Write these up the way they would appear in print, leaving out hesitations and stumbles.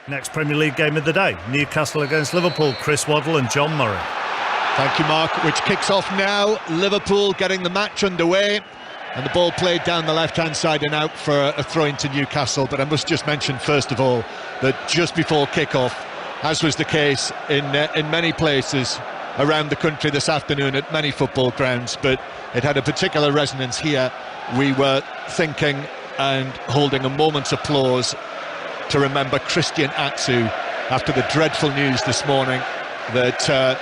Next Premier League game of the day, Newcastle against Liverpool. Chris Waddle and John Murray. Thank you, Mark, which kicks off now. Liverpool getting the match underway, and the ball played down the left-hand side and out for a throw into Newcastle. But I must just mention, first of all, that just before kick-off, as was the case in many places around the country this afternoon at many football grounds, but it had a particular resonance here. We were thinking and holding a moment's applause to remember Christian Atsu after the dreadful news this morning that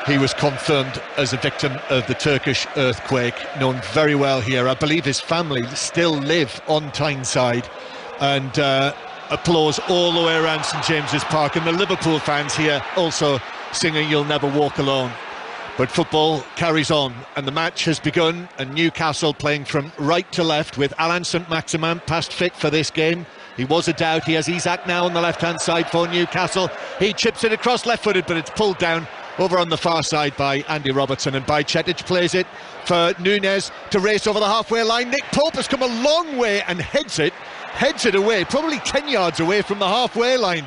he was confirmed as a victim of the Turkish earthquake, known very well here. I believe his family still live on Tyneside, and applause all the way around St James's Park, and the Liverpool fans here also singing "You'll Never Walk Alone." But football carries on, and the match has begun, and Newcastle playing from right to left with Alain Saint-Maximin past fit for this game. He was a doubt. He has Isak now on the left-hand side for Newcastle. He chips it across left-footed, but it's pulled down over on the far side by Andy Robertson, and Bajcetic plays it for Nunez to race over the halfway line. Nick Pope has come a long way and heads it away, probably 10 yards away from the halfway line.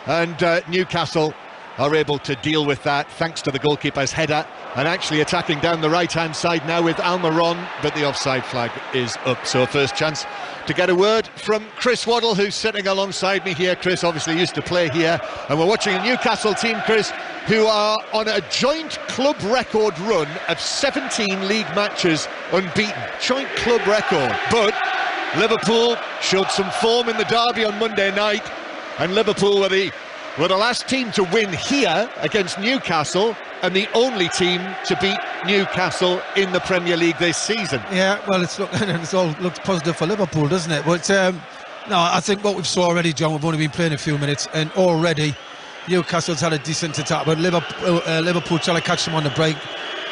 And Newcastle are able to deal with that thanks to the goalkeeper's header, and actually attacking down the right-hand side now with Almiron, but the offside flag is up. So first chance to get a word from Chris Waddle, who's sitting alongside me here. Chris obviously used to play here, and we're watching a Newcastle team, Chris, who are on a joint club record run of 17 league matches unbeaten. Joint club record. But Liverpool showed some form in the derby on Monday night, and Liverpool were the last team to win here against Newcastle, and the only team to beat Newcastle in the Premier League this season. Yeah, well, it's all looks positive for Liverpool, doesn't it? But no, I think what we've saw already, John, we've only been playing a few minutes, and already Newcastle's had a decent attack, but Liverpool trying to catch them on the break.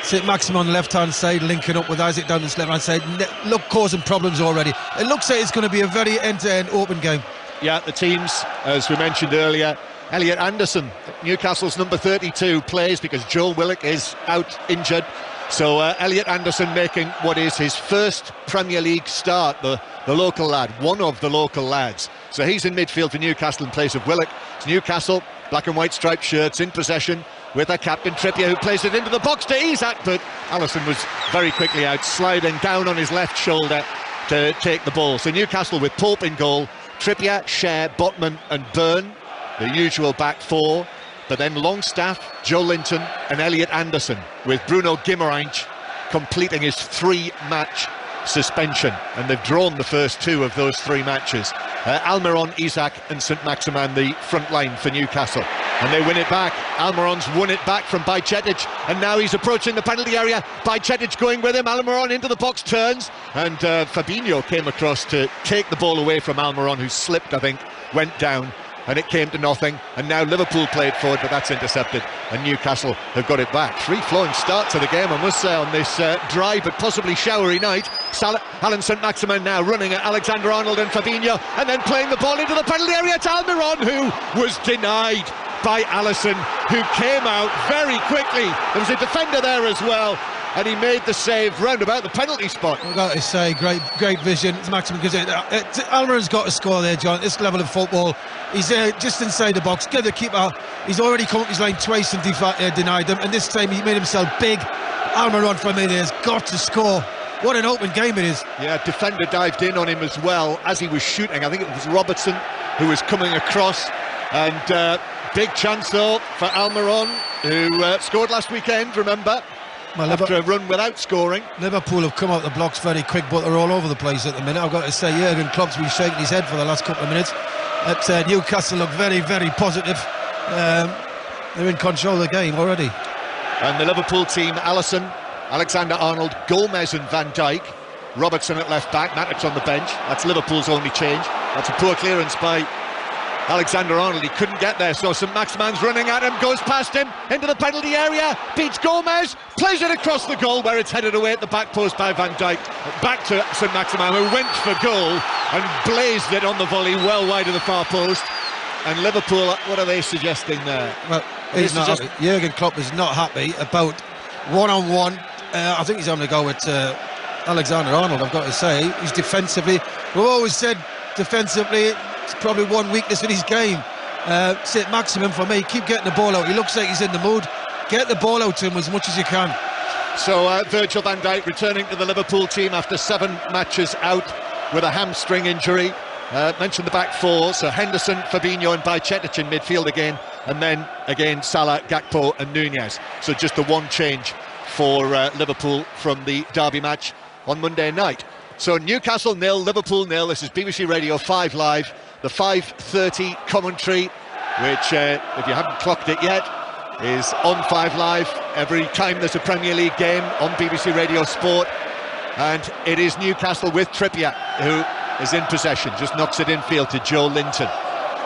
Saint-Maximin on the left-hand side, linking up with Isaac down the left-hand side, look, causing problems already. It looks like it's going to be a very end-to-end open game. Yeah, the teams, as we mentioned earlier, Elliot Anderson, Newcastle's number 32, plays because Joel Willock is out injured. So Elliot Anderson making what is his first Premier League start, the local lad, one of the local lads. So he's in midfield for Newcastle in place of Willock. It's Newcastle, black and white striped shirts, in possession with their captain Trippier, who plays it into the box to Isak, but Alisson was very quickly out, sliding down on his left shoulder to take the ball. So Newcastle with Pope in goal, Trippier, Cher, Botman and Byrne, the usual back four, but then Longstaff, Joe Linton and Elliot Anderson, with Bruno Guimaraes completing his 3-match suspension, and they've drawn the first 2 of those 3 matches. Almiron, Isak and Saint-Maximin the front line for Newcastle, and they win it back. Almiron's won it back from Bajcetic, and now he's approaching the penalty area. Bajcetic going with him, Almiron into the box, turns, and Fabinho came across to take the ball away from Almiron, who slipped, I think, went down, and it came to nothing. And now Liverpool played forward, but that's intercepted, and Newcastle have got it back. Free-flowing start to the game, I must say, on this dry but possibly showery night. Alain Saint-Maximin now running at Alexander-Arnold and Fabinho, and then playing the ball into the penalty area to Almiron, who was denied by Alisson, who came out very quickly. There was a defender there as well, and he made the save round about the penalty spot. I've got to say, great vision. Maximin gives it. Almiron's got to score there, John. This level of football, he's just inside the box. Get the keeper. He's already come up his line twice and denied them, and this time he made himself big. Almiron for me has got to score. What an open game it is. Yeah, defender dived in on him as well as he was shooting. I think it was Robertson who was coming across, and big chance though for Almiron, who scored last weekend, remember, after a run without scoring. Liverpool have come out the blocks very quick, but they're all over the place at the minute. I've got to say, Jurgen Klopp's been shaking his head for the last couple of minutes. Newcastle look very, very positive. They're in control of the game already. And the Liverpool team, Alisson, Alexander-Arnold, Gomez and Van Dijk, Robertson at left back, Matic's on the bench. That's Liverpool's only change. That's a poor clearance by Alexander-Arnold. He couldn't get there, so Saint-Maximin's running at him, goes past him into the penalty area, beats Gomez, plays it across the goal where it's headed away at the back post by Van Dijk. Back to Saint-Maximin, who went for goal and blazed it on the volley well wide of the far post. And Liverpool, what are they suggesting there? Well, he's not happy. Jurgen Klopp is not happy about one-on-one. I think he's having to go with Alexander-Arnold, I've got to say. He's defensively, we've always said defensively, it's probably one weakness in his game. St. Maximin for me, keep getting the ball out. He looks like he's in the mood. Get the ball out to him as much as you can. So Virgil van Dijk returning to the Liverpool team after 7 matches out with a hamstring injury. Mentioned the back four, so Henderson, Fabinho and Bajcetic in midfield again, and then again Salah, Gakpo and Nunez. So just the one change for Liverpool from the derby match on Monday night. So Newcastle 0, Liverpool 0. This is BBC Radio 5 Live, the 5:30 commentary, which if you haven't clocked it yet, is on 5 Live every time there's a Premier League game on BBC Radio Sport. And it is Newcastle with Trippier, who is in possession, just knocks it infield to Joe Linton,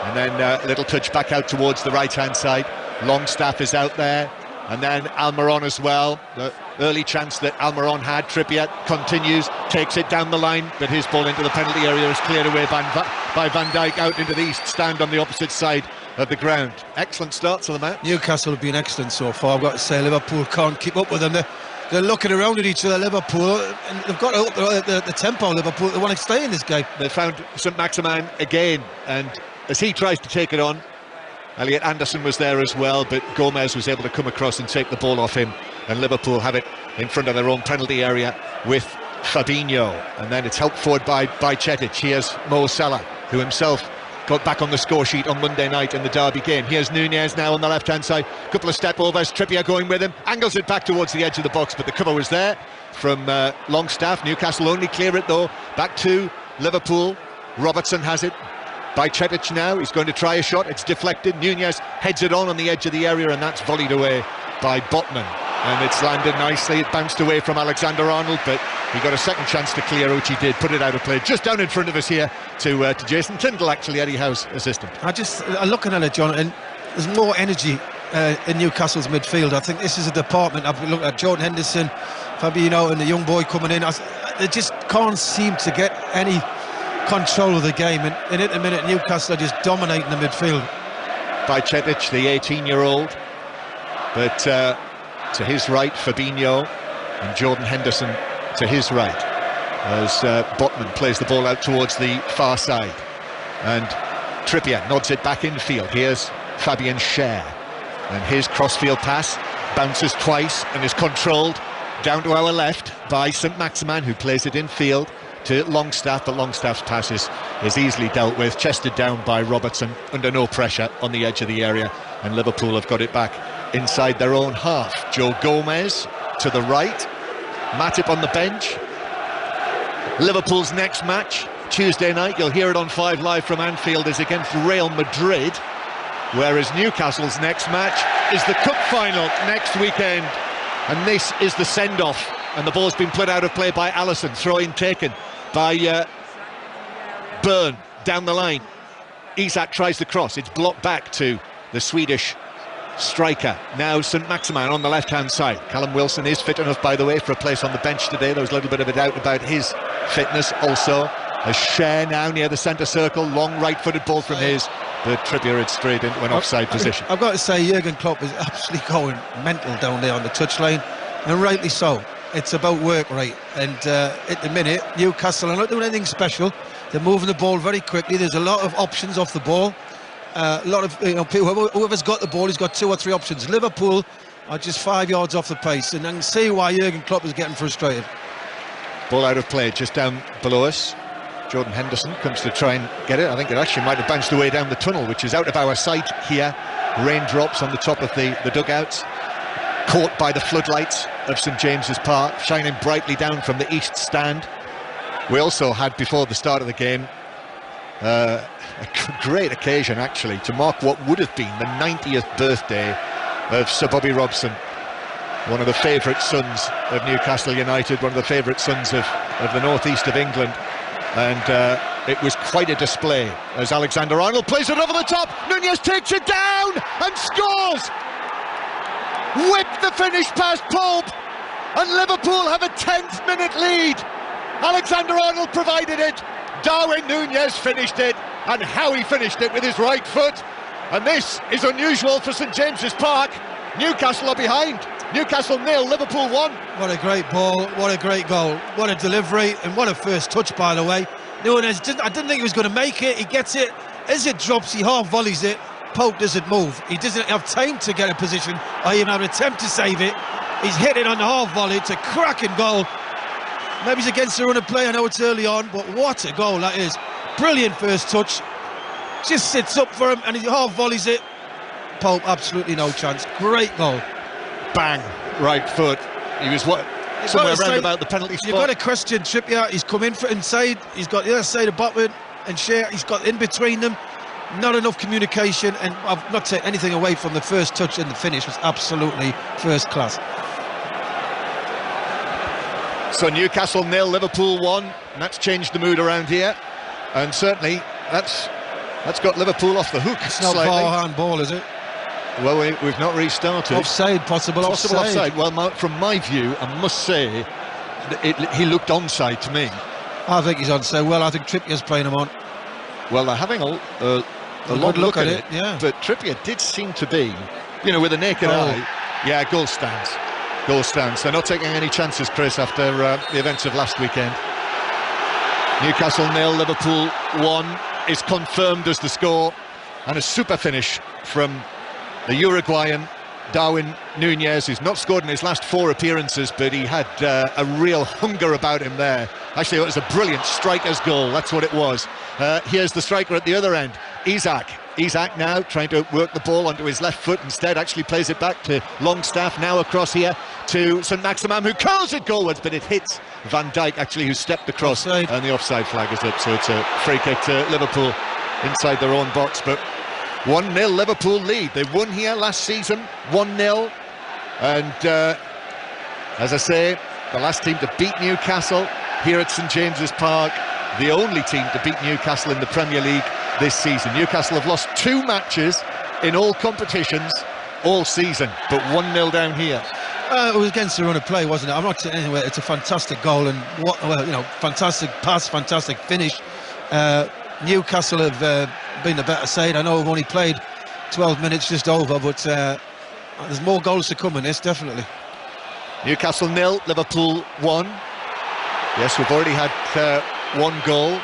and then a little touch back out towards the right hand side. Longstaff is out there, and then Almiron as well. The early chance that Almiron had, Trippier continues, takes it down the line, but his ball into the penalty area is cleared away by Van Dijk out into the east stand on the opposite side of the ground. Excellent start to the match. Newcastle have been excellent so far. I've got to say, Liverpool can't keep up with them. They're looking around at each other, Liverpool, and they've got to up the tempo, Liverpool. They want to stay in this game. They found St. Maximin again, and as he tries to take it on, Elliot Anderson was there as well, but Gomez was able to come across and take the ball off him, and Liverpool have it in front of their own penalty area with Fabinho, and then it's helped forward by Bajcetic. Here's Mo Salah, who himself got back on the score sheet on Monday night in the derby game. Here's Nunez now on the left hand side, couple of step overs, Trippier going with him, angles it back towards the edge of the box, but the cover was there from Longstaff. Newcastle only clear it though, back to Liverpool. Robertson has it, Bajcetic now, he's going to try a shot, it's deflected, Nunez heads it on the edge of the area, and that's volleyed away by Botman, and it's landed nicely. It bounced away from Alexander-Arnold, but he got a second chance to clear, which he did, put it out of play just down in front of us here to Jason Tyndall, actually, Eddie Howe's assistant. I'm looking at it, John, and there's more energy in Newcastle's midfield. I think this is a department. I've been looking at Jordan Henderson, Fabinho and the young boy coming in. They just can't seem to get any control of the game, and at the minute Newcastle are just dominating the midfield. Bajcetic, the 18-year-old, but to his right Fabinho, and Jordan Henderson to his right, as Botman plays the ball out towards the far side, and Trippier nods it back infield. Here's Fabian Schär, and his crossfield pass bounces twice and is controlled down to our left by St. Maximin, who plays it infield to Longstaff, but Longstaff's pass is easily dealt with, chested down by Robertson under no pressure on the edge of the area, and Liverpool have got it back inside their own half. Joe Gomez to the right, Matip on the bench. Liverpool's next match, Tuesday night, you'll hear it on 5 Live from Anfield, is against Real Madrid, whereas Newcastle's next match is the Cup final next weekend, and this is the send-off, and the ball's been put out of play by Alisson, throw-in taken by Byrne down the line. Isak tries the cross, it's blocked back to the Swedish striker. Now St. Maximin on the left-hand side. Callum Wilson is fit enough, by the way, for a place on the bench today. There was a little bit of a doubt about his fitness also. A Schär now near the centre circle, long right-footed ball from his, but Trippier had straight into an offside position. I've got to say, Jurgen Klopp is absolutely going mental down there on the touchline, and rightly so. It's about work rate, and at the minute Newcastle are not doing anything special. They're moving the ball very quickly. There's a lot of options off the ball. A lot of people, whoever's got the ball, he's got 2 or 3 options. Liverpool are just 5 yards off the pace, and I can see why Jurgen Klopp is getting frustrated. Ball out of play just down below us. Jordan Henderson comes to try and get it. I think it actually might have bounced away down the tunnel, which is out of our sight here. Raindrops on the top of the dugouts, caught by the floodlights of St James's Park, shining brightly down from the east stand. We also had, before the start of the game, a great occasion actually to mark what would have been the 90th birthday of Sir Bobby Robson, one of the favourite sons of Newcastle United, one of the favourite sons of the northeast of England, and it was quite a display as Alexander-Arnold plays it over the top. Nunez takes it down and scores! Whipped the finish past Pope, and Liverpool have a 10th minute lead. Alexander-Arnold provided it, Darwin Nunez finished it, and how he finished it with his right foot. And this is unusual for St James's Park. Newcastle are behind. Newcastle 0, Liverpool 1. What a great ball, what a great goal, what a delivery, and what a first touch, by the way. Nunez, I didn't think he was going to make it. He gets it, as it drops, he half volleys it, Pope doesn't move. He doesn't have time to get a position or even have an attempt to save it. He's hit it on the half volley. It's a cracking goal. Maybe it's against the run of play. I know it's early on, but what a goal that is. Brilliant first touch. Just sits up for him and he half volleys it. Pope, absolutely no chance. Great goal. Bang, right foot. He was somewhere around about the penalty spot. You've got to question Trippier. He's come in for inside. He's got the other side of Botman and Shea. He's got in between them. Not enough communication, and I've not taken anything away from the first touch, and the finish was absolutely first class. So Newcastle 0, Liverpool 1, and that's changed the mood around here, and certainly that's got Liverpool off the hook. It's not slightly. ball handball, is it? Well, we've not restarted. Offside, possible offside. Well, from my view, I must say, he looked onside to me. I think he's onside. Well, I think Trippier's playing him on. Well, they're having a long look at it, yeah. But Trippier did seem to be, with a naked eye. Yeah, goal stands. Goal stands. They're not taking any chances, Chris, after the events of last weekend. Newcastle 0, Liverpool 1 is confirmed as the score, and a super finish from the Uruguayan Darwin Núñez, who's not scored in his last 4 appearances, but he had a real hunger about him there. Actually, it was a brilliant striker's goal, that's what it was. Here's the striker at the other end, Isak. Isak now trying to work the ball onto his left foot, instead actually plays it back to Longstaff, now across here to St Maximum, who curls it goalwards, but it hits Van Dijk, actually, who stepped across, offside. And the offside flag is up, so it's a free kick to Liverpool inside their own box. But 1-0 Liverpool lead. They won here last season, 1-0, and as I say, the last team to beat Newcastle here at St James's Park, the only team to beat Newcastle in the Premier League this season. Newcastle have lost 2 matches in all competitions all season, but 1-0 down here. It was against the run of play, wasn't it? I'm not saying anyway. It's a fantastic goal and fantastic pass, fantastic finish. Newcastle have been the better side. I know we've only played 12 minutes just over, but there's more goals to come in this, definitely. Newcastle 0, Liverpool 1. Yes, we've already had 1 goal.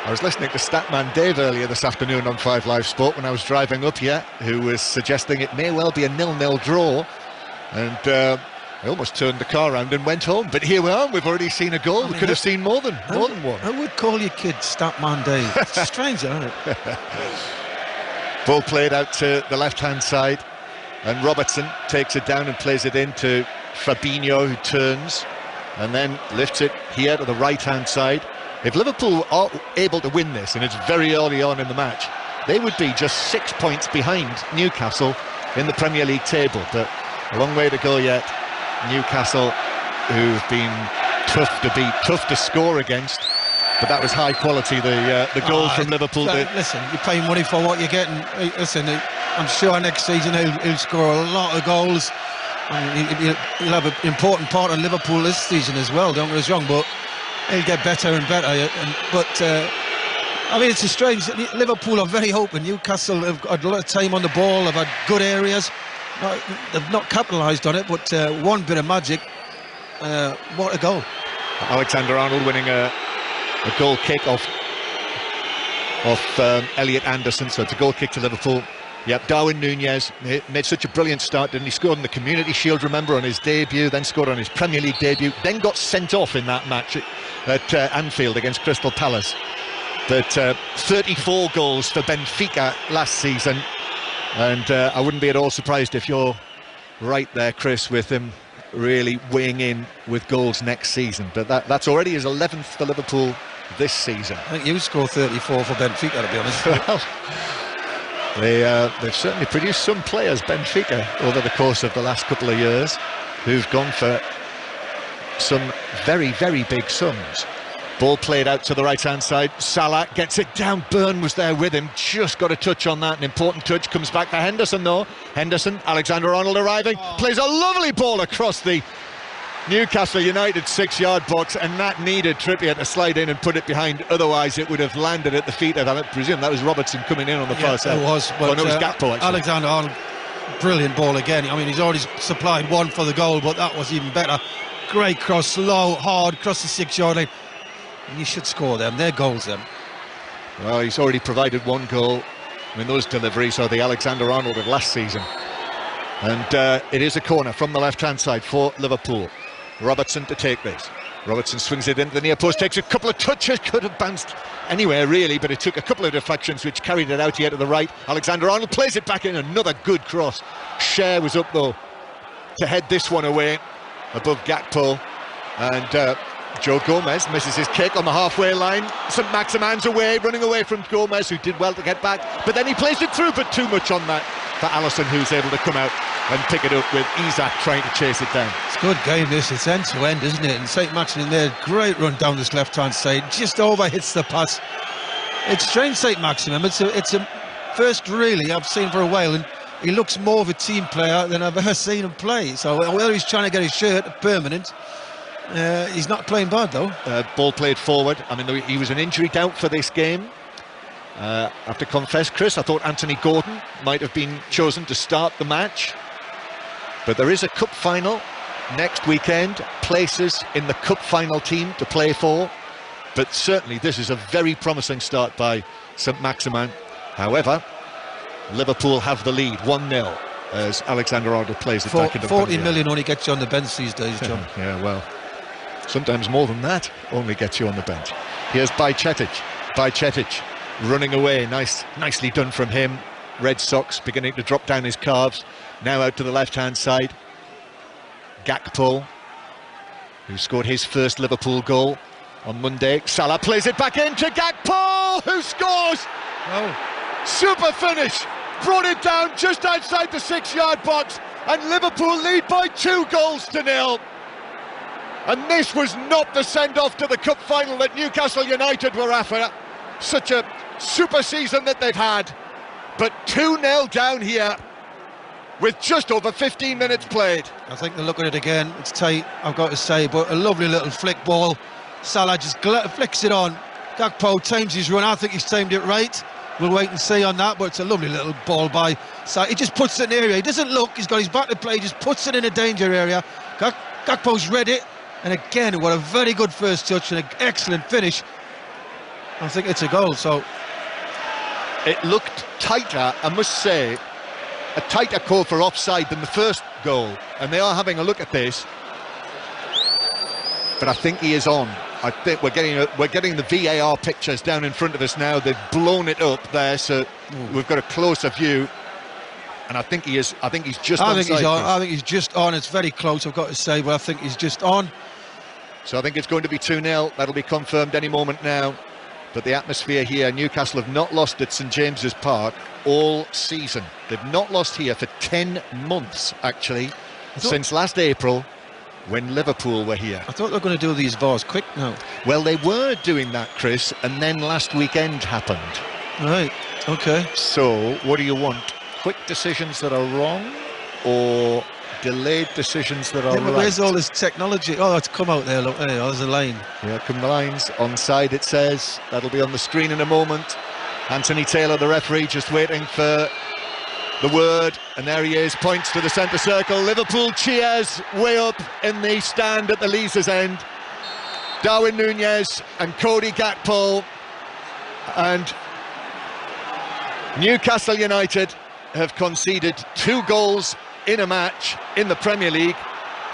I was listening to Statman Dave earlier this afternoon on 5 Live Sport when I was driving up here, who was suggesting it may well be a 0-0 draw, and I almost turned the car around and went home. But here we are, we've already seen a goal. We could have seen more than one. Who would call your kid Statman Dave? It's strange, isn't it? Ball played out to the left-hand side, and Robertson takes it down and plays it in to Fabinho, who turns and then lifts it here to the right-hand side. If Liverpool are able to win this, and it's very early on in the match, they would be just 6 points behind Newcastle in the Premier League table. But a long way to go yet. Newcastle, who've been tough to beat, tough to score against, but that was high quality, the goal from Liverpool. Listen, you're paying money for what you're getting. Listen, I'm sure next season he'll score a lot of goals. He'll have an important part in Liverpool this season as well, don't get us wrong, but he'll get better and better. It's a strange... Liverpool are very open. Newcastle have got a lot of time on the ball, have had good areas. They've not capitalised on it, but one bit of magic. What a goal. Alexander-Arnold winning a goal kick off Elliot Anderson, so it's a goal kick to Liverpool. Yep, Darwin Núñez made such a brilliant start, didn't he? Scored in the Community Shield, remember, on his debut, then scored on his Premier League debut, then got sent off in that match at Anfield against Crystal Palace. But 34 goals for Benfica last season, and I wouldn't be at all surprised if you're right there, Chris, with him really weighing in with goals next season. But that's already his 11th for Liverpool this season. I think you scored 34 for Benfica, to be honest. Well, they've certainly produced some players, Benfica, over the course of the last couple of years, who've gone for some very, very big sums. Ball played out to the right-hand side. Salah gets it down. Byrne was there with him. Just got a touch on that. An important touch. Comes back to Henderson, though. Henderson, Alexander-Arnold arriving. Plays a lovely ball across the Newcastle United 6-yard box, and that needed Trippier to slide in and put it behind. Otherwise, it would have landed at the feet of, I presume that was Robertson coming in on the far side. It was. But, it was Gakpo, actually. Alexander-Arnold, brilliant ball again. I mean, he's already supplied one for the goal, but that was even better. Great cross, low, hard, across the 6-yard line. And you should score them. They're goals, them. Well, he's already provided 1 goal I mean, those deliveries are the Alexander-Arnold of last season. And it is a corner from the left-hand side for Liverpool. Robertson to take this. Robertson swings it into the near post, takes a couple of touches, could have bounced anywhere really, but it took a couple of deflections which carried it out here to the right. Alexander-Arnold plays it back in, another good cross. Cher was up though to head this one away above Gakpo, and Joe Gomez misses his kick on the halfway line. St Maximin's away, running away from Gomez, who did well to get back, but then he plays it through, but too much on that for Alisson, who's able to come out and pick it up with Isak trying to chase it down. It's a good game this, it's end to end, isn't it? And St Maximin there, great run down this left hand side, just over hits the pass. It's strange, St Maximin, it's a first really I've seen for a while, and he looks more of a team player than I've ever seen him play. So whether he's trying to get his shirt permanent, he's not playing bad though. Ball played forward. I mean, he was an injury doubt for this game. I have to confess, Chris, I thought Anthony Gordon might have been chosen to start the match, but there is a cup final next weekend, places in the cup final team to play for, but certainly this is a very promising start by St Maximin. However, Liverpool have the lead 1-0 as Alexander-Arnold plays it back into 40 million only gets you on the bench these days, John. Yeah, well, sometimes more than that only gets you on the bench. Here's Bajcetic running away, nicely done from him. Red socks beginning to drop down his calves. Now out to the left-hand side. Gakpo, who scored his first Liverpool goal on Monday. Salah plays it back into Gakpo, who scores! Oh. Super finish! Brought it down just outside the 6-yard box, and Liverpool lead by 2-0. And this was not the send-off to the cup final that Newcastle United were after. Such a super season that they've had, but 2-0 down here with just over 15 minutes played. I think they're looking at it again. It's tight, I've got to say, but a lovely little flick ball. Salah just flicks it on. Gakpo times his run. I think he's timed it right. We'll wait and see on that, but it's a lovely little ball by Salah. He just puts it in the area. He doesn't look, he's got his back to play, he just puts it in a danger area. Gakpo's read it, and again, what a very good first touch and an excellent finish. I think it's a goal, so... It looked tighter, I must say, a tighter call for offside than the first goal, and they are having a look at this, but I think he is on. I think we're getting the VAR pictures down in front of us now. They've blown it up there, so we've got a closer view, and I think he is. I think he's just onside. I think he's just on. It's very close, I've got to say, but I think he's just on. So I think it's going to be 2-0. That'll be confirmed any moment now. But the atmosphere here, Newcastle have not lost at St James's Park all season. They've not lost here for 10 months, actually, since last April, when Liverpool were here. I thought they were going to do these VARs quick now. Well, they were doing that, Chris, and then last weekend happened. Right, okay. So, what do you want? Quick decisions that are wrong, or delayed decisions that are right? Where's all this technology? Oh, it's come out there, look, there's a line. Here come the lines, onside it says. That'll be on the screen in a moment. Anthony Taylor, the referee, just waiting for the word, and there he is, points to the centre circle. Liverpool cheers way up in the stand at the Leazes end. Darwin Núñez and Cody Gakpo, and Newcastle United have conceded 2 goals in a match in the Premier League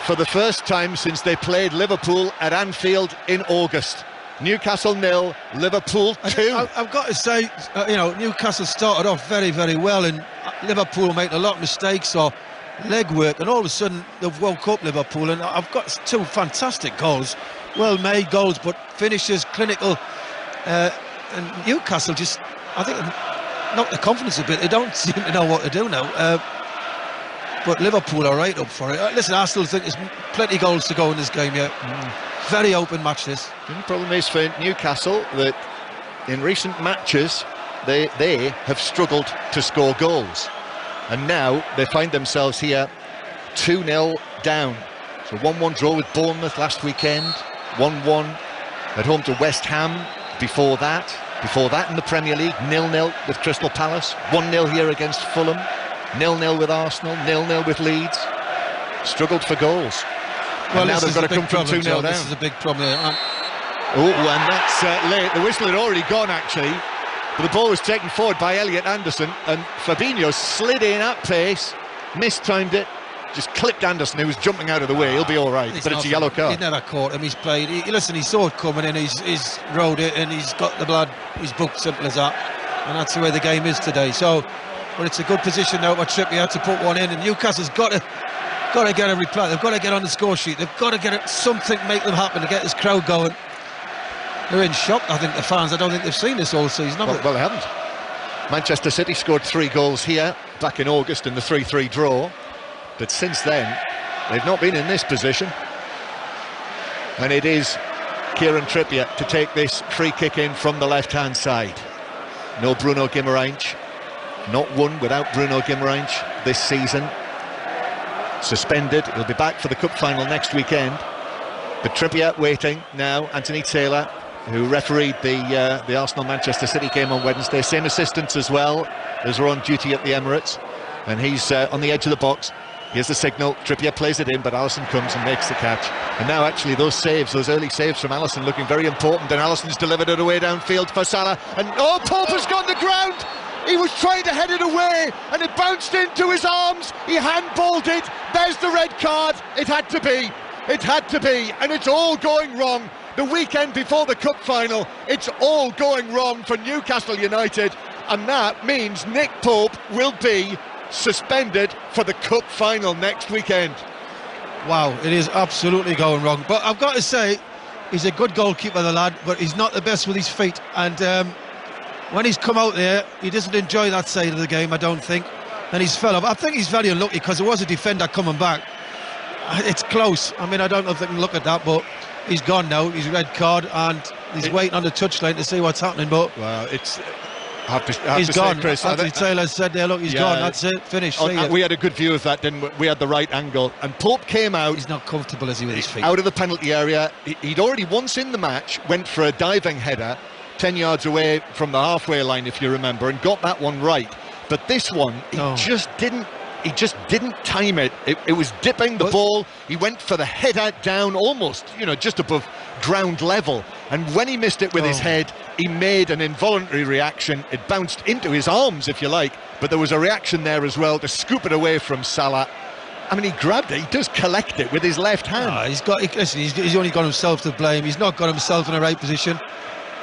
for the first time since they played Liverpool at Anfield in August. Newcastle 0, Liverpool 2. I've got to say, Newcastle started off very, very well, and Liverpool made a lot of mistakes or legwork, and all of a sudden they've woke up, Liverpool, and I've got 2 fantastic goals, well-made goals, but finishes, clinical, and Newcastle just, I think, knocked the confidence a bit. They don't seem to know what to do now. But Liverpool are right up for it. Listen, I still think there's plenty of goals to go in this game yet. Very open match this. The problem is for Newcastle that in recent matches they have struggled to score goals, and now they find themselves here 2-0 down. So 1-1 draw with Bournemouth last weekend, 1-1 at home to West Ham before that in the Premier League, 0-0 with Crystal Palace, 1-0 here against Fulham, 0-0 with Arsenal, 0-0 with Leeds. Struggled for goals. Well, now they've got to come from 2-0 down. This is a big problem. Oh, and that's late. The whistle had already gone, actually. But the ball was taken forward by Elliot Anderson, and Fabinho slid in at pace, mistimed it, just clipped Anderson, who was jumping out of the way. He'll be all right, but it's a yellow card. He's never caught him. He's played. Listen, he saw it coming in. He's rode it, and he's got the blood. He's booked, simple as that. And that's the way the game is today. So, but it's a good position now for Trippier to put one in, and Newcastle's got to get a reply. They've got to get on the score sheet. They've got to get something, make them happen to get this crowd going. They're in shock, I think, the fans. I don't think they've seen this all season, have they? Well, they haven't. Manchester City scored 3 goals here back in August in the 3-3 draw, but since then they've not been in this position. And it is Kieran Trippier to take this free kick in from the left-hand side. No Bruno Guimaraes, not one without Bruno Guimaraes this season. Suspended, he'll be back for the cup final next weekend. But Trippier waiting now. Anthony Taylor, who refereed the Arsenal-Manchester City game on Wednesday, same assistants as well as were on duty at the Emirates, and he's on the edge of the box. Here's the signal. Trippier plays it in, but Alisson comes and makes the catch. And now actually those early saves from Alisson looking very important, and Alisson's delivered it away downfield for Salah, and Pope has gone to ground. He was trying to head it away, and it bounced into his arms. He handballed it. There's the red card. It had to be, and it's all going wrong. The weekend before the cup final, it's all going wrong for Newcastle United, and that means Nick Pope will be suspended for the cup final next weekend. Wow, it is absolutely going wrong. But I've got to say, he's a good goalkeeper, the lad, but he's not the best with his feet. And when he's come out there, he doesn't enjoy that side of the game, I don't think. And he's fell off. I think he's very unlucky because there was a defender coming back. It's close. I mean, I don't know if they can look at that, but he's gone now. He's a red card, and he's waiting on the touchline to see what's happening. But well, he's gone. Say, Chris, Anthony Taylor said there, look, he's gone. That's it, finished. We had a good view of that, didn't we? We had the right angle, and Pope came out. He's not comfortable, is he, with his feet? Out of the penalty area. He'd already once in the match went for a diving header 10 yards away from the halfway line, if you remember, and got that one right. But this one, he just didn't time it. It was dipping the ball. He went for the header down almost, just above ground level. And when he missed it with his head, he made an involuntary reaction. It bounced into his arms, if you like, but there was a reaction there as well to scoop it away from Salah. I mean, he grabbed it. He does collect it with his left hand. He's only got himself to blame. He's not got himself in the right position.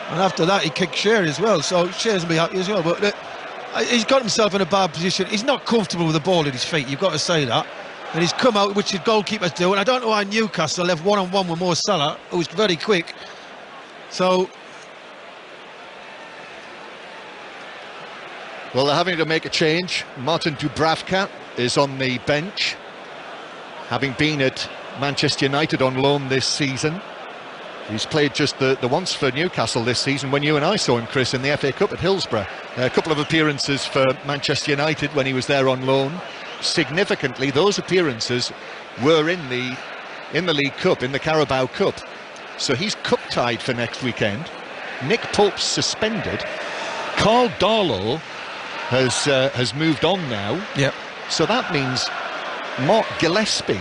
And after that, he kicked Shearer as well. So Shearer's will be happy as well. But he's got himself in a bad position. He's not comfortable with the ball at his feet. You've got to say that. And he's come out, which the goalkeepers do. And I don't know why Newcastle left one-on-one with Mo Salah, who was very quick. So, well, they're having to make a change. Martin Dubravka is on the bench, having been at Manchester United on loan this season. He's played just the once for Newcastle this season when you and I saw him, Chris, in the FA Cup at Hillsborough. A couple of appearances for Manchester United when he was there on loan. Significantly, those appearances were in the League Cup, in the Carabao Cup. So he's cup tied for next weekend. Nick Pope's suspended. Carl Darlow has moved on now. Yep. So that means Mark Gillespie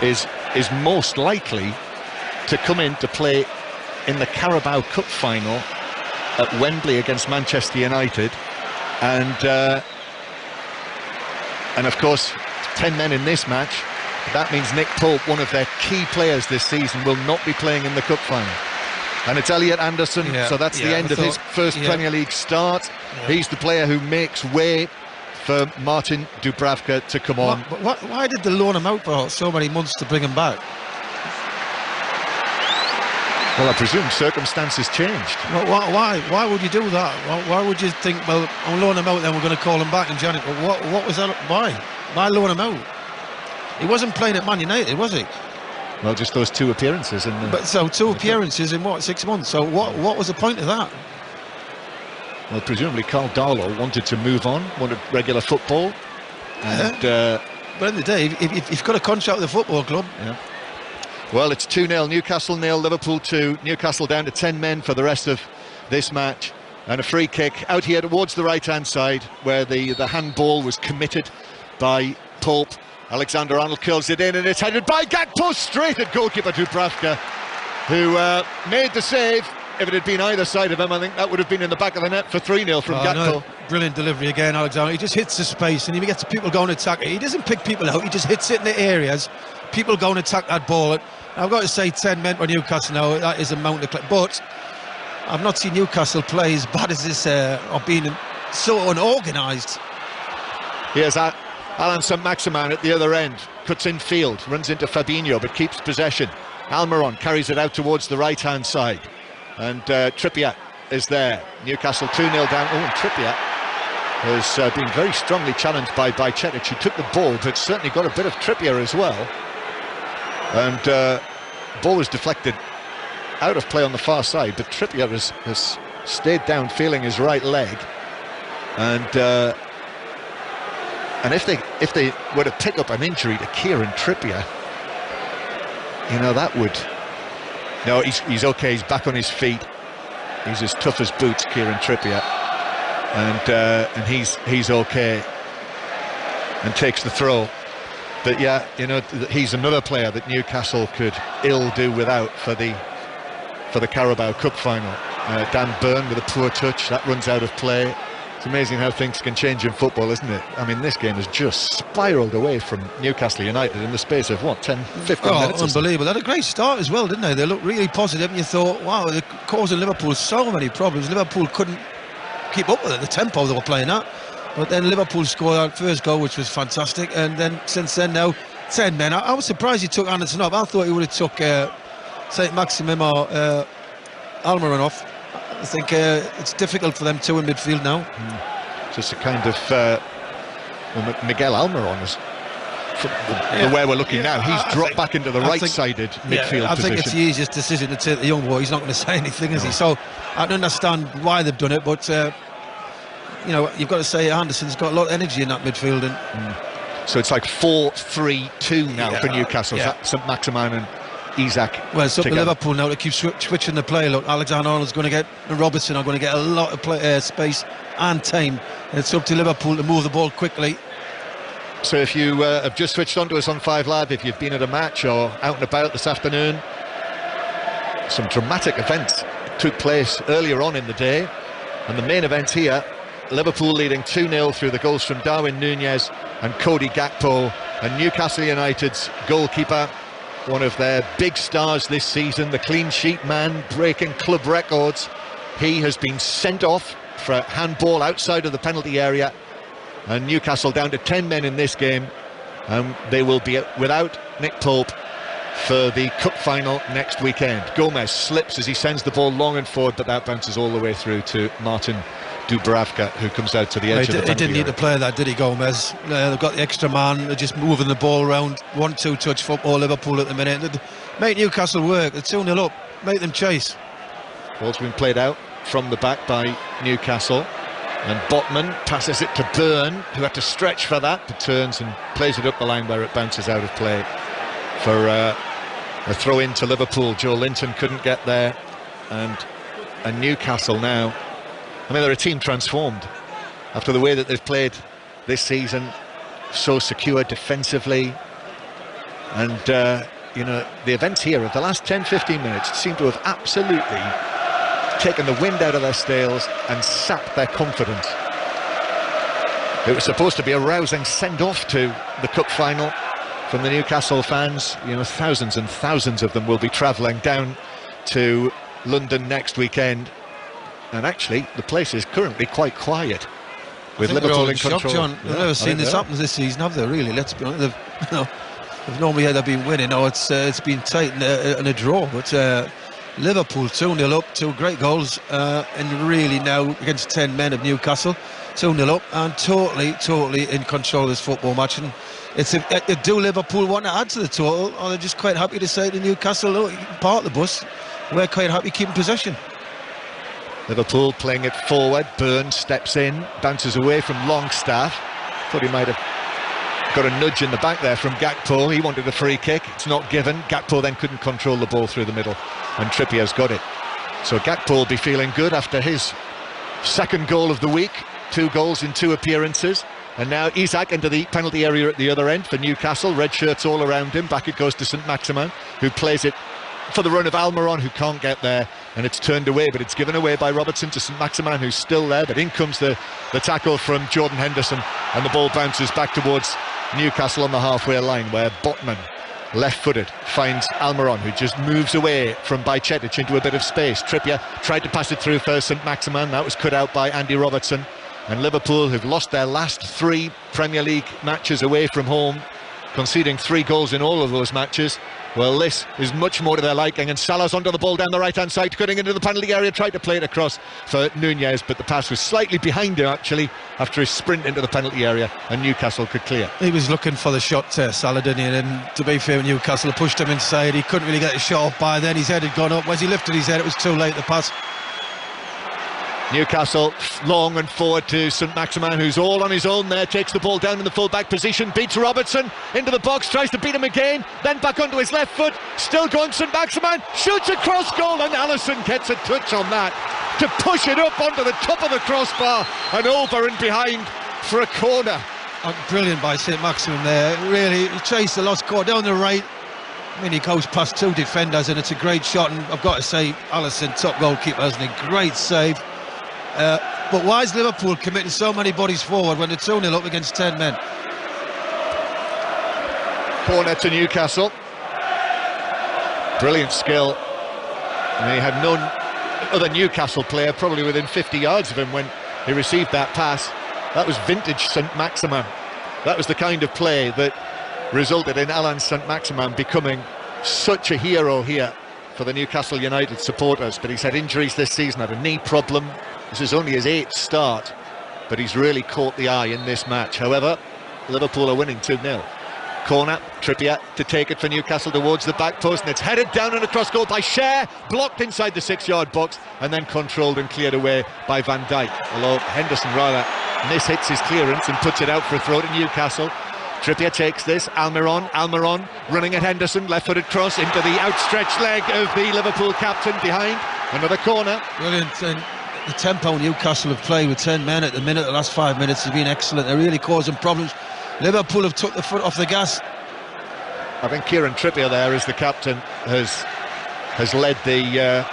is most likely to come in to play in the Carabao Cup final at Wembley against Manchester United, and of course 10 men in this match. That means Nick Pope, one of their key players this season, will not be playing in the cup final. And it's Elliot Anderson, so that's the end of his first Premier League start. He's the player who makes way for Martin Dubravka to come on. Why did they loan him out for so many months to bring him back? Well, I presume circumstances changed. Well, why would you do that? Why would you think, well, I'll loan him out, then we're going to call him back in January? What was that? Why loan him out? He wasn't playing at Man United, was he? Well, just those 2 appearances. So 2 appearances in 6 months? So what was the point of that? Well, presumably Carl Darlow wanted to move on, wanted regular football. And, but at the end of the day, if you've got a contract with the football club... Yeah. Well, it's 2-0, Newcastle 0, Liverpool 2. Newcastle down to 10 men for the rest of this match. And a free kick out here towards the right-hand side, where the handball was committed by Pope. Alexander-Arnold curls it in, and it's headed by Gakpo straight at goalkeeper Dubravka, who made the save, if it had been either side of him, I think that would have been in the back of the net for 3-0 from Gakpo. No, brilliant delivery again, Alexander. He just hits the space and he gets people going to attack it. He doesn't pick people out, he just hits it in the areas. People go and attack that ball. I've got to say 10 men for Newcastle now, that is a mountain to climb. But I've not seen Newcastle play as bad as this, or being so unorganised. Here's Alan St-Maximin at the other end, cuts in field, runs into Fabinho but keeps possession. Almiron carries it out towards the right-hand side, and Trippier is there. Newcastle 2-0 down. Oh, and Trippier has been very strongly challenged by Cetic, who took the ball, but certainly got a bit of Trippier as well. And ball was deflected out of play on the far side, but Trippier has stayed down, feeling his right leg. And if they were to pick up an injury to Kieran Trippier, you know, that would... No, he's okay, he's back on his feet. He's as tough as boots, Kieran Trippier. And he's okay. And takes the throw. But yeah, you know, he's another player that Newcastle could ill do without for the Carabao Cup final. Dan Burn with a poor touch, that runs out of play. It's amazing how things can change in football, isn't it? I mean, this game has just spiralled away from Newcastle United in the space of, what, 10, 15 minutes? Unbelievable. They had a great start as well, didn't they? They looked really positive, and you thought, wow, they're causing Liverpool so many problems. Liverpool couldn't keep up with it, the tempo they were playing at. But then Liverpool scored that first goal, which was fantastic. And then since then, now, 10 men. I was surprised he took Anderson off. I thought he would have took St-Maximin or Almiron off. I think it's difficult for them two in midfield now. Just a kind of Miguel Almiron is the way we're looking now. He's dropped back into the right-sided midfield position. I think it's the easiest decision to take the young boy. He's not going to say anything, is he? So I don't understand why they've done it, but you know, you've got to say Anderson's got a lot of energy in that midfield. And so it's like 4-3-2 now for Newcastle. St-Maximin and Isak. Well, it's up together. to Liverpool now to keep switching the play. Look, Alexander-Arnold's going to get, and Robertson are going to get a lot of space and time. And it's up to Liverpool to move the ball quickly. So if you have just switched on to us on 5 Live, if you've been at a match or out and about this afternoon, some dramatic events took place earlier on in the day. And the main event here, Liverpool leading 2-0 through the goals from Darwin Núñez and Cody Gakpo, and Newcastle United's goalkeeper, one of their big stars this season, the clean sheet man, breaking club records. He has been sent off for a handball outside of the penalty area, and Newcastle down to 10 men in this game, and they will be without Nick Pope for the cup final next weekend. Gomez slips as he sends the ball long and forward, but that bounces all the way through to Martin Dubravka, who comes out to the edge of the penalty area. He didn't need to play that, did he, Gomez? They've got the extra man, they're just moving the ball around. 1-2 touch football, Liverpool at the minute. Make Newcastle work, they're 2-0 up, make them chase. Ball's been played out from the back by Newcastle, and Botman passes it to Byrne, who had to stretch for that, but turns and plays it up the line where it bounces out of play for a throw in to Liverpool. Joe Linton couldn't get there, and Newcastle now, I mean, they're a team transformed after the way that they've played this season, so secure defensively. And you know, the events here of the last 10-15 minutes seem to have absolutely taken the wind out of their sails and sapped their confidence. It was supposed to be a rousing send-off to the cup final from the Newcastle fans. You know, thousands and thousands of them will be travelling down to London next weekend. And actually, the place is currently quite quiet, with Liverpool in control. John, they've never seen this happen this season, have they? Really, let's be honest. They've normally either been winning or it's been tight and a draw. But Liverpool 2-0 up, 2 great goals, and really now against 10 men of Newcastle, 2-0 up, and totally in control of this football match. And do Liverpool want to add to the total, or they're just quite happy to say to Newcastle, look, you can park the bus, we're quite happy keeping possession. Liverpool playing it forward. Byrne steps in, bounces away from Longstaff. Thought he might have got a nudge in the back there from Gakpo. He wanted a free kick, it's not given. Gakpo then couldn't control the ball through the middle, and Trippier's got it. So Gakpo will be feeling good after his second goal of the week. 2 goals in 2 appearances. And now Isak into the penalty area at the other end for Newcastle. Red shirts all around him. Back it goes to St-Maximin, who plays it for the run of Almiron, who can't get there. and it's turned away, but it's given away by Robertson to St Maximin, who's still there, but in comes the tackle from Jordan Henderson, and the ball bounces back towards Newcastle on the halfway line, where Botman, left-footed, finds Almiron, who just moves away from Bajcetic into a bit of space. Trippier tried to pass it through for St Maximin, that was cut out by Andy Robertson. And Liverpool, who've lost their last 3 Premier League matches away from home, conceding 3 goals in all of those matches. Well, this is much more to their liking, and Salah's onto the ball down the right-hand side, cutting into the penalty area, tried to play it across for Nunez, but the pass was slightly behind him, actually, after his sprint into the penalty area, and Newcastle could clear. He was looking for the shot, Salah, didn't he? And to be fair, Newcastle pushed him inside. He couldn't really get the shot off by then. His head had gone up. As he lifted his head, it was too late, the pass. Newcastle long and forward to St Maximin, who's all on his own there, takes the ball down in the full-back position, beats Robertson into the box, tries to beat him again, then back onto his left foot, still going St Maximin, shoots a cross goal, and Alisson gets a touch on that to push it up onto the top of the crossbar and over and behind for a corner. Brilliant by St Maximin there, really. He chased the lost corner down the right. I mean, he goes past 2 defenders, and it's a great shot, and I've got to say, Alisson, top goalkeeper, hasn't he? Great save. But why is Liverpool committing so many bodies forward when they're 2-0 up against 10 men? Corner to Newcastle. Brilliant skill. And he had no other Newcastle player probably within 50 yards of him when he received that pass. That was vintage St Maximin. That was the kind of play that resulted in Alain St Maximin becoming such a hero here for the Newcastle United supporters. But he's had injuries this season, had a knee problem. This is only his 8th start, but he's really caught the eye in this match. However, Liverpool are winning 2-0. Corner, Trippier to take it for Newcastle towards the back post, and it's headed down and across goal by Cher, blocked inside the 6-yard box, and then controlled and cleared away by Van Dijk. Although Henderson rather mishits his clearance and puts it out for a throw to Newcastle. Trippier takes this, Almiron running at Henderson, left-footed cross into the outstretched leg of the Liverpool captain behind. Another corner. Brilliant. And the tempo Newcastle have played with 10 men at the minute, the last 5 minutes has been excellent. They're really causing problems. Liverpool have took the foot off the gas. I think Kieran Trippier there as the captain has led the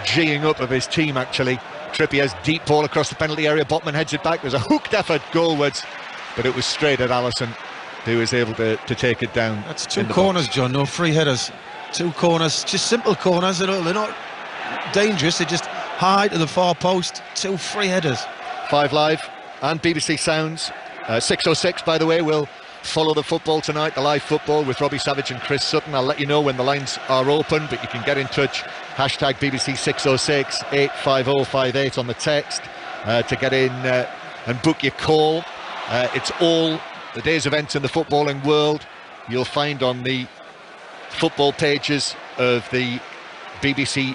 geeing up of his team, actually. Trippier's deep ball across the penalty area, Botman heads it back, there's a hooked effort goalwards, but it was straight at Alisson, who was able to take it down. That's 2 corners, John, no free headers. 2 corners, just simple corners, they're not dangerous, they just high to the far post. 2 free headers. 5 Live and BBC Sounds. 6:06, by the way, we'll follow the football tonight, the live football with Robbie Savage and Chris Sutton. I'll let you know when the lines are open, but you can get in touch. Hashtag BBC 606 85058 on the text to get in and book your call. It's all the day's events in the footballing world. You'll find on the football pages of the BBC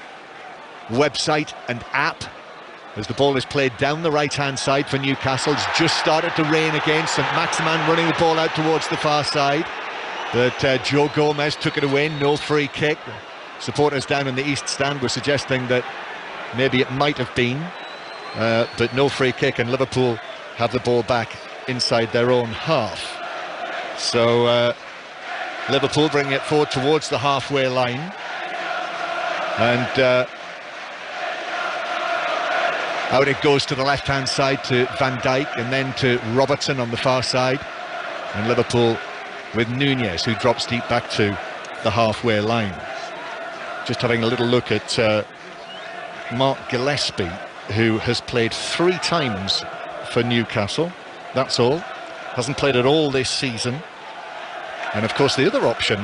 website and app as the ball is played down the right-hand side for Newcastle. It's just started to rain again. St Maximin running the ball out towards the far side, but Joe Gomez took it away, no free kick. Supporters down in the east stand were suggesting that maybe it might have been, but no free kick, and Liverpool have the ball back inside their own half. So Liverpool bringing it forward towards the halfway line, and out it goes to the left-hand side to Van Dijk, and then to Robertson on the far side, and Liverpool with Nunez, who drops deep back to the halfway line. Just having a little look at Mark Gillespie, who has played 3 times for Newcastle, that's all. Hasn't played at all this season. And of course the other option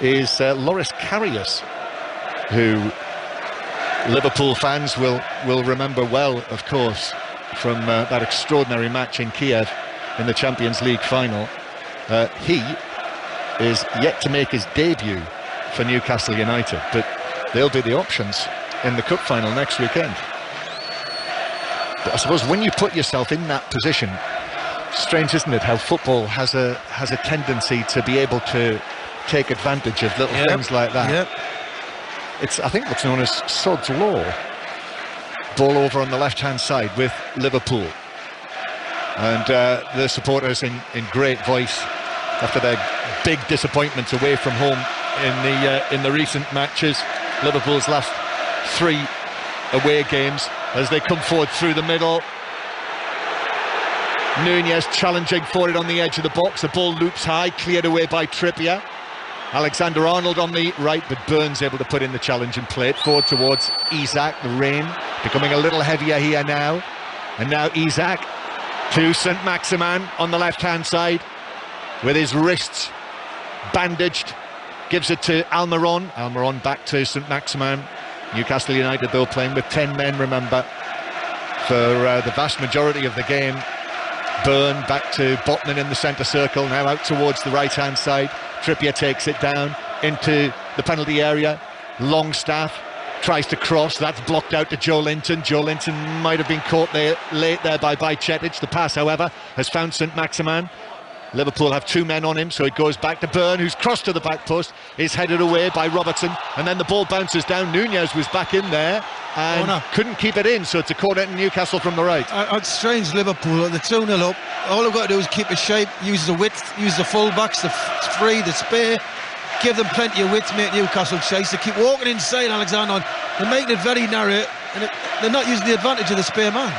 is Loris Karius, who Liverpool fans will remember well, of course, from that extraordinary match in Kiev in the Champions League final. He is yet to make his debut for Newcastle United, but they'll be the options in the cup final next weekend. But I suppose when you put yourself in that position, strange, isn't it, how football has a tendency to be able to take advantage of little things like that. Yep. It's, I think, what's known as Sod's Law. Ball over on the left-hand side with Liverpool. And the supporters in great voice after their big disappointments away from home in the recent matches. Liverpool's last 3 away games as they come forward through the middle. Nunez challenging for it on the edge of the box. The ball loops high, cleared away by Trippier. Alexander-Arnold on the right, but Burns able to put in the challenge and play it forward towards Isak. The rain becoming a little heavier here now. And now Isak to Saint-Maximin on the left-hand side with his wrists bandaged. Gives it to Almiron. Almiron back to Saint-Maximin. Newcastle United, though, playing with 10 men, remember, for the vast majority of the game. Byrne back to Botman in the centre circle, now out towards the right-hand side. Trippier takes it down into the penalty area. Longstaff tries to cross, that's blocked out to Joe Linton. Joe Linton might have been caught there late there by Bajcetic. The pass, however, has found Saint-Maximin. Liverpool have 2 men on him, so it goes back to Byrne, who's crossed to the back post, is headed away by Robertson, and then the ball bounces down. Nunez was back in there and couldn't keep it in, so it's a corner to Newcastle from the right. It's strange, Liverpool, they're 2-0 up. All they've got to do is keep a shape, use the width, use the full-backs, the free, the spare, give them plenty of width to make Newcastle chase. They keep walking inside Alexander. They're making it very narrow, and they're not using the advantage of the spare man.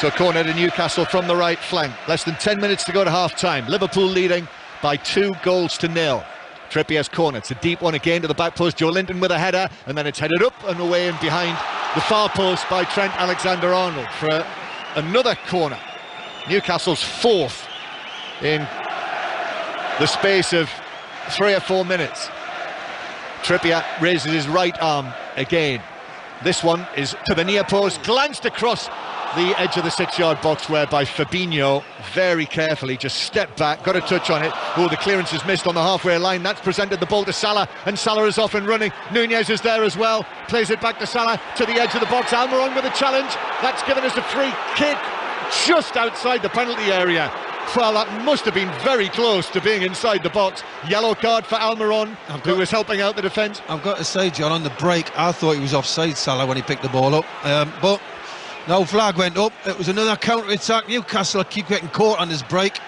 So corner to Newcastle from the right flank. Less than 10 minutes to go to half-time. Liverpool leading by 2-0. Trippier's corner. It's a deep one again to the back post. Joe Linton with a header, and then it's headed up and away and behind the far post by Trent Alexander-Arnold for another corner. Newcastle's 4th in the space of 3 or 4 minutes. Trippier raises his right arm again. This one is to the near post, glanced across the edge of the 6-yard box, whereby Fabinho very carefully just stepped back, got a touch on it. Oh, the clearance is missed on the halfway line. That's presented the ball to Salah, and Salah is off and running. Nunez is there as well, plays it back to Salah to the edge of the box. Almiron with a challenge. That's given us a free kick just outside the penalty area. Well, that must have been very close to being inside the box. Yellow card for Almiron, who was helping out the defence. I've got to say, John, on the break, I thought he was offside, Salah, when he picked the ball up. But no flag went up. It was another counter-attack. Newcastle keep getting caught on this break.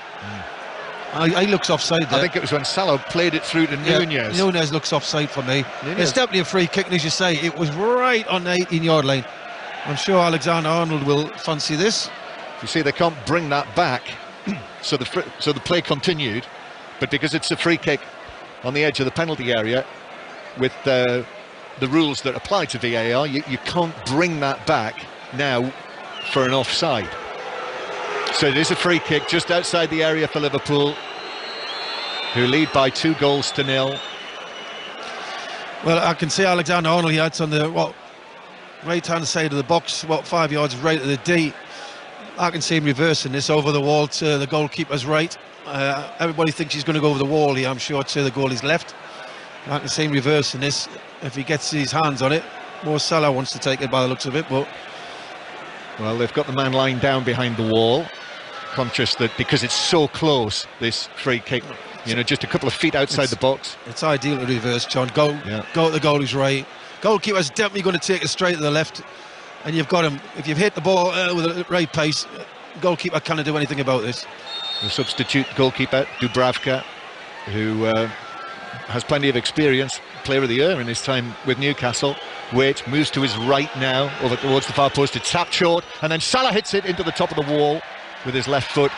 He looks offside there. I think it was when Salah played it through to Nunez. Nunez looks offside for me. It's definitely a free kick, and as you say, it was right on the 18-yard line. I'm sure Alexander-Arnold will fancy this. You see, they can't bring that back, so the play continued, but because it's a free kick on the edge of the penalty area, with the rules that apply to VAR, you can't bring that back now for an offside. So it is a free kick just outside the area for Liverpool, who lead by 2-0. Well, I can see Alexander-Arnold here. It's on the right-hand side of the box, 5 yards right of the D. I can see him reversing this over the wall to the goalkeeper's right. Everybody thinks he's going to go over the wall here, I'm sure, to the goalie's left. I can see him reversing this if he gets his hands on it. More Salah wants to take it by the looks of it, but... Well, they've got the man lying down behind the wall, conscious that because it's so close, this free kick, just a couple of feet outside the box. It's ideal to reverse, John. Go to the goalie's right. Goalkeeper's definitely going to take it straight to the left. And you've got him. If you've hit the ball with the right pace, goalkeeper can't do anything about this. The substitute goalkeeper, Dubravka, who has plenty of experience, player of the year in his time with Newcastle. Waite moves to his right now, over towards the far post. It's tapped short, and then Salah hits it into the top of the wall with his left foot.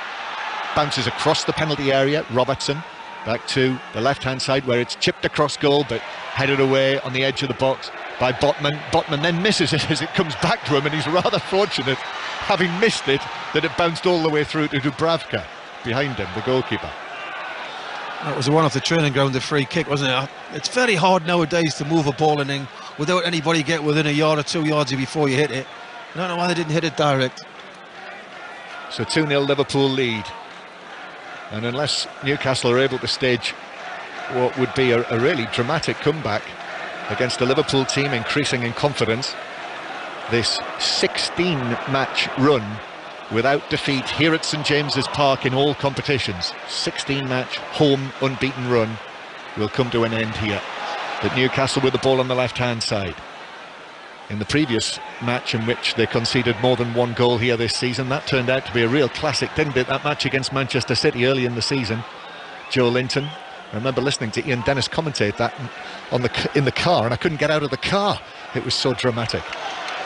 Bounces across the penalty area. Robertson back to the left-hand side, where it's chipped across goal, but headed away on the edge of the box by Botman. Botman then misses it as it comes back to him, and he's rather fortunate, having missed it, that it bounced all the way through to Dubravka behind him, the goalkeeper. That was the one off the training ground, the free kick, wasn't it? It's very hard nowadays to move a ball and then without anybody get within a yard or 2 yards before you hit it. I don't know why they didn't hit it direct. So 2-0 Liverpool lead, and unless Newcastle are able to stage what would be a really dramatic comeback against a Liverpool team increasing in confidence, this 16-match run without defeat here at St James's Park in all competitions, 16-match home unbeaten run, will come to an end here. But Newcastle with the ball on the left-hand side. In the previous match in which they conceded more than 1 goal here this season, that turned out to be a real classic, didn't it? That match against Manchester City early in the season. Joe Linton I remember listening to Ian Dennis commentate that in the car, and I couldn't get out of the car. It was so dramatic.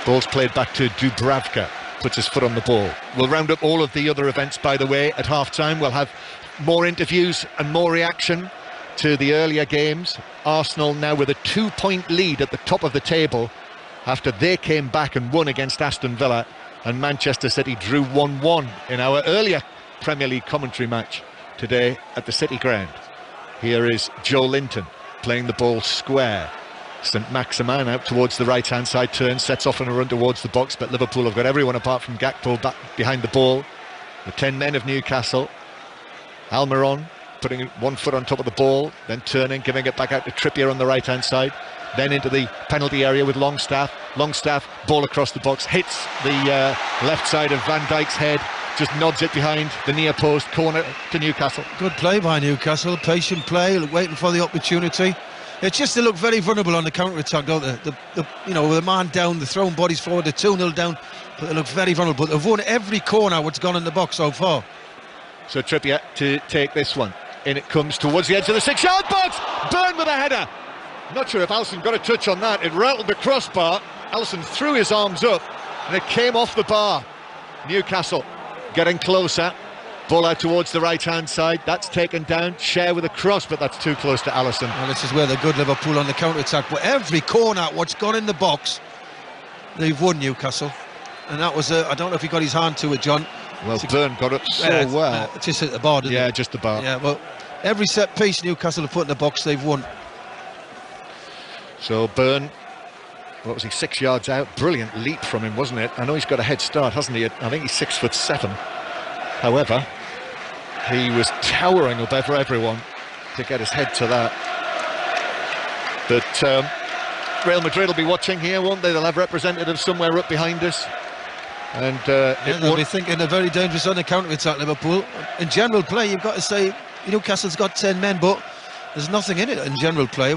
Ball's played back to Dubravka, puts his foot on the ball. We'll round up all of the other events, by the way, at half-time. We'll have more interviews and more reaction to the earlier games. Arsenal now with a 2-point lead at the top of the table after they came back and won against Aston Villa, and Manchester City drew 1-1 in our earlier Premier League commentary match today at the City Ground. Here is Joe Linton playing the ball square. St Maximin out towards the right-hand side, turns, sets off on a run towards the box, but Liverpool have got everyone apart from Gakpo back behind the ball. The 10 men of Newcastle. Almiron putting one foot on top of the ball, then turning, giving it back out to Trippier on the right-hand side, then into the penalty area with Longstaff. Longstaff, ball across the box, hits the left side of Van Dijk's head, just nods it behind the near post, corner to Newcastle. Good play by Newcastle, patient play, waiting for the opportunity. It's just they look very vulnerable on the counter-attack, don't they? You know, with a man down, they're throwing bodies forward, they're 2-0 down, but they look very vulnerable. They've won every corner what's gone in the box so far. So Trippier to take this one. In it comes towards the edge of the 6-yard box. Burn with a header. Not sure if Alisson got a touch on that. It rattled the crossbar. Alisson threw his arms up and it came off the bar. Newcastle getting closer. Ball out towards the right-hand side. That's taken down. Share with a cross, but that's too close to Alisson. Well, this is where they're good, Liverpool, on the counter-attack. But every corner, what's gone in the box, they've won, Newcastle. And that was, I don't know if he got his hand to it, John. Well, Byrne got up so well. Just at the bar, didn't Yeah, it? just the bar. Yeah, well, every set piece Newcastle have put in the box, they've won. So Byrne, what was he, 6 yards out? Brilliant leap from him, wasn't it? I know he's got a head start, hasn't he? I think he's 6'7". However, he was towering above everyone to get his head to that. But Real Madrid will be watching here, won't they? They'll have representatives somewhere up behind us. And they'll be thinking they're very dangerous on the counter-attack, Liverpool. In general play, you've got to say Newcastle's got 10 men, but there's nothing in it in general play.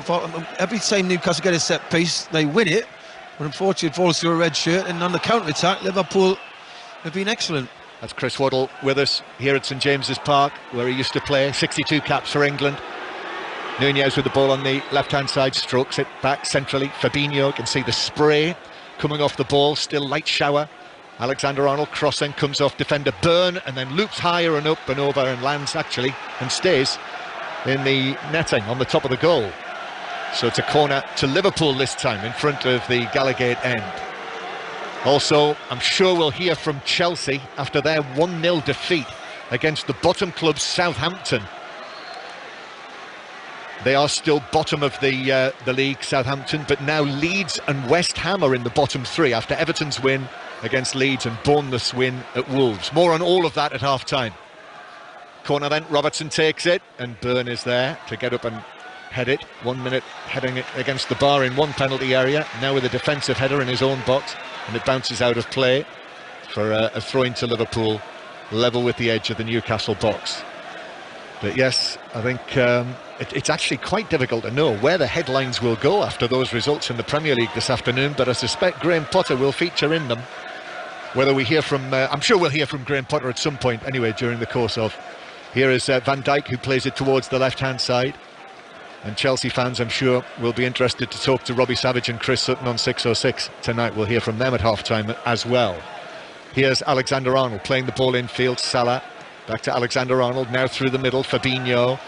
Every time Newcastle get a set piece, they win it, but unfortunately it falls through a red shirt. And on the counter-attack, Liverpool have been excellent. That's Chris Waddle with us here at St James's Park, where he used to play. 62 caps for England. Nunez with the ball on the left-hand side, strokes it back centrally. Fabinho, can see the spray coming off the ball, still light shower. Alexander-Arnold crossing, comes off defender Byrne, and then loops higher and up and over and lands actually, and stays in the netting on the top of the goal. So it's a corner to Liverpool this time in front of the Gallagate end. Also, I'm sure we'll hear from Chelsea after their 1-0 defeat against the bottom club Southampton. They are still bottom of the league, Southampton, but now Leeds and West Ham are in the bottom three after Everton's win against Leeds and Bournemouth's win at Wolves. More on all of that at half-time. Corner then, Robertson takes it, and Byrne is there to get up and head it. 1 minute heading it against the bar in one penalty area, now with a defensive header in his own box, and it bounces out of play for a throw into Liverpool, level with the edge of the Newcastle box. But yes, I think it's actually quite difficult to know where the headlines will go after those results in the Premier League this afternoon, but I suspect Graham Potter will feature in them. Whether we hear from, I'm sure we'll hear from Graham Potter at some point anyway during the course of. Here is Van Dijk, who plays it towards the left-hand side. And Chelsea fans, I'm sure, will be interested to talk to Robbie Savage and Chris Sutton on 606 tonight. We'll hear from them at half-time as well. Here's Alexander-Arnold playing the ball infield. Salah, back to Alexander-Arnold, now through the middle. Fabinho.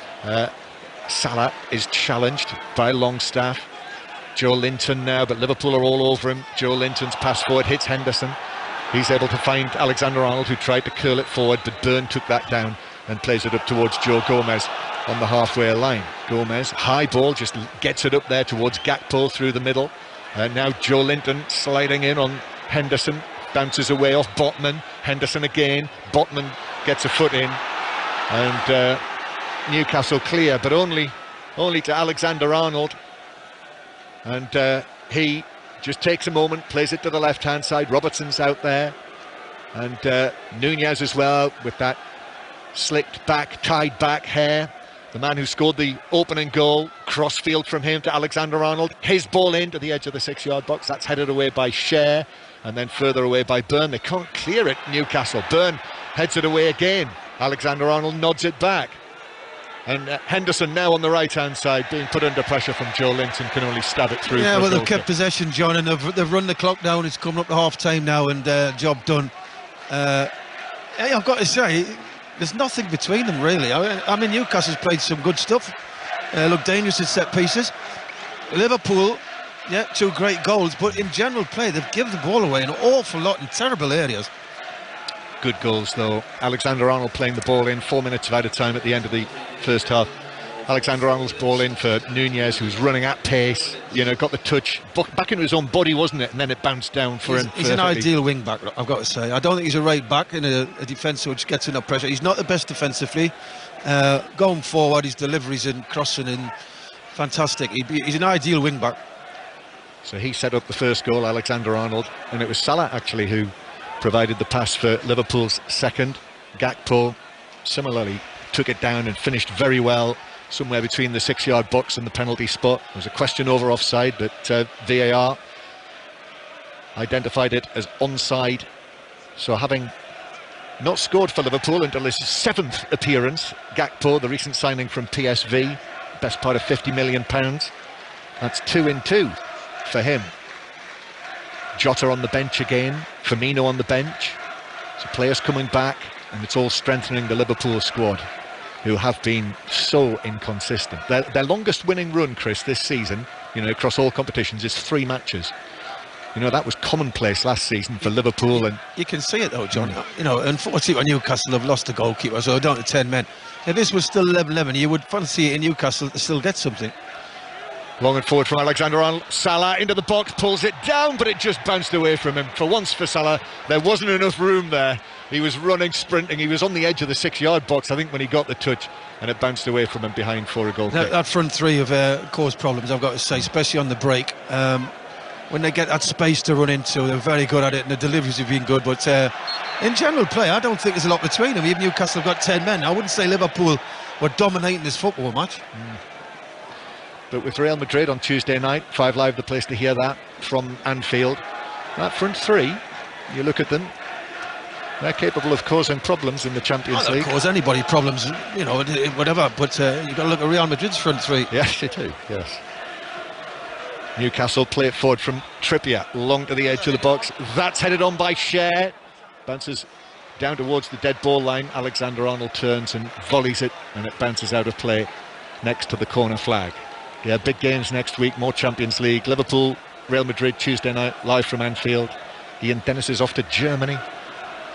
Salah is challenged by Longstaff. Joe Linton now, but Liverpool are all over him. Joe Linton's pass forward hits Henderson. He's able to find Alexander-Arnold, who tried to curl it forward, but Byrne took that down and plays it up towards Joe Gomez on the halfway line. Gomez, high ball, just gets it up there towards Gakpo through the middle. Now Joe Linton sliding in on Henderson, bounces away off Botman. Henderson again, Botman gets a foot in, and Newcastle clear, but only to Alexander-Arnold. And he just takes a moment, plays it to the left-hand side. Robertson's out there, and Nunez as well with that slicked back, tied back hair. The man who scored the opening goal, crossfield from him to Alexander-Arnold. His ball into the edge of the 6-yard box. That's headed away by Share, and then further away by Byrne. They can't clear it, Newcastle. Byrne heads it away again. Alexander-Arnold nods it back. And Henderson now on the right-hand side, being put under pressure from Joe Linton, can only stab it through. Yeah, well, they've kept possession, John, and they've run the clock down. It's coming up to half-time now, and job done. I've got to say, there's nothing between them, really. I mean, Newcastle's played some good stuff. Look dangerous at set pieces. Liverpool, yeah, 2 great goals, but in general play, they've given the ball away an awful lot in terrible areas. Good goals, though. Alexander-Arnold playing the ball in, 4 minutes of added time at the end of the first half. Alexander-Arnold's ball in for Nunez, who's running at pace, got the touch back into his own body, wasn't it? And then it bounced down for him. He's an ideal wing back, I've got to say. I don't think he's a right back in a defence which gets enough pressure. He's not the best defensively. Going forward, his deliveries and crossing and fantastic. He's an ideal wing back. So he set up the first goal, Alexander-Arnold, and it was Salah actually who provided the pass for Liverpool's second. Gakpo similarly took it down and finished very well, somewhere between the 6-yard box and the penalty spot. There was a question over offside, but VAR identified it as onside. So having not scored for Liverpool until his 7th appearance, Gakpo, the recent signing from PSV, best part of £50 million. That's 2 in 2 for him. Jota on the bench again, Firmino on the bench. So players coming back, and it's all strengthening the Liverpool squad, who have been so inconsistent. Their longest winning run, Chris, this season, across all competitions, is 3 matches. That was commonplace last season for Liverpool. And you can see it though, John. Unfortunately, Newcastle have lost the goalkeeper, so down to 10 men. If this was still 11-11, you would fancy it in Newcastle to still get something. Long and forward from Alexander-Arnold. Salah into the box, pulls it down, but it just bounced away from him. For once for Salah, there wasn't enough room there. He was running, sprinting. He was on the edge of the 6-yard box, I think, when he got the touch, and it bounced away from him behind for a goal. That front three have caused problems, I've got to say, especially on the break. When they get that space to run into, they're very good at it, and the deliveries have been good. But in general play, I don't think there's a lot between them. Even Newcastle have got 10 men. I wouldn't say Liverpool were dominating this football match. But with Real Madrid on Tuesday night, 5 Live, the place to hear that from Anfield. That front three, you look at them, they're capable of causing problems in the Champions League. Cause anybody problems, whatever. But you've got to look at Real Madrid's front three. Yes, you do. Yes. Newcastle play it forward from Trippier, long to the edge of the box. That's headed on by Cher. Bounces down towards the dead ball line. Alexander-Arnold turns and volleys it, and it bounces out of play next to the corner flag. Yeah, big games next week, more Champions League. Liverpool, Real Madrid, Tuesday night, live from Anfield. Ian Dennis is off to Germany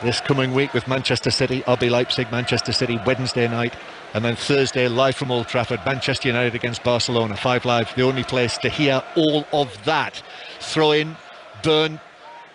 this coming week with Manchester City, RB Leipzig, Manchester City, Wednesday night. And then Thursday, live from Old Trafford, Manchester United against Barcelona. 5 Live, the only place to hear all of that. Throw in, Burn,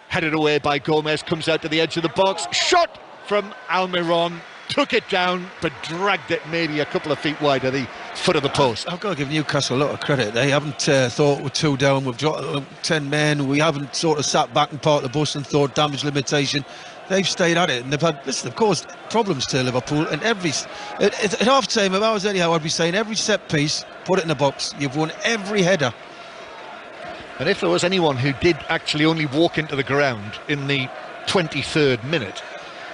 headed away by Gomez, comes out to the edge of the box. Shot from Almiron. Took it down, but dragged it maybe a couple of feet wide of the foot of the post. I've got to give Newcastle a lot of credit. They haven't thought we're 2 down, we've got 10 men. We haven't sort of sat back and parked the bus and thought damage limitation. They've stayed at it, and they've caused problems to Liverpool. And at half time, if I was anyhow, I'd be saying every set piece, put it in the box. You've won every header. And if there was anyone who did actually only walk into the ground in the 23rd minute,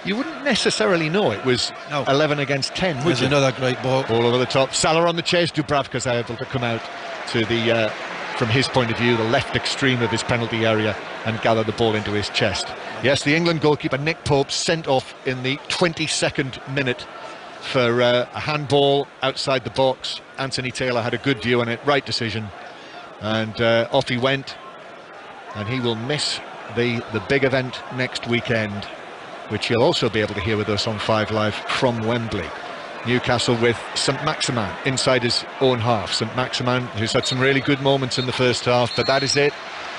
you wouldn't necessarily know it was 11 against 10. There's another great ball. All over the top. Salah on the chase. Dubravka's able to come out to the, from his point of view, the left extreme of his penalty area and gather the ball into his chest. Yes, the England goalkeeper Nick Pope sent off in the 22nd minute for a handball outside the box. Anthony Taylor had a good view on it. Right decision. And off he went. And he will miss the big event next weekend, which you'll also be able to hear with us on 5 Live from Wembley. Newcastle with St Maximin inside his own half. St Maximin, who's had some really good moments in the first half, but that is it.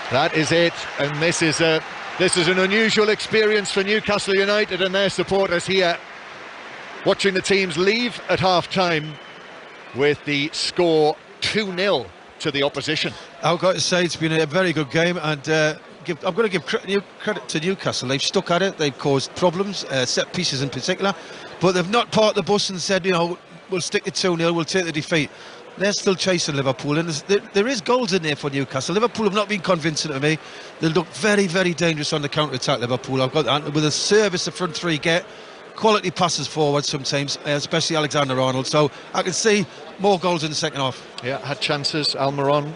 That is it. And this is an unusual experience for Newcastle United and their supporters here, watching the teams leave at half-time with the score 2-0 to the opposition. I've got to say it's been a very good game, and I've got to give credit to Newcastle. They've stuck at it, they've caused problems, set pieces in particular, but they've not parked the bus and said, we'll stick to 2-0, we'll take the defeat. They're still chasing Liverpool, and there is goals in there for Newcastle. Liverpool have not been convincing to me. They look very, very dangerous on the counter-attack, Liverpool. I've got that. With a service the front three get, quality passes forward sometimes, especially Alexander-Arnold. So I can see more goals in the second half. Yeah, had chances. Almiron,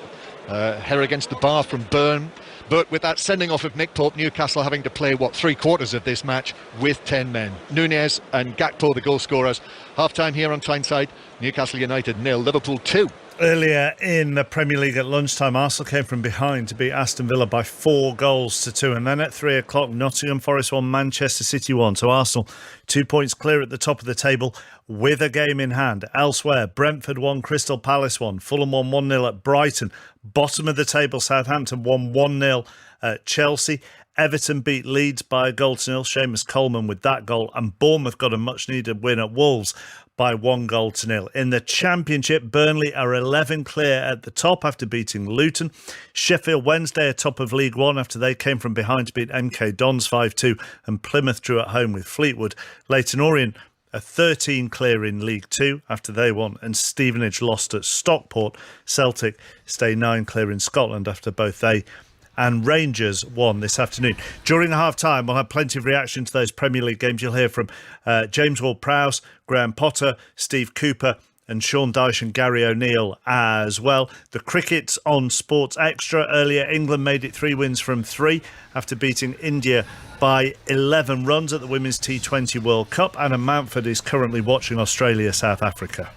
hair against the bar from Byrne. But with that sending off of Nick Pope, Newcastle having to play, three quarters of this match with 10 men. Nunez and Gakpo, the goal scorers. Half-time here on Tyneside, Newcastle United 0, Liverpool 2. Earlier in the Premier League at lunchtime, Arsenal came from behind to beat Aston Villa by 4-2. And then at 3 o'clock, Nottingham Forest 1, Manchester City 1. So Arsenal 2 points clear at the top of the table with a game in hand. Elsewhere, Brentford 1, Crystal Palace 1, Fulham 1-0 at Brighton. Bottom of the table, Southampton 1-0 at Chelsea. Everton beat Leeds by 1-0. Seamus Coleman with that goal. And Bournemouth got a much-needed win at Wolves by 1-0. In the Championship, Burnley are 11 clear at the top after beating Luton. Sheffield Wednesday are top of League One after they came from behind to beat MK Dons 5-2, and Plymouth drew at home with Fleetwood. Leyton Orient are 13 clear in League Two after they won, and Stevenage lost at Stockport. Celtic stay 9 clear in Scotland after both they and Rangers won this afternoon. During the half-time, we'll have plenty of reaction to those Premier League games. You'll hear from James Ward-Prowse, Graham Potter, Steve Cooper and Sean Dyche and Gary O'Neill as well. The cricket on Sports Extra. Earlier, England made it 3 wins from 3 after beating India by 11 runs at the Women's T20 World Cup. Anna Mountford is currently watching Australia-South Africa.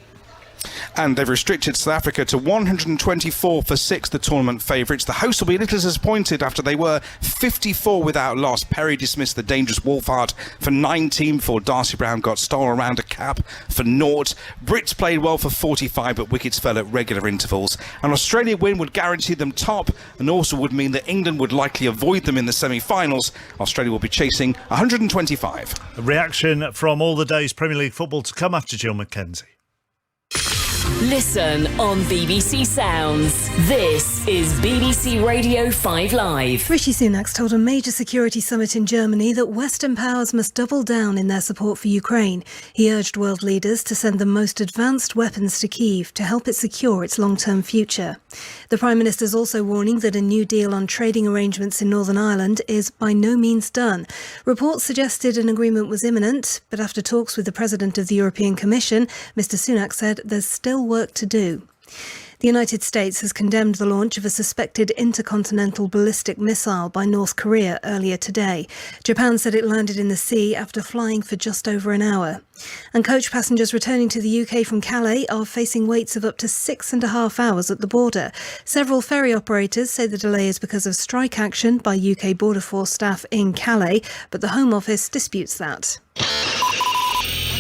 And they've restricted South Africa to 124 for 6, the tournament favourites. The hosts will be a little disappointed after they were 54 without loss. Perry dismissed the dangerous Wolfhard for 19 before Darcy Brown got stolen around a cap for 0. Brits played well for 45, but wickets fell at regular intervals. An Australia win would guarantee them top and also would mean that England would likely avoid them in the semi-finals. Australia will be chasing 125. A reaction from all the day's Premier League football to come after Jill McKenzie. Listen on BBC Sounds. This is BBC Radio 5 Live. Rishi Sunak's told a major security summit in Germany that Western powers must double down in their support for Ukraine. He urged world leaders to send the most advanced weapons to Kyiv to help it secure its long-term future. The Prime Minister is also warning that a new deal on trading arrangements in Northern Ireland is by no means done. Reports suggested an agreement was imminent, but after talks with the President of the European Commission, Mr Sunak said there's still work to do. The United States has condemned the launch of a suspected intercontinental ballistic missile by North Korea earlier today. Japan said it landed in the sea after flying for just over an hour. And coach passengers returning to the UK from Calais are facing waits of up to 6.5 hours at the border. Several ferry operators say the delay is because of strike action by UK Border Force staff in Calais, but the Home Office disputes that.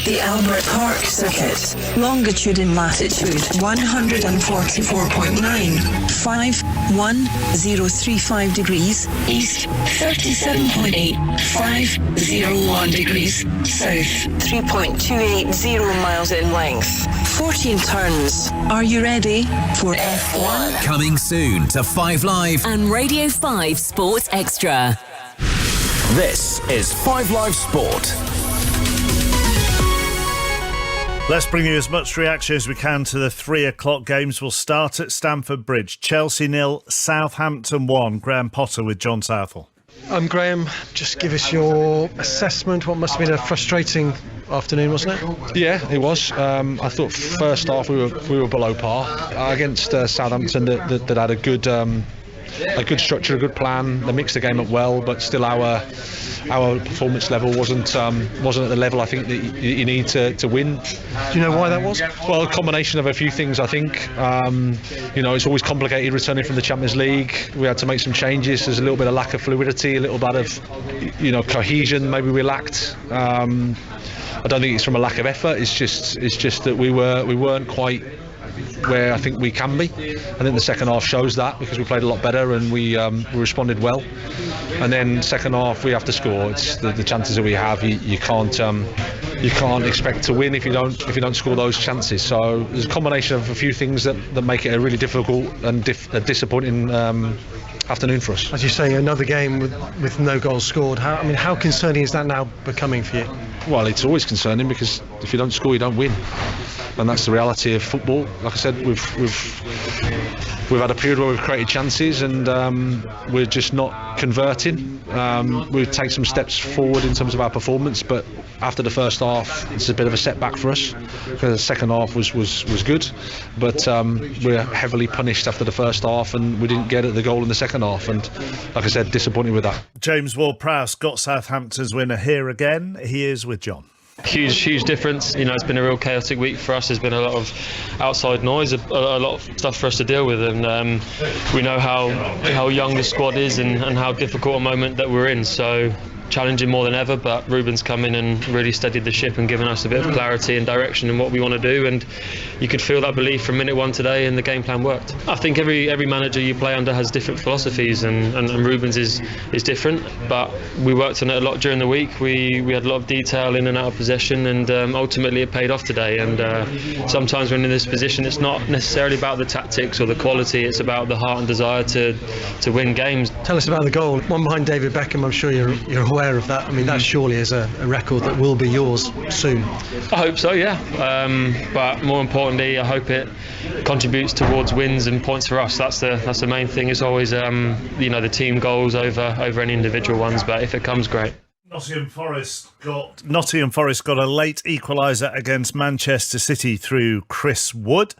The Albert Park Circuit. Longitude and latitude 144.9, 51035 degrees east, 37.8, 501 degrees south, 3.280 miles in length, 14 turns. Are you ready for F1? Coming soon to 5 Live and Radio 5 Sports Extra. This is 5 Live Sport. Let's bring you as much reaction as we can to the 3 o'clock games. We'll start at Stamford Bridge. Chelsea 0, Southampton 1. Graham Potter with John Southall. Graham, just give us your assessment. What must have been a frustrating afternoon, wasn't it? Yeah, it was. I thought first half we were below par against Southampton that had a good structure, a good plan. They mixed the game up well, but still our performance level wasn't at the level I think that you need to win. Do you know why that was? Well, a combination of a few things, I think. It's always complicated returning from the Champions League. We had to make some changes. There's a little bit of lack of fluidity, a little bit of cohesion maybe we lacked. I don't think it's from a lack of effort. It's just that we weren't quite where I think we can be. I think the second half shows that because we played a lot better and we responded well. And then second half we have to score. It's the chances that we have. You can't expect to win if you don't score those chances. So there's a combination of a few things that make it a really difficult and disappointing afternoon for us. As you say, another game with no goals scored. How concerning is that now becoming for you? Well, it's always concerning because if you don't score, you don't win. And that's the reality of football. Like I said, we've had a period where we've created chances and we're just not converting. We've taken some steps forward in terms of our performance, but after the first half, it's a bit of a setback for us because the second half was good, but we're heavily punished after the first half and we didn't get at the goal in the second half, and like I said, disappointed with that. James Ward-Prowse got Southampton's winner here again. He is with John. Huge difference. It's been a real chaotic week for us. There's been a lot of outside noise, a lot of stuff for us to deal with, and we know how young the squad is and how difficult a moment that we're in. So challenging more than ever, but Ruben's come in and really steadied the ship and given us a bit of clarity and direction in what we want to do, and you could feel that belief from minute one today, and the game plan worked. I think every manager you play under has different philosophies, and Ruben's is different, but we worked on it a lot during the week. We had a lot of detail in and out of possession, and ultimately it paid off today. And sometimes when in this position, it's not necessarily about the tactics or the quality, it's about the heart and desire to win games. Tell us about the goal. One behind David Beckham, I'm sure you're aware of that. I mean, that surely is a record that will be yours soon. I hope so, yeah. But more importantly, I hope it contributes towards wins and points for us. That's the main thing. It's always the team goals over any individual ones, but if it comes, great. Nottingham Forest got a late equaliser against Manchester City through Chris Wood.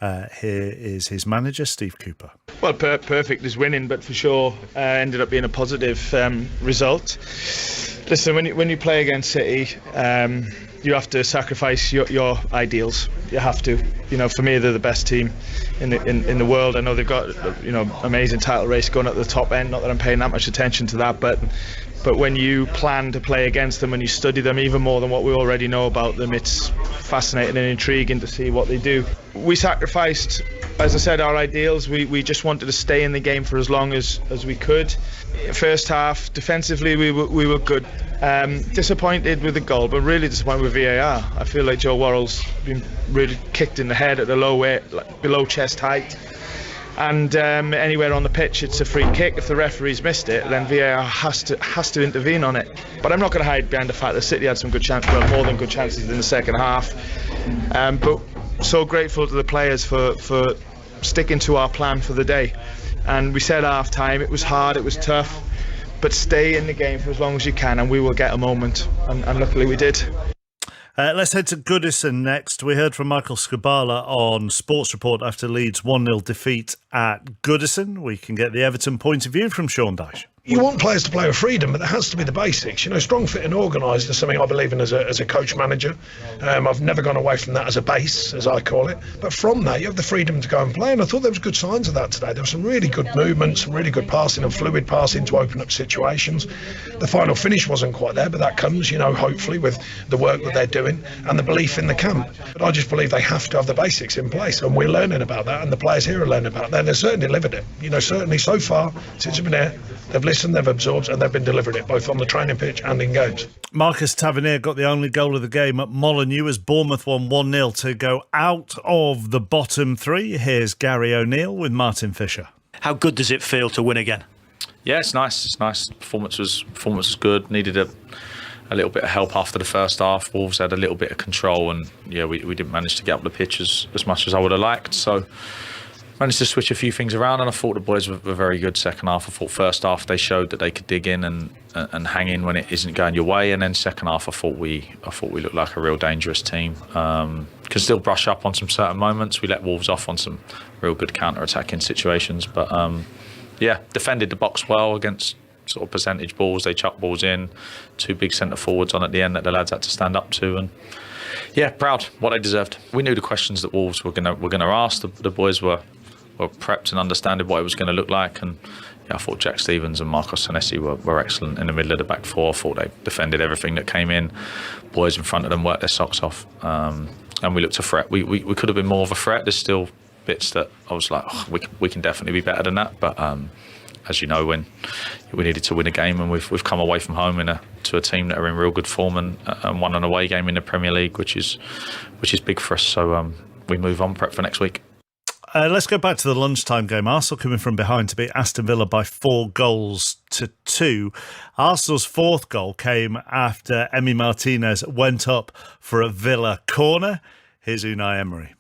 Here is his manager, Steve Cooper. Well, perfect is winning, but for sure ended up being a positive result. Listen, when you play against City, you have to sacrifice your ideals. You have to. For me, they're the best team in the world. I know they've got amazing title race going at the top end. Not that I'm paying that much attention to that, but when you plan to play against them and you study them even more than what we already know about them, it's fascinating and intriguing to see what they do. We sacrificed, as I said, our ideals. We just wanted to stay in the game for as long as we could. First half, defensively, we were good. Disappointed with the goal, but really disappointed with VAR. I feel like Joe Worrell's been really kicked in the head at a low weight, below chest height. And anywhere on the pitch, it's a free kick. If the referee's missed it, then VAR has to intervene on it. But I'm not going to hide behind the fact that City had some good chances, well, more than good chances in the second half. But so grateful to the players for sticking to our plan for the day. And we said half time, it was hard, it was tough, but stay in the game for as long as you can, and we will get a moment. And luckily we did. Let's head to Goodison next. We heard from Michael Skubala on Sports Report after Leeds' 1-0 defeat at Goodison. We can get the Everton point of view from Sean Dyche. You want players to play with freedom, but there has to be the basics. Strong, fit and organised is something I believe in as a coach manager. I've never gone away from that as a base, as I call it. But from that, you have the freedom to go and play, and I thought there was good signs of that today. There were some really good movements, some really good passing and fluid passing to open up situations. The final finish wasn't quite there, but that comes, hopefully with the work that they're doing and the belief in the camp. But I just believe they have to have the basics in place, and we're learning about that, and the players here are learning about that. They've certainly delivered it. Certainly so far, since we've been here, they've listened, they've absorbed, and they've been delivering it, both on the training pitch and in games. Marcus Tavernier got the only goal of the game at Molineux as Bournemouth won 1-0 to go out of the bottom three. Here's Gary O'Neill with Martin Fisher. How good does it feel to win again? Yeah, it's nice. It's nice. Performance was good. Needed a little bit of help after the first half. Wolves had a little bit of control, and we didn't manage to get up the pitch as much as I would have liked. So managed to switch a few things around, and I thought the boys were very good second half. I thought first half they showed that they could dig in and hang in when it isn't going your way, and then second half I thought we looked like a real dangerous team. Can still brush up on some certain moments. We let Wolves off on some real good counter-attacking situations, but defended the box well against sort of percentage balls. They chucked balls in, two big centre forwards on at the end that the lads had to stand up to, and proud what they deserved. We knew the questions that Wolves were going to ask. The boys were prepped and understood what it was going to look like, and I thought Jack Stevens and Marcos Senesi were excellent in the middle of the back four. I thought they defended everything that came in. Boys in front of them worked their socks off, and we looked a threat. We could have been more of a threat. There's still bits that I was like, we can definitely be better than that, but as you know, when we needed to win a game, and we've come away from home to a team that are in real good form and won an away game in the Premier League, which is big for us. So we move on, prep for next week. Let's go back to the lunchtime game. Arsenal coming from behind to beat Aston Villa by 4-2. Arsenal's fourth goal came after Emi Martinez went up for a Villa corner. Here's Unai Emery.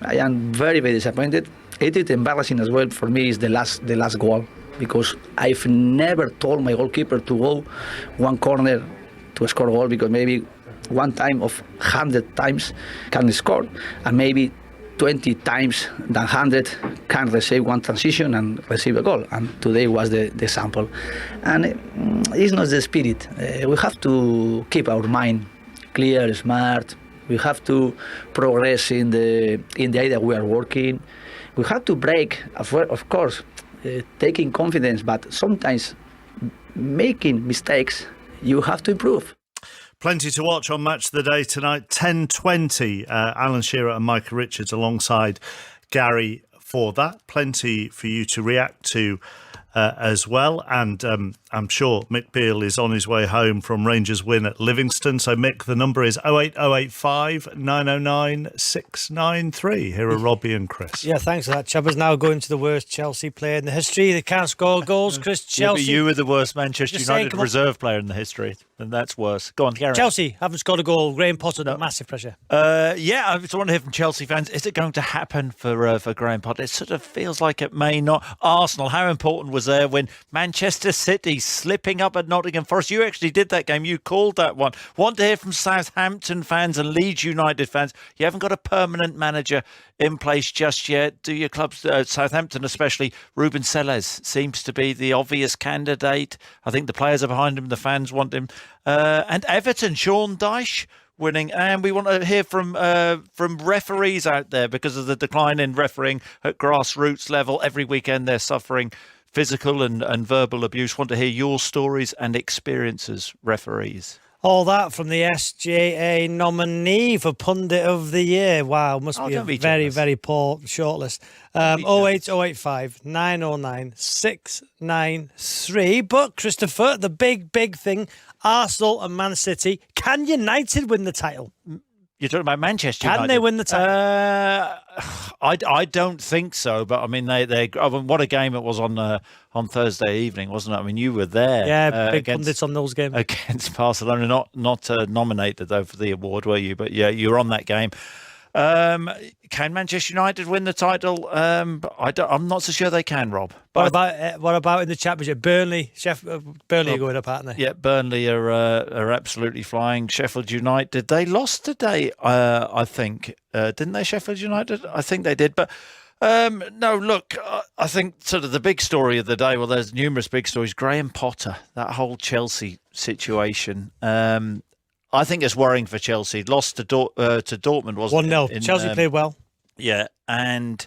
I am very, very disappointed. It is embarrassing as well for me is the last goal, because I've never told my goalkeeper to go one corner to score a goal, because maybe one time of 100 times can score, and maybe 20 times than 100 can receive one transition and receive a goal. And today was the example. And it's not the spirit. We have to keep our mind clear, smart. We have to progress in the area we are working. We have to break, of course, taking confidence, but sometimes making mistakes, you have to improve. Plenty to watch on Match of the Day tonight. 10:20. Alan Shearer and Micah Richards alongside Gary for that. Plenty for you to react to as well. And I'm sure Mick Beale is on his way home from Rangers' win at Livingston. So, Mick, the number is 08085 909 693. Here are Robbie and Chris. Yeah, thanks for that. Chubbers now going to the worst Chelsea player in the history. They can't score goals. Chris, Chelsea. Yeah, but you were the worst Manchester Just United saying, reserve player in the history, and that's worse. Go on, Gary. Chelsea haven't scored a goal. Graham Potter, massive pressure. Yeah, I just want to hear from Chelsea fans. Is it going to happen for Graham Potter? It sort of feels like it may not. Arsenal, how important was there when Manchester City slipping up at Nottingham Forest? You actually did that game. You called that one. Want to hear from Southampton fans and Leeds United fans. You haven't got a permanent manager in place just yet. Do your clubs, Southampton especially, Ruben Selles seems to be the obvious candidate. I think the players are behind him. The fans want him. And Everton, Sean Dyche winning. And we want to hear from referees out there because of the decline in refereeing at grassroots level. Every weekend they're suffering physical and verbal abuse. Want to hear your stories and experiences, referees. All that from the SJA nominee for Pundit of the Year. Wow, must be a very, very poor shortlist. 08085 909 693. But, Christopher, the big thing, Arsenal and Man City. Can United win the title? You're talking about Manchester United. Can they win the title? I don't think so, but I mean, what a game it was on Thursday evening, wasn't it? I mean, you were there. Yeah, big pundits on those games against Barcelona. Not nominated though for the award, were you? But yeah, you were on that game. Can Manchester United win the title? I'm not so sure they can, Rob. What about in the Championship? Burnley are going up, aren't they? Yeah, Burnley are absolutely flying. Sheffield United, they lost today, I think. Didn't they, Sheffield United? I think they did. But no, look, I think sort of the big story of the day, well, there's numerous big stories. Graham Potter, that whole Chelsea situation. I think it's worrying for Chelsea. Lost to Dortmund, wasn't it? 1-0. Chelsea played well. Yeah, and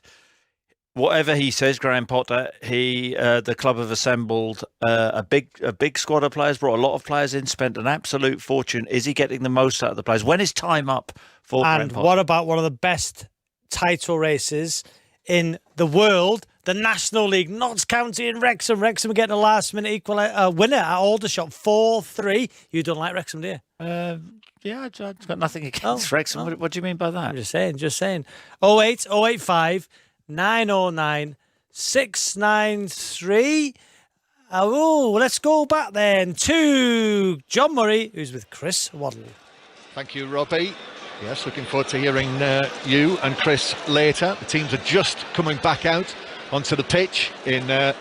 whatever he says, Graham Potter, the club have assembled a big squad of players, brought a lot of players in, spent an absolute fortune. Is he getting the most out of the players? When is time up for Graham Potter? And what about one of the best title races in the world, the National League? Notts County and Wrexham. Wrexham getting a last-minute winner at Aldershot, 4-3. You don't like Wrexham, do you? Yeah, I've got nothing against Wrexham. What do you mean by that? I'm just saying. 08085 909 693. Let's go back then to John Murray, who's with Chris Waddle. Thank you, Robbie. Yes, looking forward to hearing you and Chris later. The teams are just coming back out onto the pitch in the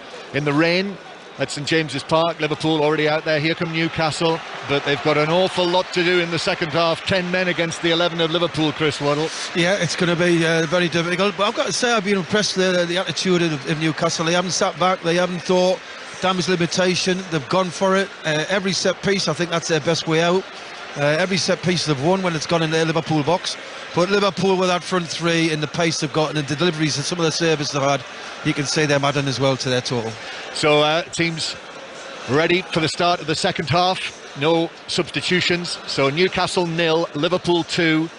rain at St James's Park. Liverpool already out there. Here come Newcastle, but they've got an awful lot to do in the second half. 10 men against the 11 of Liverpool, Chris Waddle. Yeah, it's going to be very difficult. But I've got to say, I've been impressed with the attitude of Newcastle. They haven't sat back. They haven't thought damage limitation. They've gone for it. Every set piece, I think that's their best way out. Every set piece they've won when it's gone in their Liverpool box. But Liverpool with that front three and the pace they've got and the deliveries and some of the service they've had, you can say they're adding as well to their total. So teams ready for the start of the second half. No substitutions. So Newcastle 0, Liverpool 2.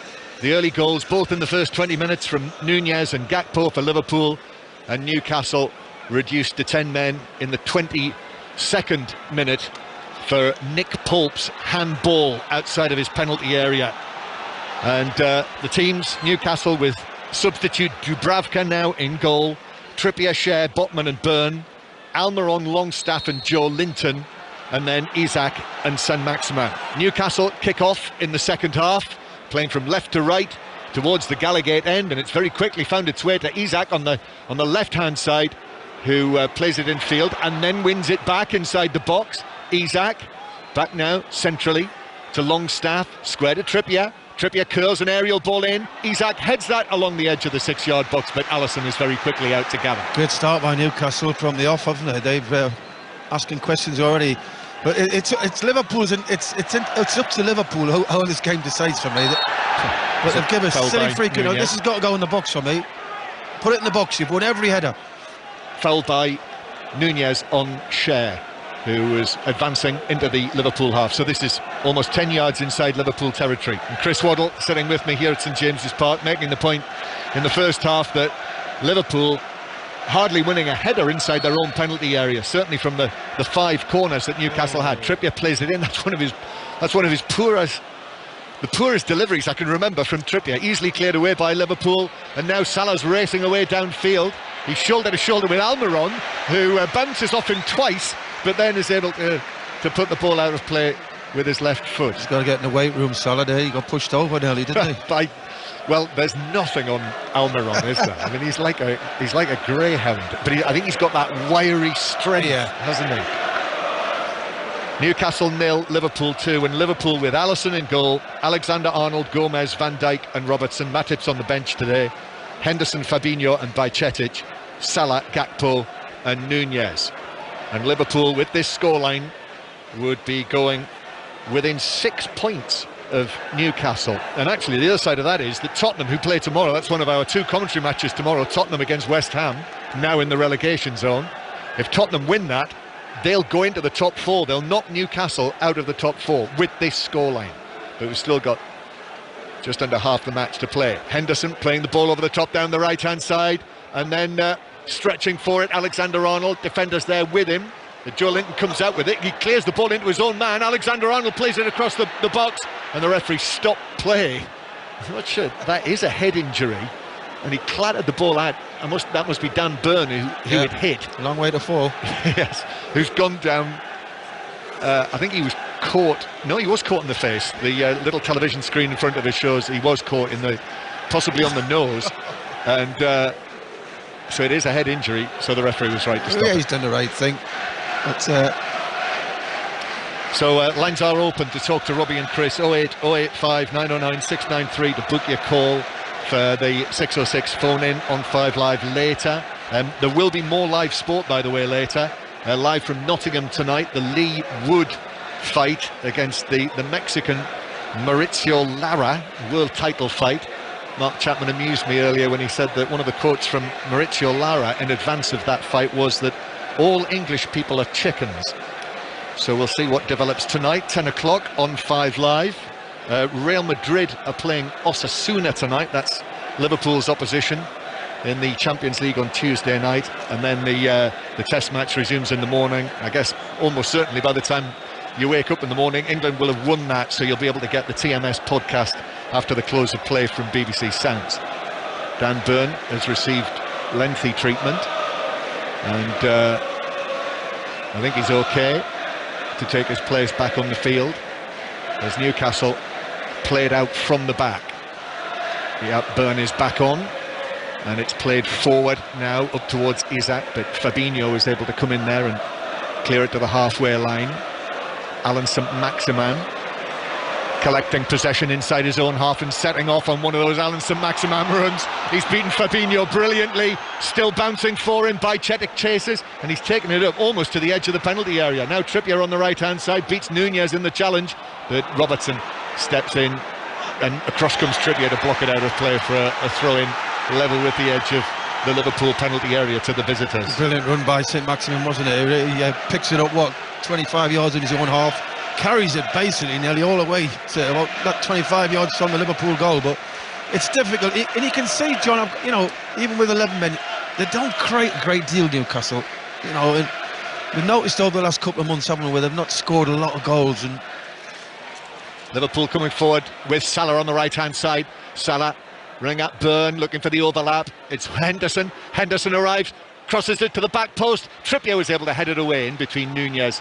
The early goals both in the first 20 minutes from Nunez and Gakpo for Liverpool, and Newcastle reduced to 10 men in the 22nd minute for Nick Pope's handball outside of his penalty area. And the teams, Newcastle with substitute Dubravka now in goal, Trippier, Schär, Botman and Byrne, Almiron, Longstaff and Joe Linton, and then Isak and Saint-Maximin. Newcastle kick off in the second half, playing from left to right towards the Gallagate end, and it's very quickly found its way to Isak on the left-hand side, who plays it in field and then wins it back inside the box. Isak back now centrally to Longstaff, square to Trippier. Trippier curls an aerial ball in. Isak heads that along the edge of the 6-yard box, but Alisson is very quickly out to gather. Great start by Newcastle from the off, haven't they? They've asking questions already. But it's Liverpool's, and it's up to Liverpool how this game decides for me. But they've given a silly free kick. This has got to go in the box for me. Put it in the box. You've won every header. Fouled by Nunez on Cher, who was advancing into the Liverpool half. So this is almost 10 yards inside Liverpool territory. And Chris Waddle sitting with me here at St James's Park, making the point in the first half that Liverpool hardly winning a header inside their own penalty area, certainly from the 5 corners that Newcastle had. Trippier plays it in. That's one of his poorest deliveries I can remember from Trippier. Easily cleared away by Liverpool, and now Salah's racing away downfield. He's shoulder to shoulder with Almiron, who bounces off him twice, but then is able to put the ball out of play with his left foot. He's got to get in the weight room, Salah. There, he got pushed over nearly, didn't he? Well, there's nothing on Almiron, is there? I mean, he's like a greyhound, but I think he's got that wiry strength, hasn't he? Newcastle 0, Liverpool 2, and Liverpool with Alisson in goal, Alexander-Arnold, Gomez, Van Dijk and Robertson. Matip's on the bench today. Henderson, Fabinho and Bajcetic, Salah, Gakpo and Nunez. And Liverpool, with this scoreline, would be going within 6 points of Newcastle. And actually the other side of that is that Tottenham, who play tomorrow, that's one of our 2 commentary matches tomorrow, Tottenham against West Ham, now in the relegation zone. If Tottenham win that, they'll go into the top 4. They'll knock Newcastle out of the top 4 with this scoreline. But we've still got just under half the match to play. Henderson playing the ball over the top down the right hand side, and then stretching for it, Alexander-Arnold, defenders there with him. Joe Linton comes out with it, he clears the ball into his own man. Alexander-Arnold plays it across the box, and the referee stopped play. I'm not sure that is a head injury, and he clattered the ball out. That must be Dan Byrne who had hit. Long way to fall. Yes, who's gone down. I think he was caught. No, he was caught in the face. The little television screen in front of us shows he was caught possibly on the nose, and so it is a head injury. So the referee was right to stop. Yeah, he's done the right thing. But, so lines are open to talk to Robbie and Chris. 08085 909 693 to book your call for the 606 phone in on 5 Live later. There will be more live sport, by the way, later. Live from Nottingham tonight, the Lee Wood fight against the Mexican Mauricio Lara, world title fight. Mark Chapman amused me earlier when he said that one of the quotes from Mauricio Lara in advance of that fight was that all English people are chickens. So we'll see what develops tonight, 10 o'clock on 5 Live. Real Madrid are playing Osasuna tonight. That's Liverpool's opposition in the Champions League on Tuesday night. And then the test match resumes in the morning. I guess almost certainly by the time you wake up in the morning, England will have won that, so you'll be able to get the TMS podcast after the close of play from BBC Sounds. Dan Byrne has received lengthy treatment, and I think he's okay to take his place back on the field as Newcastle played out from the back. Byrne is back on, and it's played forward now up towards Isak, but Fabinho is able to come in there and clear it to the halfway line. Alan St-Maximin collecting possession inside his own half and setting off on one of those Alan St-Maximin runs. He's beaten Fabinho brilliantly, still bouncing for him. Bajcetic chases, and he's taken it up almost to the edge of the penalty area. Now Trippier on the right hand side beats Nunez in the challenge, but Robertson steps in, and across comes Trippier to block it out of play for a throw-in level with the edge of the Liverpool penalty area to the visitors. Brilliant run by St-Maximin, wasn't it? He picks it up, 25 yards in his own half, carries it basically nearly all the way to about that 25 yards from the Liverpool goal. But it's difficult, and you can see, John, even with 11 men, they don't create a great deal, Newcastle. And we've noticed over the last couple of months, haven't we, where they've not scored a lot of goals. And Liverpool coming forward with Salah on the right hand side. Salah ring at Byrne, looking for the overlap. It's Henderson. Henderson arrives, crosses it to the back post. Trippier was able to head it away in between Nunez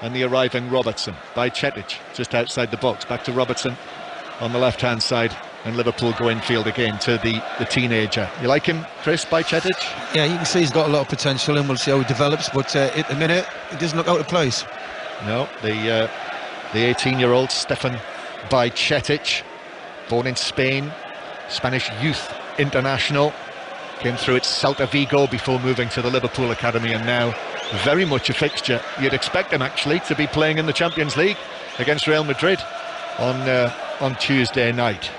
and the arriving Robertson. Bajcetic just outside the box. Back to Robertson on the left hand side, and Liverpool go infield again to the teenager. You like him, Chris, Bajcetic? Yeah, you can see he's got a lot of potential, and we'll see how he develops, but at the minute he doesn't look out of place. No, the 18-year-old Stefan Bajcetic, born in Spain, Spanish youth international, came through at Celta Vigo before moving to the Liverpool Academy, and now very much a fixture. You'd expect him actually to be playing in the Champions League against Real Madrid on Tuesday night.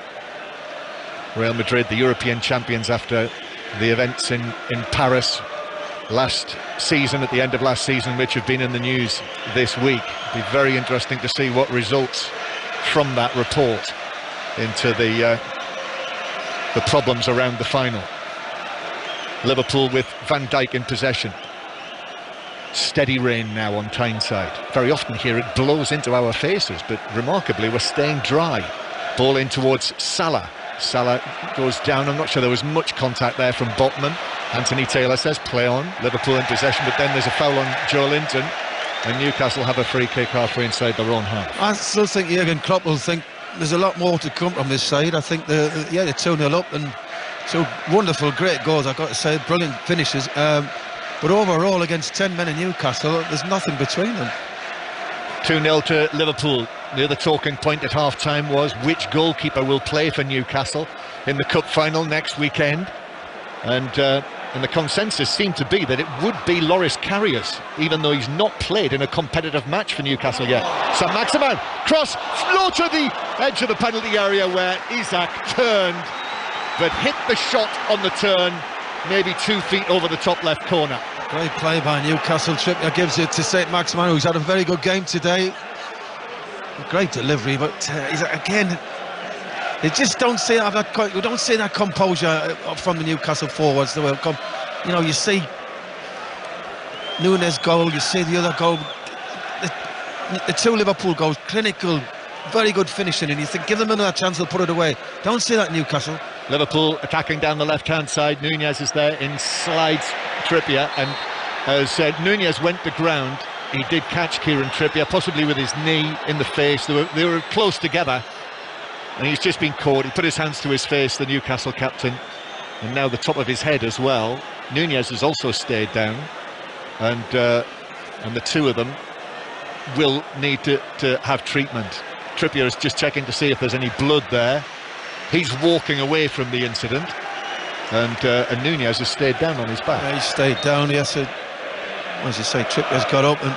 Real Madrid, the European champions after the events in Paris last season, at the end of last season, which have been in the news this week. It'll be very interesting to see what results from that report into the problems around the final. Liverpool with Van Dijk in possession. Steady rain now on Tyneside. Very often here it blows into our faces, but remarkably we're staying dry. Ball in towards Salah. Salah goes down. I'm not sure there was much contact there from Botman. Anthony Taylor says play on. Liverpool in possession, but then there's a foul on Joe Linton, and Newcastle have a free kick halfway inside their own half. I still think Jurgen Klopp will think there's a lot more to come from this side. I think they're 2-0 up, and so wonderful, great goals, I've got to say, brilliant finishes. But overall, against 10 men in Newcastle, there's nothing between them. 2-0 to Liverpool. The other talking point at half-time was which goalkeeper will play for Newcastle in the cup final next weekend. And the consensus seemed to be that it would be Loris Karius, even though he's not played in a competitive match for Newcastle yet. Saint-Maximin, cross, low to the edge of the penalty area where Isak turned, but hit the shot on the turn, maybe 2 feet over the top left corner. Great play by Newcastle. Trippier gives it to Saint-Maximin, who's had a very good game today. Great delivery, but again, they just don't see that. We don't see that composure from the Newcastle forwards. You see Nunes' goal, you see the other goal, the 2 Liverpool goals, clinical, very good finishing, and you think give them another chance, they'll put it away. Don't see that Newcastle. Liverpool attacking down the left-hand side. Nunez is there, in slides Trippier, and as Nunez went to ground, he did catch Kieran Trippier, possibly with his knee in the face. They were close together, and he's just been caught. He put his hands to his face, the Newcastle captain, and now the top of his head as well. Nunez has also stayed down, and the two of them will need to have treatment. Trippier is just checking to see if there's any blood there. He's walking away from the incident, and Nunez has stayed down on his back. Yeah, he stayed down. Yes, as you say, Trippier's got up, and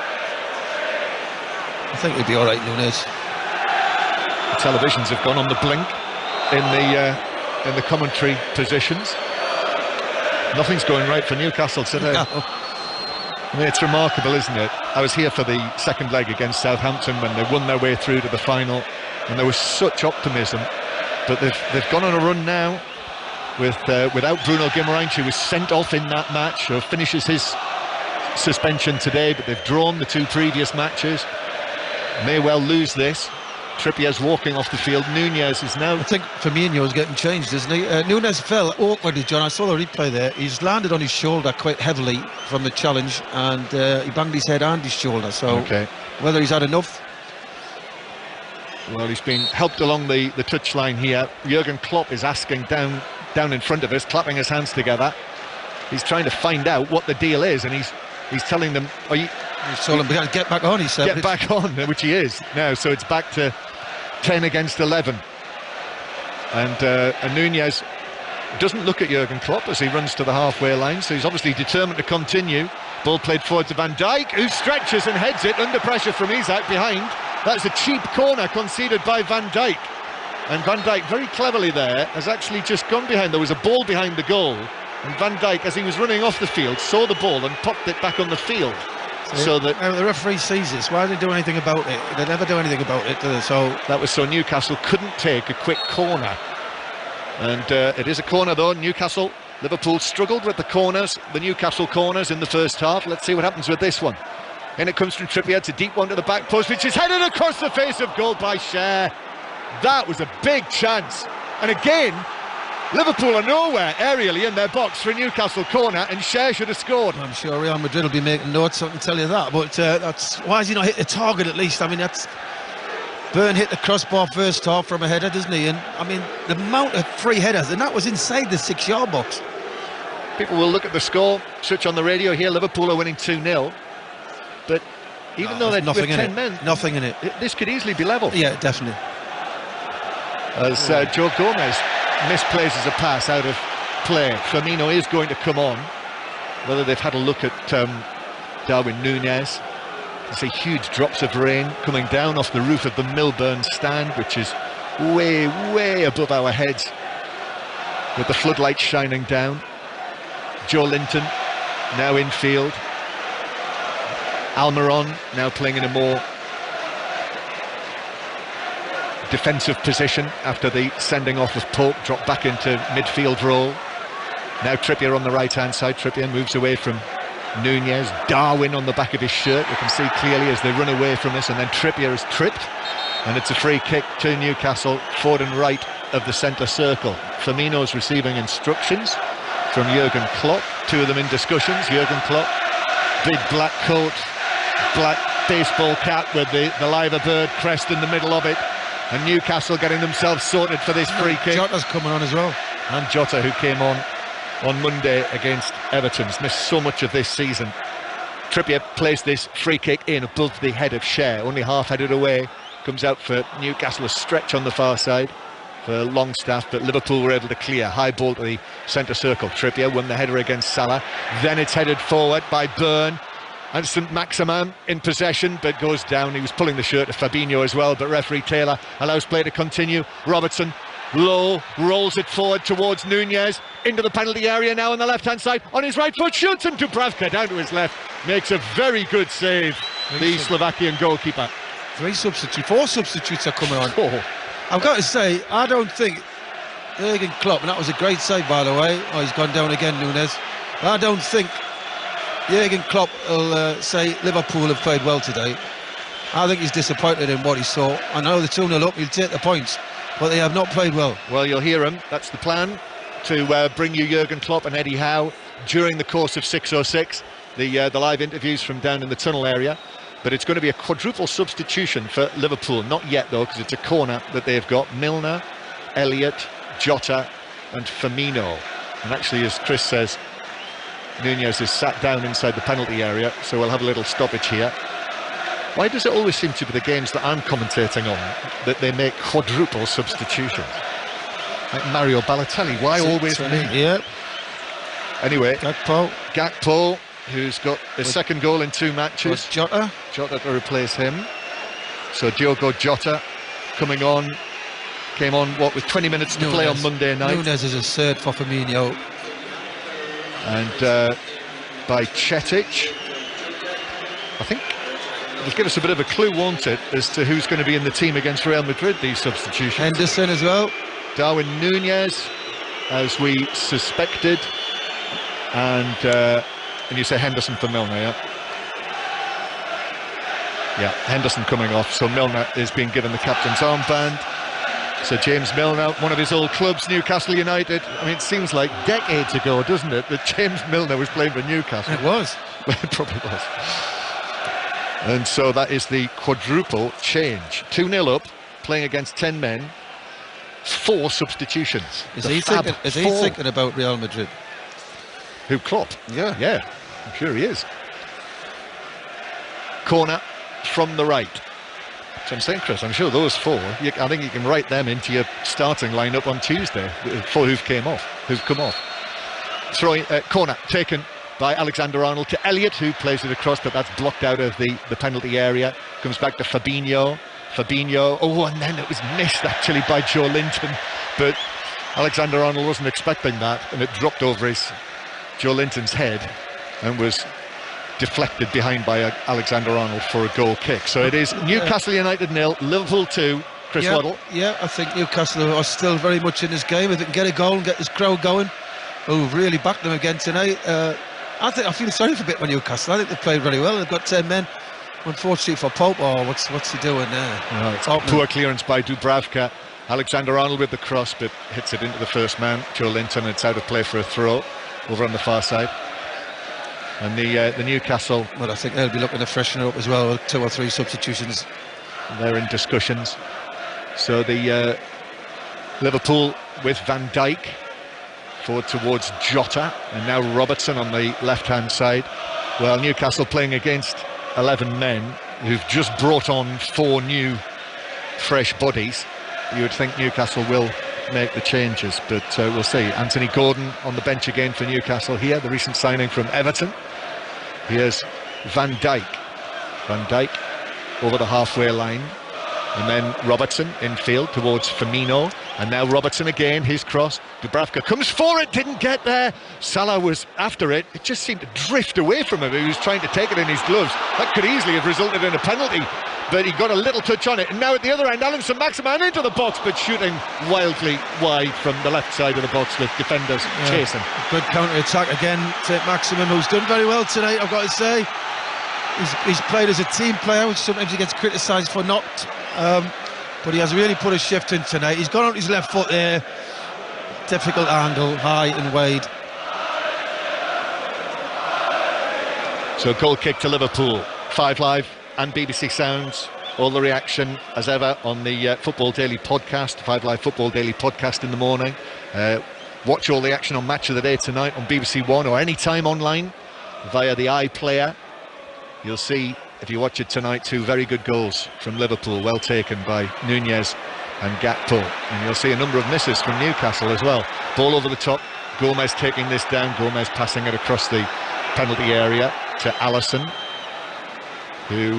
I think he'll be all right, Nunez. The televisions have gone on the blink in the commentary positions. Nothing's going right for Newcastle today. No. I mean, it's remarkable, isn't it? I was here for the second leg against Southampton when they won their way through to the final, and there was such optimism. But they've gone on a run now without Bruno Guimaraes, who was sent off in that match, or finishes his suspension today, but they've drawn the 2 previous matches. May well lose this. Trippier's walking off the field. Nunez is now... I think Firmino's getting changed, isn't he? Nunez fell awkwardly, John. I saw the replay there. He's landed on his shoulder quite heavily from the challenge, and he banged his head and his shoulder. So whether he's had enough... Well, he's been helped along the touchline here. Jurgen Klopp is asking down in front of us, clapping his hands together. He's trying to find out what the deal is, and he's telling them, he's telling them, get back on, he said. Get back on, which he is now. So it's back to 10 against 11. And Nunez doesn't look at Jurgen Klopp as he runs to the halfway line, so he's obviously determined to continue. Ball played forward to Van Dijk, who stretches and heads it under pressure from Isak behind. That's a cheap corner conceded by Van Dijk. And Van Dijk, very cleverly there, has actually just gone behind. There was a ball behind the goal, and Van Dijk, as he was running off the field, saw the ball and popped it back on the field. So that the referee sees this. Why do they do anything about it? They never do anything about it, do they? So that was so Newcastle couldn't take a quick corner. And it is a corner though. Liverpool struggled with the corners, the Newcastle corners in the first half. Let's see what happens with this one. And it comes from Trippier to deep one to the back post, which is headed across the face of goal by Cher. That was a big chance. And again, Liverpool are nowhere aerially in their box for a Newcastle corner, and Cher should have scored. I'm sure Real Madrid will be making notes, I can tell you that. But why has he not hit the target at least? I mean, Byrne hit the crossbar first half from a header, doesn't he? And I mean, the amount of free headers, and that was inside the 6-yard box. People will look at the score, switch on the radio here. Liverpool are winning 2-0. But Even though they're nothing in 10 it. men, Nothing in it. this could easily be level. Yeah, definitely. As Joe Gomez misplaces a pass out of play. Firmino is going to come on. Whether they've had a look at Darwin Núñez. You see huge drops of rain coming down off the roof of the Milburn stand, which is way, way above our heads, with the floodlights shining down. Joe Linton now in field. Almiron now playing in a more defensive position after the sending off of Pope, dropped back into midfield role. Now Trippier on the right hand side. Trippier moves away from Núñez. Darwin on the back of his shirt, we can see clearly as they run away from us, and then Trippier is tripped, and it's a free kick to Newcastle, forward and right of the centre circle. Firmino's receiving instructions from Jurgen Klopp, two of them in discussions. Jurgen Klopp, big black coat, black baseball cap with the liver bird crest in the middle of it, and Newcastle getting themselves sorted for this free kick. Jota's coming on as well. And Jota, who came on Monday against Everton, has missed so much of this season. Trippier plays this free kick in above the head of Cher, only half-headed away, comes out for Newcastle, a stretch on the far side for Longstaff, but Liverpool were able to clear. High ball to the centre circle. Trippier won the header against Salah, then it's headed forward by Byrne, and St Maximin in possession, but goes down. He was pulling the shirt of Fabinho as well, but referee Taylor allows play to continue. Robertson low, rolls it forward towards Núñez, into the penalty area now on the left-hand side, on his right foot, shoots, and Dubravka down to his left, makes a very good save, the Slovakian goalkeeper. Four substitutes are coming on. I've got to say, I don't think Jurgen Klopp, and that was a great save by the way, he's gone down again, Núñez. I don't think Jurgen Klopp will say Liverpool have played well today. I think he's disappointed in what he saw. I know the 2-0 up, he'll take the points, but they have not played well. Well, you'll hear him. That's the plan, to bring you Jurgen Klopp and Eddie Howe during the course of 6:06, the live interviews from down in the tunnel area. But it's going to be a quadruple substitution for Liverpool. Not yet, though, because it's a corner that they've got. Milner, Elliott, Jota and Firmino. And actually, as Chris says, Núñez is sat down inside the penalty area, so we'll have a little stoppage here. Why does it always seem to be the games that I'm commentating on that they make quadruple substitutions? Like Mario Balotelli, why always me? Yeah. Anyway, Gakpo, who's got his second goal in 2 matches. Jota to replace him. So Diogo Jota coming on, came on with 20 minutes to play on Monday night. Núñez is a third for Firmino. And by Chetic, I think it'll give us a bit of a clue, won't it, as to who's going to be in the team against Real Madrid, these substitutions. Henderson as well. Darwin Núñez, as we suspected, and you say Henderson for Milner, yeah? Yeah, Henderson coming off, so Milner is being given the captain's armband. So James Milner, one of his old clubs, Newcastle United. I mean, it seems like decades ago, doesn't it, that James Milner was playing for Newcastle. It was. It probably was. And so that is the quadruple change. 2-0 up, playing against 10 men, 4 substitutions. Is he thinking about Real Madrid? Who, Klopp? Yeah, I'm sure he is. Corner from the right. So I'm saying, Chris, I'm sure those 4, I think you can write them into your starting lineup on Tuesday. 4 who've come off. Throwing corner taken by Alexander-Arnold to Elliott, who plays it across, but that's blocked out of the penalty area. Comes back to Fabinho, and then it was missed actually by Joe Linton, but Alexander-Arnold wasn't expecting that, and it dropped over Joe Linton's head and was deflected behind by Alexander-Arnold for a goal kick. So it is Newcastle United 0, Liverpool 2. Chris Waddle. Yeah, I think Newcastle are still very much in this game. If they can get a goal and get this crowd going, really backed them again tonight. I feel sorry for a bit for Newcastle. I think they played very well. They've got 10 men. Unfortunately for Pope, what's he doing there? Poor clearance by Dubravka. Alexander-Arnold with the cross, but hits it into the first man, Joe Linton. It's out of play for a throw over on the far side. And the Newcastle... Well, I think they'll be looking to freshen it up as well, 2 or 3 substitutions. They're in discussions. So the Liverpool with Van Dijk forward towards Jota, and now Robertson on the left-hand side. Well, Newcastle playing against 11 men, who've just brought on 4 new fresh bodies, you would think Newcastle will make the changes, but we'll see. Anthony Gordon on the bench again for Newcastle here, the recent signing from Everton. Here's Van Dijk. Van Dijk over the halfway line, and then Robertson infield towards Firmino, and now Robertson again, his cross. Dubravka comes for it, didn't get there. Salah was after it, it just seemed to drift away from him. He was trying to take it in his gloves. That could easily have resulted in a penalty, but he got a little touch on it. And now at the other end, Alan Saint-Maximin into the box, but shooting wildly wide from the left side of the box with defenders chasing. Good counter-attack again. Saint-Maximin, who's done very well tonight, I've got to say. He's played as a team player, which sometimes he gets criticised for not, but he has really put a shift in tonight. He's gone on his left foot there, difficult angle, high and wide. So goal kick to Liverpool. 5 Live and BBC Sounds, all the reaction as ever on the Football Daily podcast, 5 Live Football Daily podcast in the morning. Watch all the action on Match of the Day tonight on BBC One or anytime online via the iPlayer. You'll see, if you watch it tonight, 2 very good goals from Liverpool, well taken by Nunez and Gakpo. And you'll see a number of misses from Newcastle as well. Ball over the top, Gomez taking this down, Gomez passing it across the penalty area to Alisson, who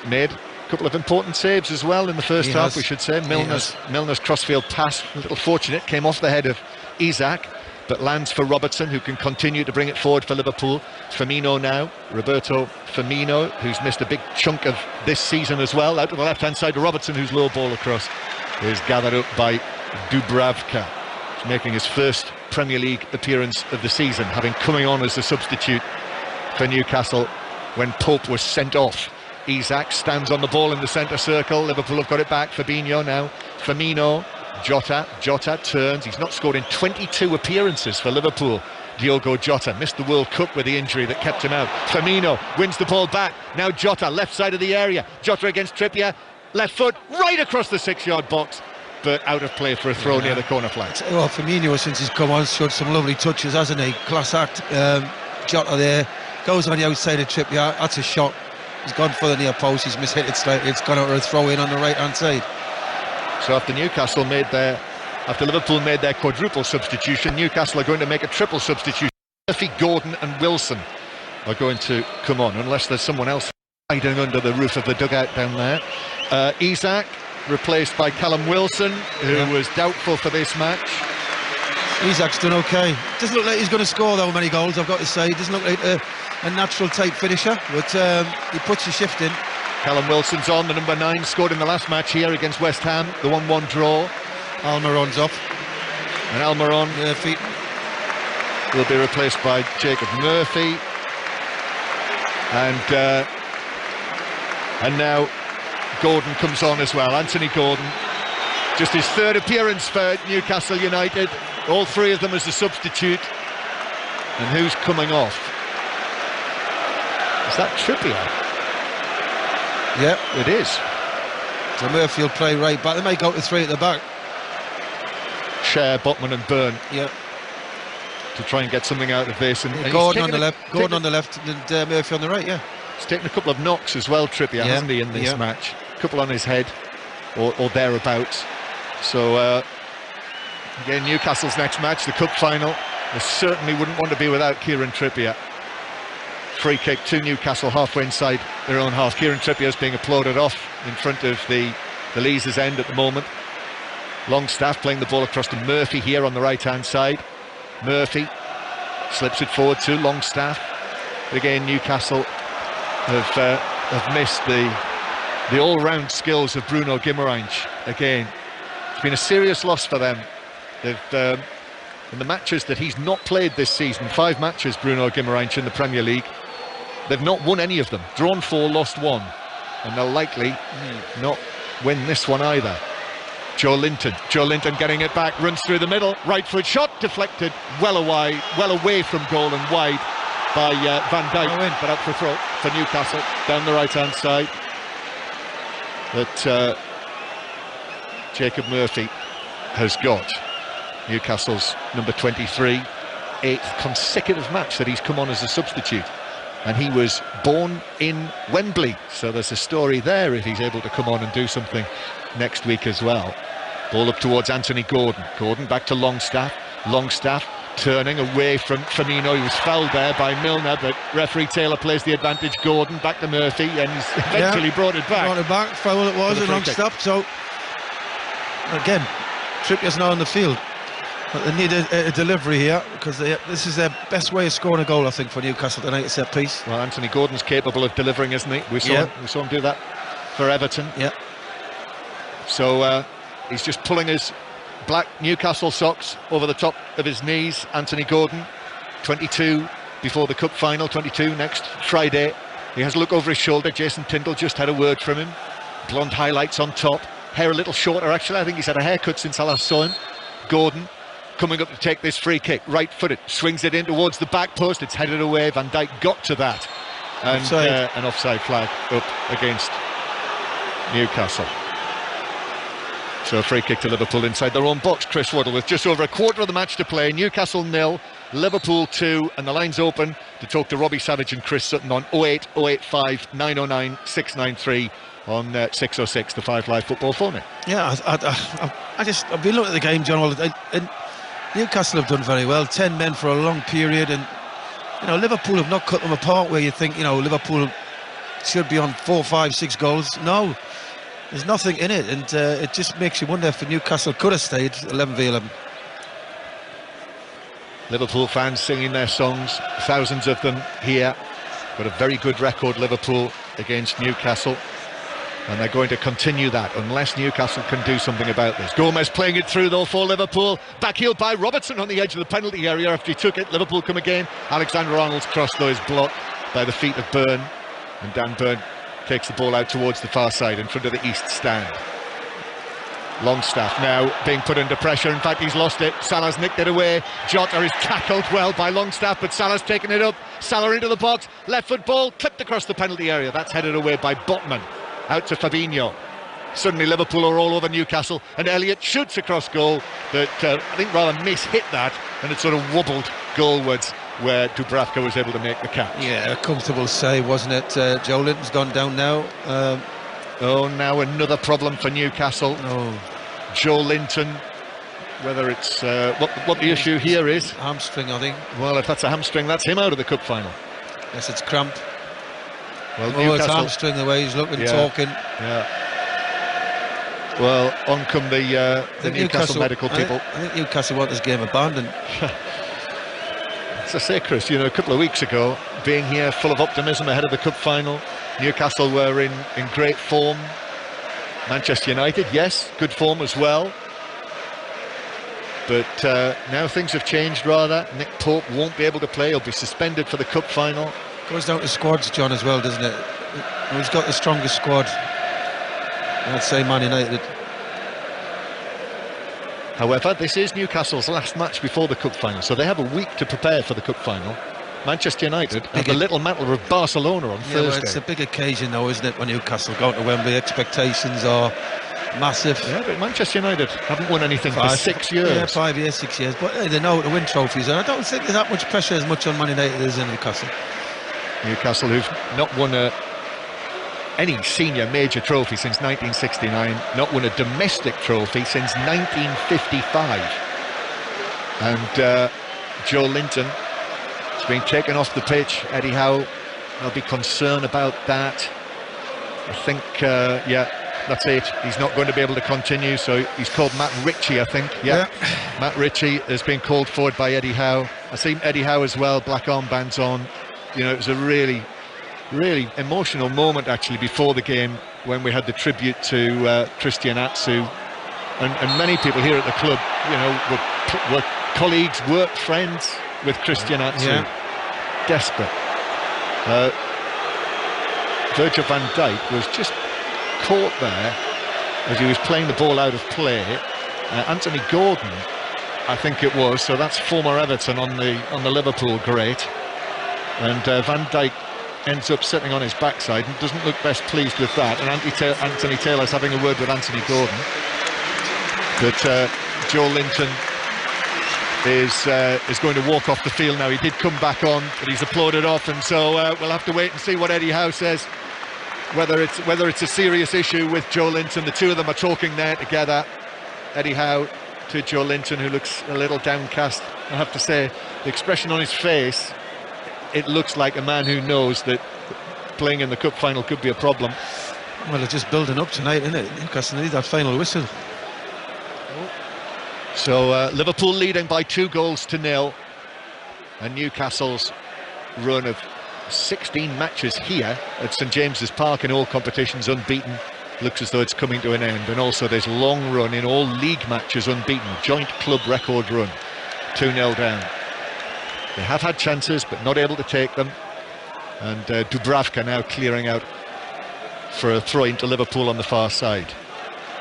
made a couple of important saves as well in the first half, we should say. Milner's crossfield pass, a little fortunate, came off the head of Isak, but lands for Robertson, who can continue to bring it forward for Liverpool. Firmino now, Roberto Firmino, who's missed a big chunk of this season as well, out to the left-hand side to Robertson, whose low ball across is gathered up by Dubravka. He's making his first Premier League appearance of the season, having coming on as a substitute for Newcastle when Pope was sent off. Isak stands on the ball in the centre circle. Liverpool have got it back. Fabinho now, Firmino, Jota turns. He's not scored in 22 appearances for Liverpool. Diogo Jota missed the World Cup with the injury that kept him out. Firmino wins the ball back. Now Jota, left side of the area. Jota against Trippier. Left foot, right across the 6-yard box, but out of play for a throw near the corner flag. Well, Firmino, since he's come on, showed some lovely touches, hasn't he? Class act. Jota there, goes on the outside of Trippier. That's a shot. He's gone for the near post. He's mishit it slightly. It's gone out of a throw in on the right-hand side. So after Liverpool made their quadruple substitution, Newcastle are going to make a triple substitution. Murphy, Gordon and Wilson are going to come on, unless there's someone else hiding under the roof of the dugout down there. Isak replaced by Callum Wilson, who was doubtful for this match. Isak's done okay. Doesn't look like he's going to score though many goals, I've got to say. Doesn't look like a natural type finisher, but he puts the shift in. Callum Wilson's on, the number 9, scored in the last match here against West Ham, the 1-1 draw. Almiron's off. And Almiron Murphy will be replaced by Jacob Murphy. And now Gordon comes on as well. Anthony Gordon, just his 3rd appearance for Newcastle United. All 3 of them as a substitute. And who's coming off? Is that Trippier? Yep, it is. So Murphy will play right back. They may go to 3 at the back. Cher, Botman and Byrne. Yep. To try and get something out of this. And Gordon on the left, and Murphy on the right, yeah. He's taken a couple of knocks as well, Trippier, hasn't he, in this match? A couple on his head, or thereabouts. So, again, Newcastle's next match, the Cup final. They certainly wouldn't want to be without Kieran Trippier. Free kick to Newcastle, halfway inside their own half. Kieran Trippier is being applauded off in front of the Lees' end at the moment. Longstaff playing the ball across to Murphy here on the right-hand side. Murphy slips it forward to Longstaff. But again, Newcastle have missed the all-round skills of Bruno Guimaraes. Again, it's been a serious loss for them. They've in the matches that he's not played this season, 5 matches, Bruno Guimaraes in the Premier League, they've not won any of them. Drawn 4, lost 1, and they'll likely not win this one either. Joe Linton getting it back, runs through the middle, right foot shot, deflected well away from goal and wide by Van Dijk, but up for throw for Newcastle down the right-hand side. That Jacob Murphy has got. Newcastle's number 23, 8th consecutive match that he's come on as a substitute. and he was born in Wembley, so there's a story there if he's able to come on and do something next week as well. Ball up towards Anthony Gordon. Gordon back to Longstaff. Longstaff turning away from Firmino. He was fouled there by Milner, but referee Taylor plays the advantage. Gordon back to Murphy, and he's eventually brought it back. Brought it back, foul it was, and Longstaff. So, again, Trippier's now on the field. But they need a delivery here, because this is their best way of scoring a goal, I think, for Newcastle tonight. It's set piece. Well, Anthony Gordon's capable of delivering, isn't he? We saw him do that for Everton. Yeah. So he's just pulling his black Newcastle socks over the top of his knees. Anthony Gordon, 22 before the cup final, 22 next Friday. He has a look over his shoulder. Jason Tindall just had a word from him. Blonde highlights on top. Hair a little shorter, actually. I think he's had a haircut since I last saw him. Gordon coming up to take this free kick, right-footed, swings it in towards the back post. It's headed away. Van Dijk got to that, and an offside flag up against Newcastle. So a free kick to Liverpool inside their own box. Chris Waddle with just over a quarter of the match to play. Newcastle 0, Liverpool 2, and the line's open to talk to Robbie Savage and Chris Sutton on 08 085 909 693 on 606, the 5 Live football phone. Yeah, I've been looking at the game, John, and Newcastle have done very well. 10 men for a long period, and Liverpool have not cut them apart where you think Liverpool should be on 4, 5, 6 goals. No, there's nothing in it, and it just makes you wonder if Newcastle could have stayed 11v11. Liverpool fans singing their songs, thousands of them here. Got a very good record, Liverpool, against Newcastle, and they're going to continue that unless Newcastle can do something about this. Gomez playing it through though for Liverpool, backheeled by Robertson on the edge of the penalty area after he took it. Liverpool come again. Alexander-Arnold's cross though is blocked by the feet of Byrne, and Dan Byrne takes the ball out towards the far side in front of the east stand. Longstaff now being put under pressure. In fact, he's lost it. Salah's nicked it away. Jota is tackled well by Longstaff, but Salah's taken it up. Salah into the box, left foot ball clipped across the penalty area. That's headed away by Botman. Out to Fabinho. Suddenly Liverpool are all over Newcastle, and Elliott shoots across goal, but I think rather miss-hit that, and it sort of wobbled goalwards, where Dubravka was able to make the catch. Yeah, a comfortable save, wasn't it? Joe Linton's gone down now. Now another problem for Newcastle. Joe Linton, whether it's what the issue here is. Hamstring, I think. Well, if that's a hamstring, that's him out of the cup final. Yes, it's cramp. Well, Newcastle, it's hamstring the way he's looking, talking. Yeah. Well, on come the Newcastle medical people. I think Newcastle want this game abandoned. As I say, Chris, a couple of weeks ago, being here full of optimism ahead of the cup final, Newcastle were in great form. Manchester United, yes, good form as well. But now things have changed rather. Nick Pope won't be able to play. He'll be suspended for the cup final. Goes down to squads, John, as well, doesn't it? He's got the strongest squad. I'd say Man United. However, this is Newcastle's last match before the cup final, so they have a week to prepare for the cup final. Manchester United have the little mantle of Barcelona on Thursday. Well, it's a big occasion though, isn't it, when Newcastle go to Wembley? Expectations are massive. Yeah, but Manchester United haven't won anything for 6 years. Yeah, 5 years, 6 years. But they know to win trophies, and I don't think there's that much pressure as much on Man United as in Newcastle. Newcastle, who've not won any senior major trophy since 1969, not won a domestic trophy since 1955. And Joe Linton has been taken off the pitch. Eddie Howe, there'll be concern about that. I think, that's it. He's not going to be able to continue, so he's called Matt Ritchie, I think. Yeah. Matt Ritchie has been called forward by Eddie Howe. I see Eddie Howe as well, black armbands on. It was a really emotional moment actually before the game when we had the tribute to Christian Atsu, and many people here at the club, were colleagues, work friends with Christian Atsu. Desperate. Virgil van Dijk was just caught there as he was playing the ball out of play. Anthony Gordon, I think it was, so that's former Everton on the Liverpool great. And Van Dijk ends up sitting on his backside and doesn't look best pleased with that. And Anthony Taylor's having a word with Anthony Gordon. But Joe Linton is going to walk off the field now. He did come back on, but he's applauded off, and so we'll have to wait and see what Eddie Howe says, whether it's a serious issue with Joe Linton. The two of them are talking there together. Eddie Howe to Joe Linton, who looks a little downcast. I have to say, the expression on his face, it looks like a man who knows that playing in the cup final could be a problem. Well, it's just building up tonight, isn't it? Newcastle need that final whistle. So Liverpool leading by 2-0, and Newcastle's run of 16 matches here at St James's Park in all competitions unbeaten looks as though it's coming to an end. And also this long run in all league matches unbeaten, joint club record run, 2-0 down. They have had chances but not able to take them, and Dubravka now clearing out for a throw into Liverpool on the far side.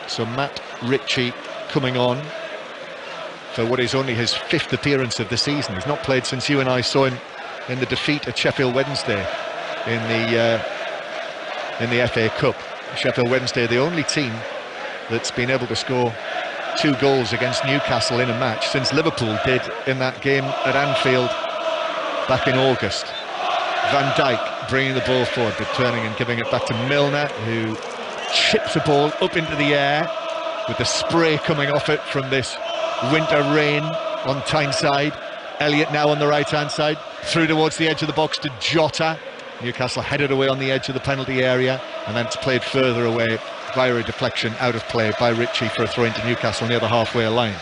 So Matt Ritchie coming on for what is only his 5th appearance of the season. He's not played since you and I saw him in the defeat at Sheffield Wednesday in the FA Cup. Sheffield Wednesday, the only team that's been able to score 2 goals against Newcastle in a match since Liverpool did in that game at Anfield back in August. Van Dijk bringing the ball forward, but turning and giving it back to Milner, who chips a ball up into the air with the spray coming off it from this winter rain on Tyneside. Elliott now on the right hand side, through towards the edge of the box to Jota. Newcastle headed away on the edge of the penalty area, and then it's played further away via a deflection out of play by Ritchie for a throw into Newcastle near the halfway line.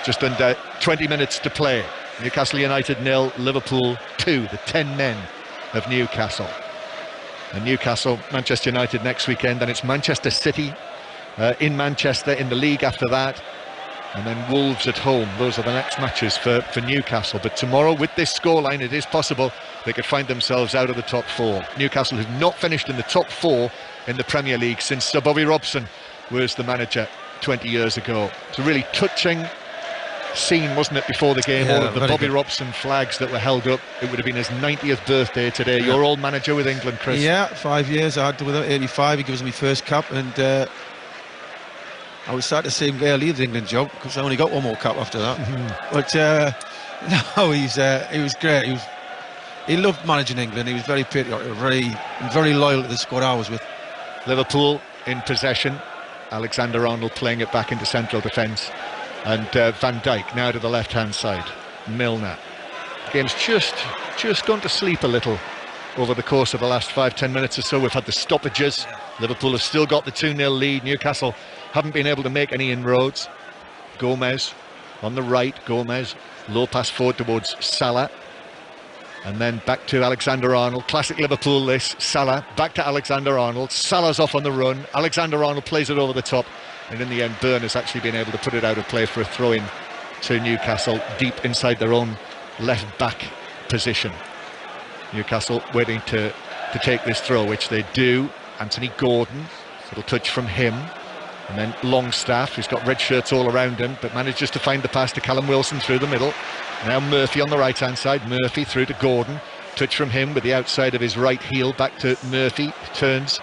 Just under 20 minutes to play. Newcastle United 0, Liverpool 2, the 10 men of Newcastle. And Newcastle, Manchester United next weekend, then it's Manchester City in Manchester in the league after that, and then Wolves at home. Those are the next matches for Newcastle. But tomorrow, with this scoreline, it is possible they could find themselves out of the top 4. Newcastle have not finished in the top 4 in the Premier League since Sir Bobby Robson was the manager 20 years ago. It's a really touching scene, wasn't it, before the game? All of the Bobby Robson flags that were held up. It would have been his 90th birthday today. Yeah. Your old manager with England, Chris. Yeah, 5 years. I had to with 85. He gives me first cap, and I was sad to see him go leave the England job, because I only got one more cap after that. But no, he was great. He loved managing England. He was very patriotic, very loyal to the squad I was with. Liverpool in possession. Alexander-Arnold playing it back into central defence, and Van Dijk now to the left-hand side. Milner. Game's just gone to sleep a little over the course of the last 5-10 minutes or so. We've had the stoppages. Liverpool have still got the 2-0 lead. Newcastle haven't been able to make any inroads. Gomez on the right. Gomez, low pass forward towards Salah, and then back to Alexander-Arnold. Classic Liverpool this. Salah back to Alexander-Arnold. Salah's off on the run. Alexander-Arnold plays it over the top, and in the end Byrne has actually been able to put it out of play for a throw-in to Newcastle deep inside their own left back position. Newcastle waiting to take this throw, which they do. Anthony Gordon, little touch from him, and then Longstaff, who's got red shirts all around him, but manages to find the pass to Callum Wilson through the middle. Now Murphy on the right hand side. Murphy through to Gordon, touch from him with the outside of his right heel back to Murphy, turns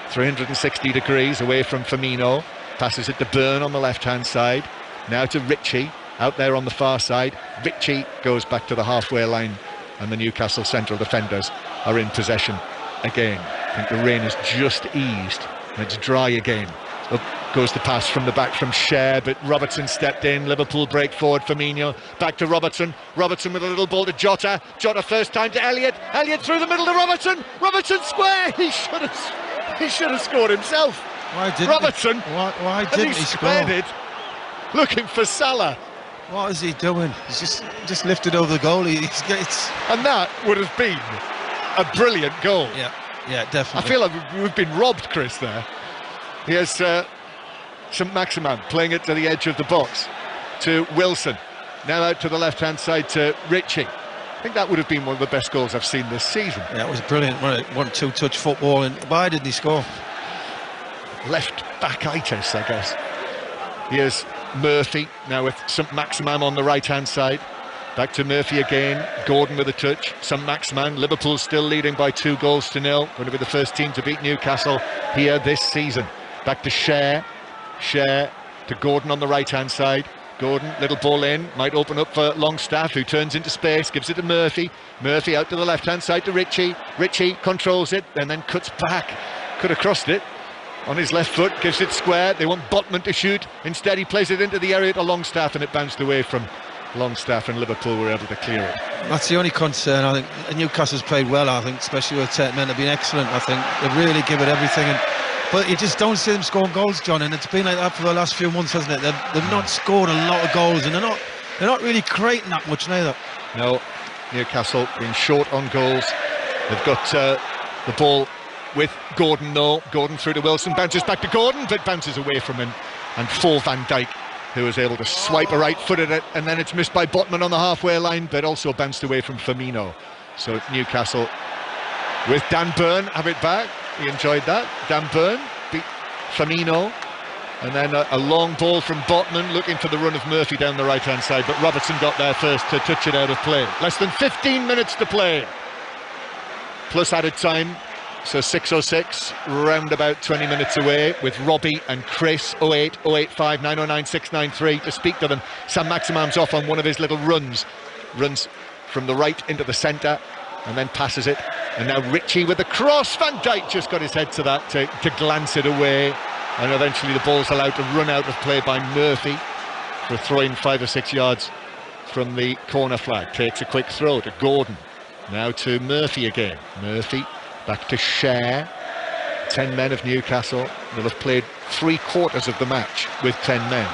360 degrees away from Firmino, passes it to Byrne on the left hand side, now to Ritchie out there on the far side. Ritchie goes back to the halfway line, and the Newcastle central defenders are in possession again. I think the rain has just eased and it's dry again. Up goes the pass from the back from Cher, but Robertson stepped in. Liverpool break forward. Firmino back to Robertson. Robertson with a little ball to Jota. Jota first time to Elliott. Elliott through the middle to Robertson. Robertson square. He should have scored himself. Why didn't Robertson? Why didn't he squared score? it, looking for Salah. What is he doing? He's just lifted over the goal. And that would have been a brilliant goal. Yeah, definitely. I feel like we've been robbed, Chris, there. Here's St Maximin playing it to the edge of the box to Wilson. Now out to the left-hand side to Ritchie. I think that would have been one of the best goals I've seen this season. Yeah, it was brilliant. 1-2 touch football. And why didn't he score? Left back-itis, I guess. Here's Murphy now with St Maximin on the right-hand side. Back to Murphy again. Gordon with a touch. St Maximin. Liverpool still leading by 2-0. Going to be the first team to beat Newcastle here this season. Back to Cher. Cher to Gordon on the right-hand side. Gordon, little ball in, might open up for Longstaff, who turns into space, gives it to Murphy. Murphy out to the left-hand side to Ritchie. Ritchie controls it and then cuts back. Could have crossed it on his left foot, gives it square. They want Botman to shoot. Instead, he plays it into the area to Longstaff, and it bounced away from Longstaff, and Liverpool were able to clear it. That's the only concern. I think Newcastle's played well, I think, especially with 10 men. They've been excellent, I think. They've really given it everything. But you just don't see them scoring goals, John, and it's been like that for the last few months, hasn't it? They've not scored a lot of goals, and they're not really creating that much neither. No, Newcastle being short on goals. They've got the ball with Gordon, though. Gordon through to Wilson, bounces back to Gordon, but bounces away from him, and for Van Dijk, who was able to swipe a right foot at it, and then it's missed by Botman on the halfway line, but also bounced away from Firmino. So Newcastle, with Dan Burn, have it back. He enjoyed that. Dan Burn beat Firmino, and then a long ball from Botman, looking for the run of Murphy down the right-hand side, but Robertson got there first to touch it out of play. Less than 15 minutes to play, plus added time, so 6:06, round about 20 minutes away, with Robbie and Chris, 08, 085 909 693 to speak to them. Sam Maximum's off on one of his little runs from the right into the centre, and then passes it, and now Ritchie with the cross. Van Dijk just got his head to that to glance it away, and eventually the ball's allowed to run out of play by Murphy for a throw in 5 or 6 yards from the corner flag. Takes a quick throw to Gordon, now to Murphy again. Murphy back to Share. 10 men of Newcastle. They'll have played 3/4 of the match with 10 men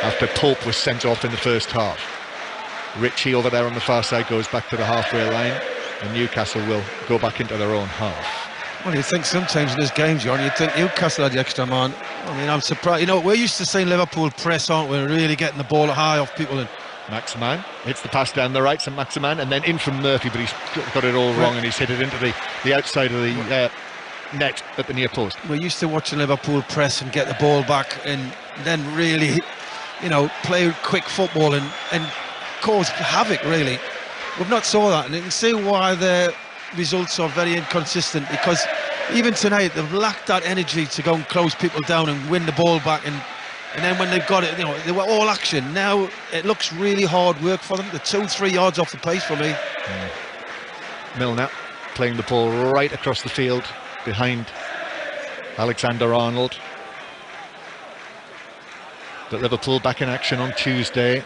after Pope was sent off in the first half. Ritchie over there on the far side goes back to the halfway line, and Newcastle will go back into their own half. Well, you think sometimes in this game, John, you'd think Newcastle had the extra man. I mean, I'm surprised. You know, we're used to seeing Liverpool press, aren't we? Really getting the ball high off people. And Maximan hits the pass down the right, so Maximan, and then in from Murphy, but he's got it all wrong, and he's hit it into the outside of the net at the near post. We're used to watching Liverpool press and get the ball back, and then really, you know, play quick football and cause havoc, really. We've not saw that, and you can see why their results are very inconsistent, because even tonight they've lacked that energy to go and close people down and win the ball back, and then when they've got it, you know, they were all action. Now it looks really hard work for them. They're 2-3 yards off the pace for me. Milner playing the ball right across the field behind Alexander-Arnold. But Liverpool back in action on Tuesday.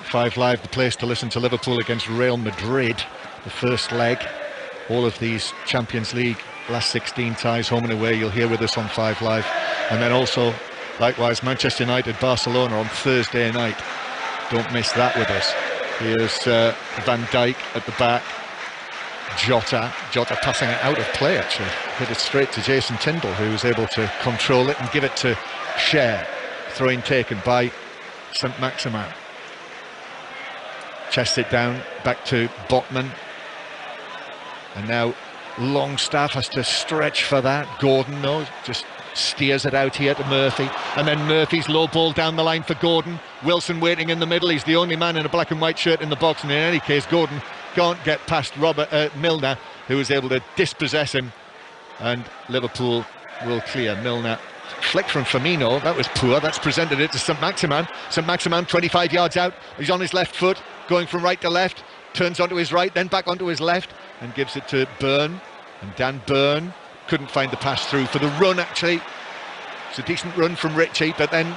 5 Live, the place to listen to Liverpool against Real Madrid, the first leg. All of these Champions League last 16 ties, home and away, you'll hear with us on 5 Live. And then also, likewise, Manchester United, Barcelona on Thursday night. Don't miss that with us. Here's Van Dijk at the back. Jota passing it out of play, actually. Hit it straight to Jason Tindall, who was able to control it and give it to Cher. Throw-in taken by St. Maximin. Chests it down, back to Botman. And now Longstaff has to stretch for that. Gordon, though, just steers it out here to Murphy, and then Murphy's low ball down the line for Gordon. Wilson waiting in the middle. He's the only man in a black and white shirt in the box, and in any case Gordon can't get past Milner, who was able to dispossess him, and Liverpool will clear. Milner flick from Firmino, that was poor. That's presented it to St. Maximin. St. Maximin 25 yards out, he's on his left foot, going from right to left, turns onto his right, then back onto his left, and gives it to Burn. And Dan Burn couldn't find the pass through for the run, actually. It's a decent run from Ritchie, but then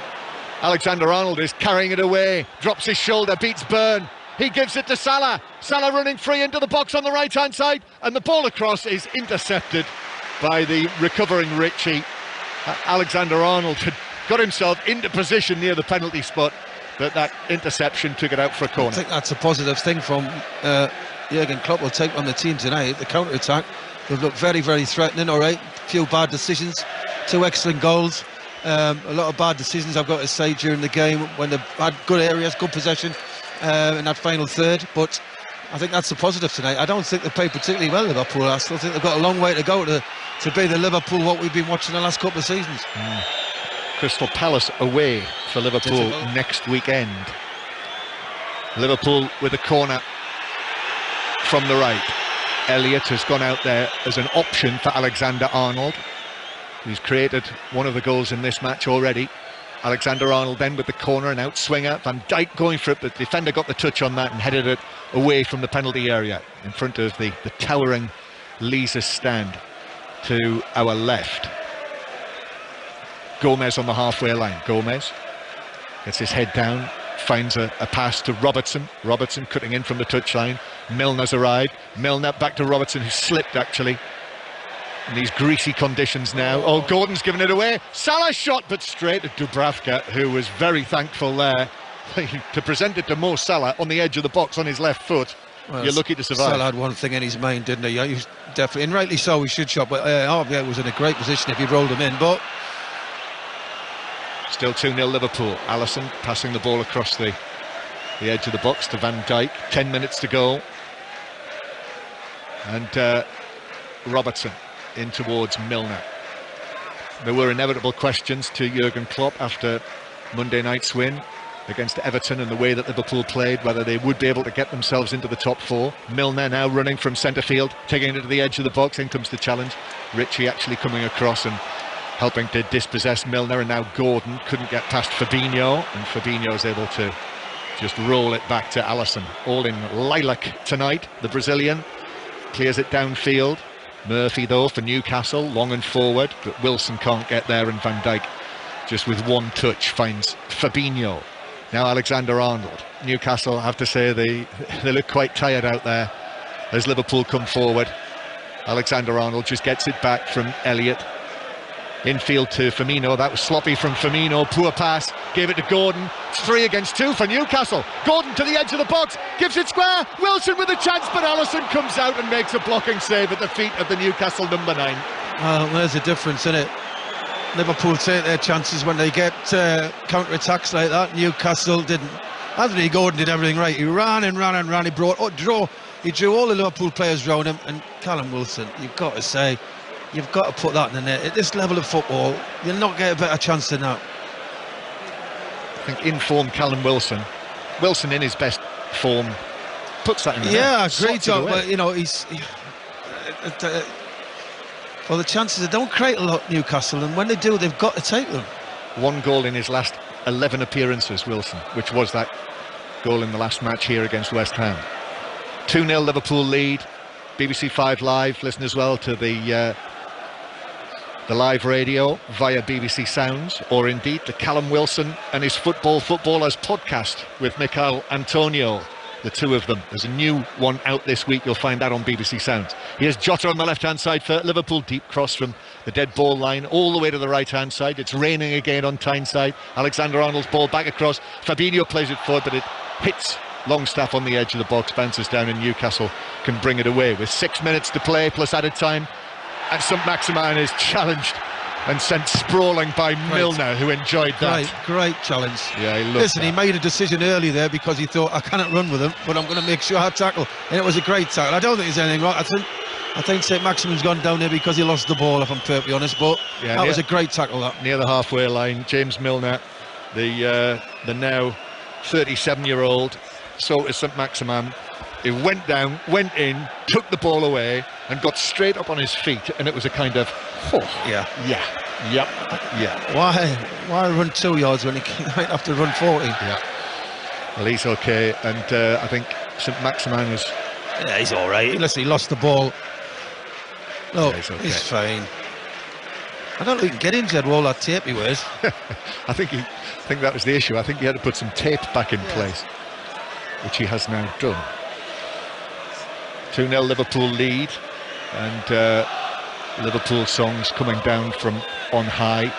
Alexander-Arnold is carrying it away, drops his shoulder, beats Burn. He gives it to Salah. Salah running free into the box on the right-hand side, and the ball across is intercepted by the recovering Ritchie. Alexander-Arnold had got himself into position near the penalty spot, but that interception took it out for a corner. I think that's a positive thing from Jurgen Klopp will take on the team tonight. The counter-attack, they've looked very, very threatening. All right, few bad decisions, 2 excellent goals. A lot of bad decisions, I've got to say, during the game when they've had good areas, good possession in that final third. But I think that's a positive tonight. I don't think they played particularly well, Liverpool. I still think they've got a long way to go to be the Liverpool what we've been watching the last couple of seasons. Crystal Palace away for Liverpool next weekend. Liverpool with a corner from the right. Elliott has gone out there as an option for Alexander-Arnold, who's created one of the goals in this match already. Alexander-Arnold then with the corner, an outswinger. Van Dijk going for it, but the defender got the touch on that and headed it away from the penalty area in front of the towering Leazes stand to our left. Gomez on the halfway line. Gomez gets his head down, finds a pass to Robertson. Robertson cutting in from the touchline. Milner's arrived. Milner back to Robertson, who slipped actually in these greasy conditions now. Oh, Gordon's given it away. Salah shot, but straight at Dubravka, who was very thankful there to present it to Mo Salah on the edge of the box on his left foot. Well, you're lucky to survive. Salah had one thing in his mind, didn't he? He was definitely, and rightly so, he should shot, but RBA was in a great position if he rolled him in, but still 2-0 Liverpool. Alisson passing the ball across the edge of the box to Van Dijk. 10 minutes to go. And Robertson in towards Milner. There were inevitable questions to Jurgen Klopp after Monday night's win against Everton and the way that Liverpool played, whether they would be able to get themselves into the top four. Milner now running from centre field, taking it to the edge of the box. In comes the challenge. Ritchie actually coming across and helping to dispossess Milner, and now Gordon couldn't get past Fabinho, and Fabinho is able to just roll it back to Alisson. All in lilac tonight. The Brazilian clears it downfield. Murphy though for Newcastle, long and forward, but Wilson can't get there, and Van Dijk just with one touch finds Fabinho. Now Alexander-Arnold. Newcastle, I have to say, they look quite tired out there as Liverpool come forward. Alexander-Arnold just gets it back from Elliott. Infield to Firmino. That was sloppy from Firmino. Poor pass. Gave it to Gordon. It's 3 against 2 for Newcastle. Gordon to the edge of the box. Gives it square. Wilson with a chance, but Alisson comes out and makes a blocking save at the feet of the Newcastle number 9. Well, there's a difference in it. Liverpool take their chances when they get counter-attacks like that. Newcastle didn't. Anthony Gordon did everything right. He ran and ran and ran. He drew all the Liverpool players around him. And Callum Wilson, you've got to say, you've got to put that in the net. At this level of football, you'll not get a better chance than that. I think informed Callum Wilson in his best form puts that in the net. Yeah, great job. But you know, well, the chances, they don't create a lot, Newcastle, and when they do, they've got to take them. 1 goal in his last 11 appearances, Wilson, which was that goal in the last match here against West Ham. 2-0 Liverpool lead. BBC 5 Live. Listen as well to the live radio via BBC Sounds, or indeed the Callum Wilson and his Footballers podcast with Michael Antonio, the two of them. There's a new one out this week. You'll find that on BBC Sounds. Here's Jota on the left-hand side for Liverpool. Deep cross from the dead ball line all the way to the right-hand side. It's raining again on Tyneside. Alexander-Arnold's ball back across. Fabinho plays it forward, but it hits Longstaff on the edge of the box, bounces down, and Newcastle can bring it away with 6 minutes to play plus added time. And Saint-Maximin is challenged and sent sprawling by Milner, who enjoyed that. Great challenge. Yeah, he Listen, he made a decision early there because he thought, I cannot run with him, but I'm going to make sure I tackle. And it was a great tackle. I don't think there's anything wrong. I think Saint-Maximin's gone down there because he lost the ball, if I'm perfectly honest, but yeah, that was a great tackle. That near the halfway line, James Milner, the now 37-year-old, so is Saint-Maximin. He went down, went in, took the ball away, and got straight up on his feet, and it was a kind of, Why run 2 yards when he might have to run 40? Yeah. Well, he's okay, and I think Saint-Maximin is... Yeah, he's all right. Listen, he lost the ball. No, yeah, he's fine. I don't think he can get injured with all that tape he wears. I think that was the issue. I think he had to put some tape back in place, which he has now done. 2-0 Liverpool lead, and Liverpool songs coming down from on high.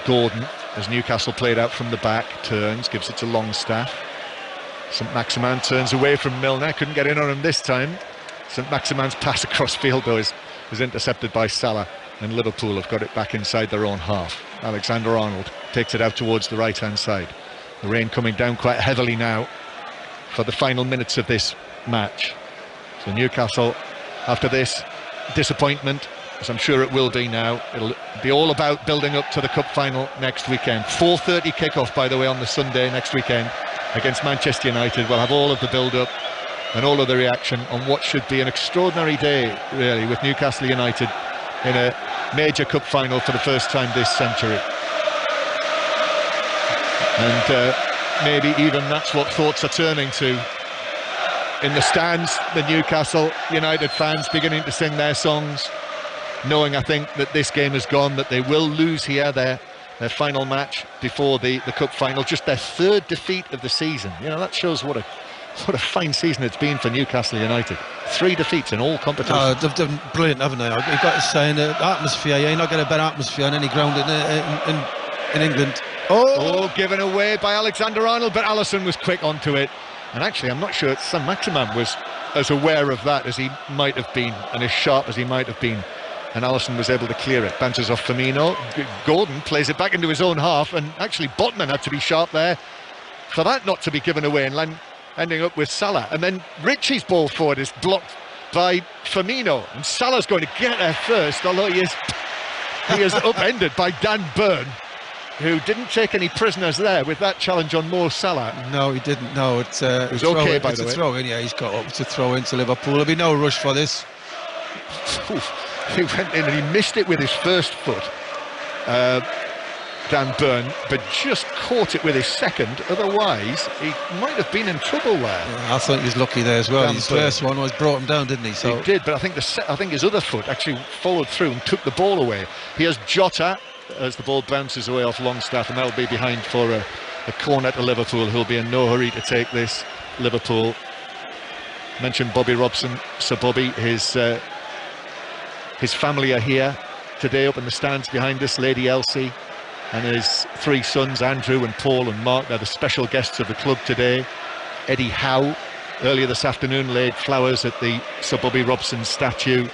Gordon, as Newcastle played out from the back, turns, gives it to Longstaff. Saint-Maximin turns away from Milner, couldn't get in on him this time. Saint-Maximin's pass across field though is intercepted by Salah, and Liverpool have got it back inside their own half. Alexander-Arnold takes it out towards the right-hand side. The rain coming down quite heavily now for the final minutes of this match. So Newcastle, after this disappointment, as I'm sure it will be now, it'll be all about building up to the cup final next weekend. 4:30 kickoff, by the way, on the Sunday next weekend against Manchester United. We'll have all of the build-up and all of the reaction on what should be an extraordinary day, really, with Newcastle United in a major cup final for the first time this century. And maybe even that's what thoughts are turning to. In the stands, the Newcastle United fans beginning to sing their songs, knowing, I think, that this game is gone, that they will lose here their final match before the cup final, just their third defeat of the season. That shows what a fine season it's been for Newcastle United. 3 defeats in all competitions. They've done brilliant, haven't they? You've got to say, in the atmosphere, you're not going to get a better atmosphere on any ground in England. Oh, given away by Alexander-Arnold, but Alisson was quick onto it. And actually, I'm not sure Saint-Maximin was as aware of that as he might have been, and as sharp as he might have been. And Alisson was able to clear it. Bounces off Firmino. Gordon plays it back into his own half, and actually Botman had to be sharp there for that not to be given away, and ending up with Salah. And then Ritchie's ball forward is blocked by Firmino, and Salah's going to get there first, although he is upended by Dan Burn, who didn't take any prisoners there with that challenge on Mo Salah. No, he didn't. No, it was okay, by the way. It's a throw in, yeah. He's got up to throw into Liverpool. There'll be no rush for this. He went in and he missed it with his first foot, Dan Burn, but just caught it with his second. Otherwise, he might have been in trouble there. Yeah, I think he's lucky there as well. His first one was brought him down, didn't he? So he did, but I think his other foot actually followed through and took the ball away. He has Jota as the ball bounces away off Longstaff, and that'll be behind for a corner to Liverpool, who'll be in no hurry to take this. Liverpool mentioned Bobby Robson. So Bobby, his family are here today up in the stands behind us. Lady Elsie and his 3 sons, Andrew and Paul and Mark, they're the special guests of the club today. Eddie Howe earlier this afternoon laid flowers at the Sir Bobby Robson statue,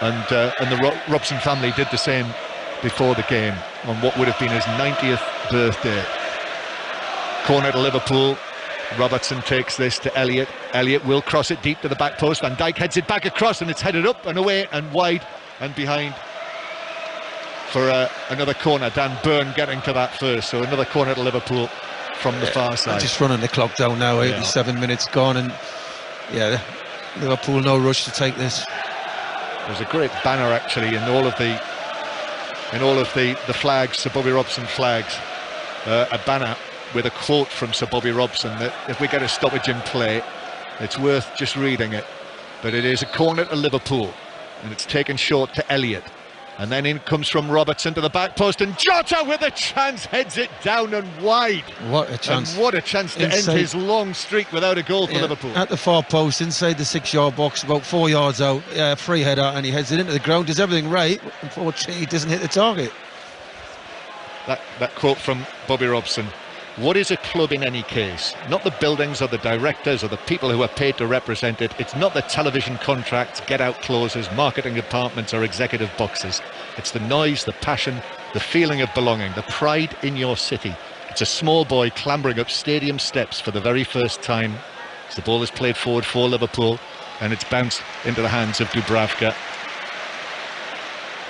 and the Robson family did the same before the game on what would have been his 90th birthday. Corner to Liverpool. Robertson takes this to Elliott. Elliott will cross it deep to the back post. Van Dijk heads it back across, and it's headed up and away and wide and behind for another corner. Dan Burn getting to that first, so another corner to Liverpool from the far side. Just running the clock down now. 87 minutes gone, and Liverpool no rush to take this. There's a great banner actually in all of the flags, Sir Bobby Robson flags, a banner with a quote from Sir Bobby Robson that if we get a stoppage in play, it's worth just reading it. But it is a corner to Liverpool, and it's taken short to Elliott, and then in comes from Robertson to the back post, and Jota with a chance heads it down and wide. What a chance. And what a chance to end his long streak without a goal for Liverpool. At the far post, inside the 6-yard box, about 4 yards out, free header, and he heads it into the ground, does everything right. Unfortunately, he doesn't hit the target. That quote from Bobby Robson. What is a club in any case? Not the buildings or the directors or the people who are paid to represent it. It's not the television contracts, get-out clauses, marketing departments or executive boxes. It's the noise, the passion, the feeling of belonging, the pride in your city. It's a small boy clambering up stadium steps for the very first time as the ball is played forward for Liverpool, and it's bounced into the hands of Dubravka.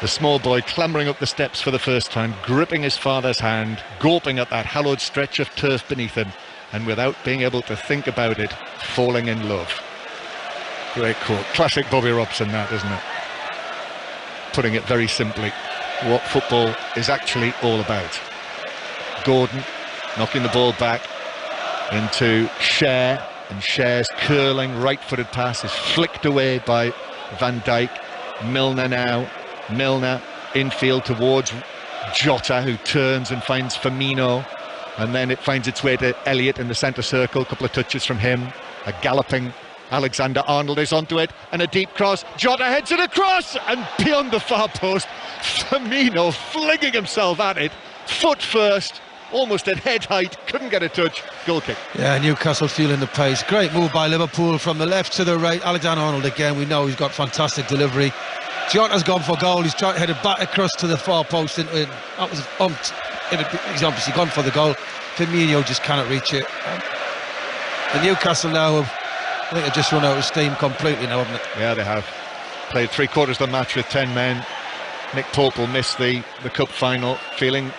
The small boy clambering up the steps for the first time, gripping his father's hand, gawping at that hallowed stretch of turf beneath him, and without being able to think about it, falling in love. Great quote. Classic Bobby Robson, that, isn't it? Putting it very simply, what football is actually all about. Gordon knocking the ball back into Cher, and Cher's curling right-footed pass is flicked away by Van Dijk. Milner now. Milner infield towards Jota, who turns and finds Firmino, and then it finds its way to Elliott in the centre circle. A couple of touches from him. A galloping Alexander-Arnold is onto it, and a deep cross. Jota heads it across, and beyond the far post, Firmino flinging himself at it, foot first, almost at head height, couldn't get a touch. Goal kick. Yeah, Newcastle feeling the pace. Great move by Liverpool from the left to the right. Alexander-Arnold again, we know he's got fantastic delivery. Jota's gone for goal. He's trying to head it back across to the far post. That was he's obviously gone for the goal. Firmino just cannot reach it. And Newcastle now I think they've just run out of steam completely now, haven't they? Yeah, they have. Played 3/4 of the match with 10 men. Nick Pope will miss the cup final. Feeling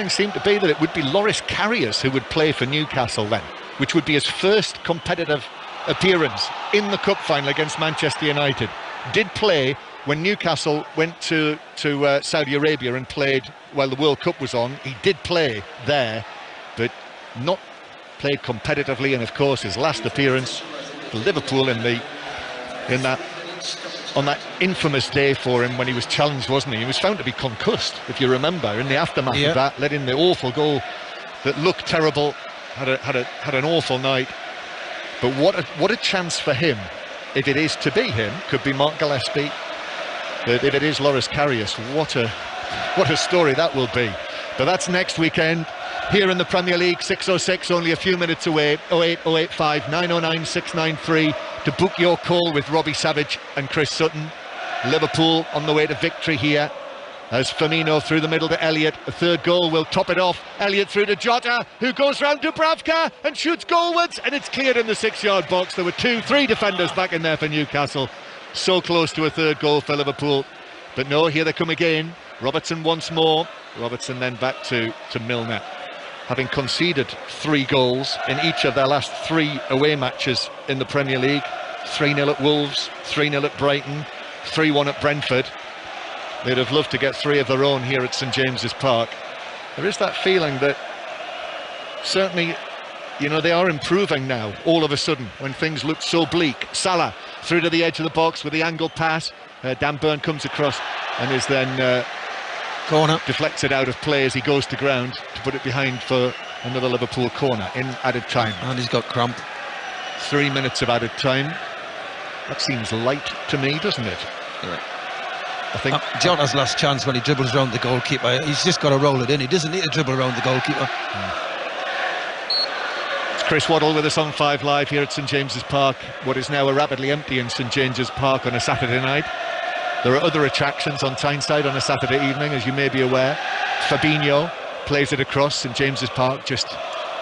seemed to be that it would be Loris Karius who would play for Newcastle then, which would be his first competitive appearance in the cup final against Manchester United. Did play when Newcastle went to Saudi Arabia and played while the World Cup was on. He did play there, but not played competitively, and of course his last appearance for Liverpool on that infamous day for him when he was challenged, wasn't he? He was found to be concussed, if you remember, in the aftermath of that, let in the awful goal that looked terrible, had an awful night. But what a chance for him, if it is to be him, could be Mark Gillespie. If it is Loris Karius, what a story that will be. But that's next weekend here in the Premier League. 6:06, only a few minutes away. 08085 909 693 to book your call with Robbie Savage and Chris Sutton. Liverpool on the way to victory here as Firmino through the middle to Elliott. A third goal will top it off. Elliott through to Jota, who goes round Dubravka and shoots goalwards, and it's cleared in the 6-yard box. There were 3 defenders back in there for Newcastle. So close to a third goal for Liverpool, but no, here they come again. Robertson once more. Robertson then back to Milner, having conceded 3 goals in each of their last 3 away matches in the Premier League. 3-0 at Wolves, 3-0 at Brighton, 3-1 at Brentford. They'd have loved to get 3 of their own here at St James's Park. There is that feeling that certainly, you know, they are improving now all of a sudden when things look so bleak. Salah through to the edge of the box with the angled pass. Dan Burn comes across and is then corner, deflects it out of play as he goes to ground to put it behind for another Liverpool corner in added time. And he's got cramp. 3 minutes of added time. That seems light to me, doesn't it? Yeah. I think Jota's last chance when he dribbles around the goalkeeper. He's just got to roll it in. He doesn't need to dribble around the goalkeeper. It's Chris Waddle with us on 5 Live here at St James's Park, what is now a rapidly emptying St James's Park on a Saturday night. There are other attractions on Tyneside on a Saturday evening, as you may be aware. Fabinho plays it across St James's Park, just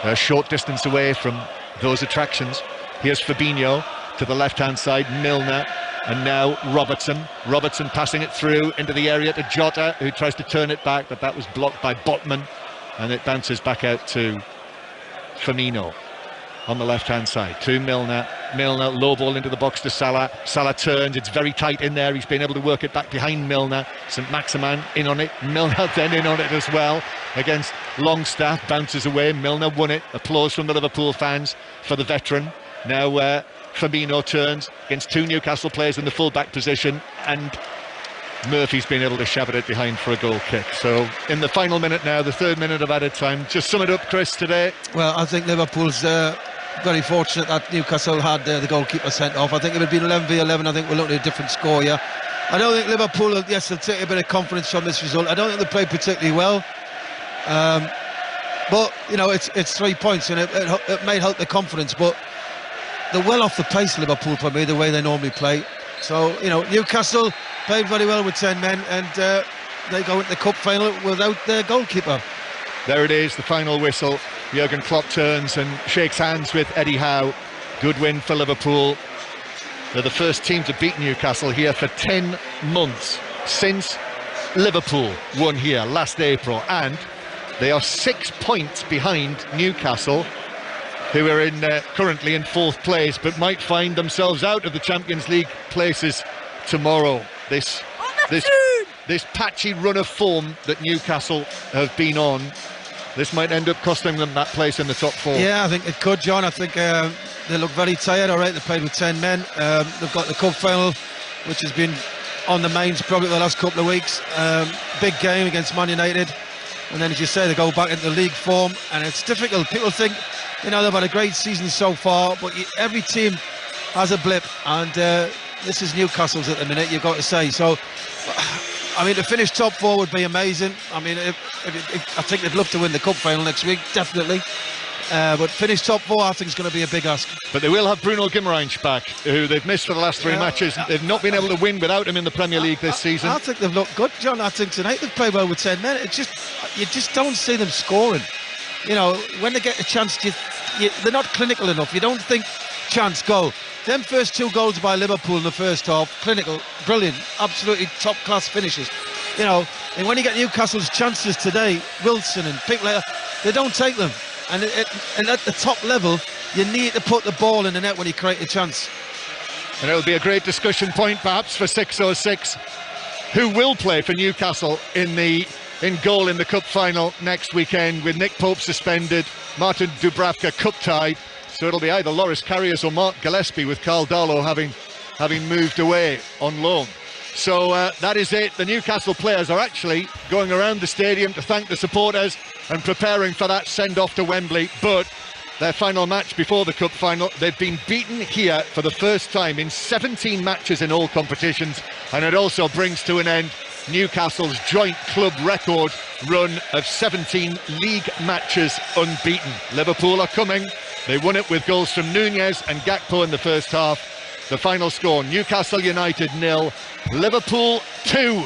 a short distance away from those attractions. Here's Fabinho to the left-hand side, Milner, and now Robertson. Robertson passing it through into the area to Jota, who tries to turn it back, but that was blocked by Botman, and it bounces back out to Firmino on the left-hand side to Milner. Milner, low ball into the box to Salah. Salah turns, it's very tight in there. He's been able to work it back behind Milner. St Maximin in on it. Milner then in on it as well against Longstaff. Bounces away. Milner won it. Applause from the Liverpool fans for the veteran. Now Firmino turns against 2 Newcastle players in the full-back position, and Murphy's been able to shove it behind for a goal kick. So in the final minute now, the 3rd minute of added time, just sum it up, Chris, today. Well, I think Liverpool's very fortunate that Newcastle had the goalkeeper sent off. I think if it had been 11v11, I think we're looking at a different score here. I don't think Liverpool, yes, they'll take a bit of confidence from this result. I don't think they played particularly well. But, you know, it's 3 points, and it may help their confidence, but they're well off the pace, Liverpool, for me, the way they normally play. So, you know, Newcastle played very well with 10 men, and they go into the cup final without their goalkeeper. There it is, the final whistle. Jurgen Klopp turns and shakes hands with Eddie Howe. Good win for Liverpool. They're the first team to beat Newcastle here for 10 months since Liverpool won here last April, and they are 6 points behind Newcastle, who are currently in 4th place, but might find themselves out of the Champions League places tomorrow. This patchy run of form that Newcastle have been on, this might end up costing them that place in the top 4. Yeah, I think it could, John. I think they look very tired. All right, they played with 10 men. They've got the cup final, which has been on the mains probably the last couple of weeks. Big game against Man United, and then, as you say, they go back into league form, and it's difficult. People think, you know, they've had a great season so far, but every team has a blip, and this is Newcastle's at the minute, you've got to say. So, I mean, to finish top 4 would be amazing. I mean, I think they'd love to win the cup final next week, definitely. But finish top 4, I think, is going to be a big ask. But they will have Bruno Guimaraes back, who they've missed for the last 3 matches. They've not been able to win without him in the Premier League this season. I think they've looked good, John. I think tonight they've played well with 10 men. You just don't see them scoring. You know, when they get a chance, they're not clinical enough. You don't think chance, goal. Them first 2 goals by Liverpool in the first half, clinical, brilliant, absolutely top-class finishes. You know, and when you get Newcastle's chances today, Wilson and people like that, they don't take them. And at the top level, you need to put the ball in the net when you create a chance. And it'll be a great discussion point, perhaps, for 606. Who will play for Newcastle in the in goal in the cup final next weekend, with Nick Pope suspended, Martin Dubravka cup-tied. So it'll be either Loris Karius or Mark Gillespie, with Carl Darlow having moved away on loan. So that is it. The Newcastle players are actually going around the stadium to thank the supporters and preparing for that send-off to Wembley. But their final match before the cup final, they've been beaten here for the first time in 17 matches in all competitions, and it also brings to an end Newcastle's joint club record run of 17 league matches unbeaten. Liverpool are coming. They won it with goals from Nunez and Gakpo in the first half. The final score, Newcastle United 0, Liverpool 2.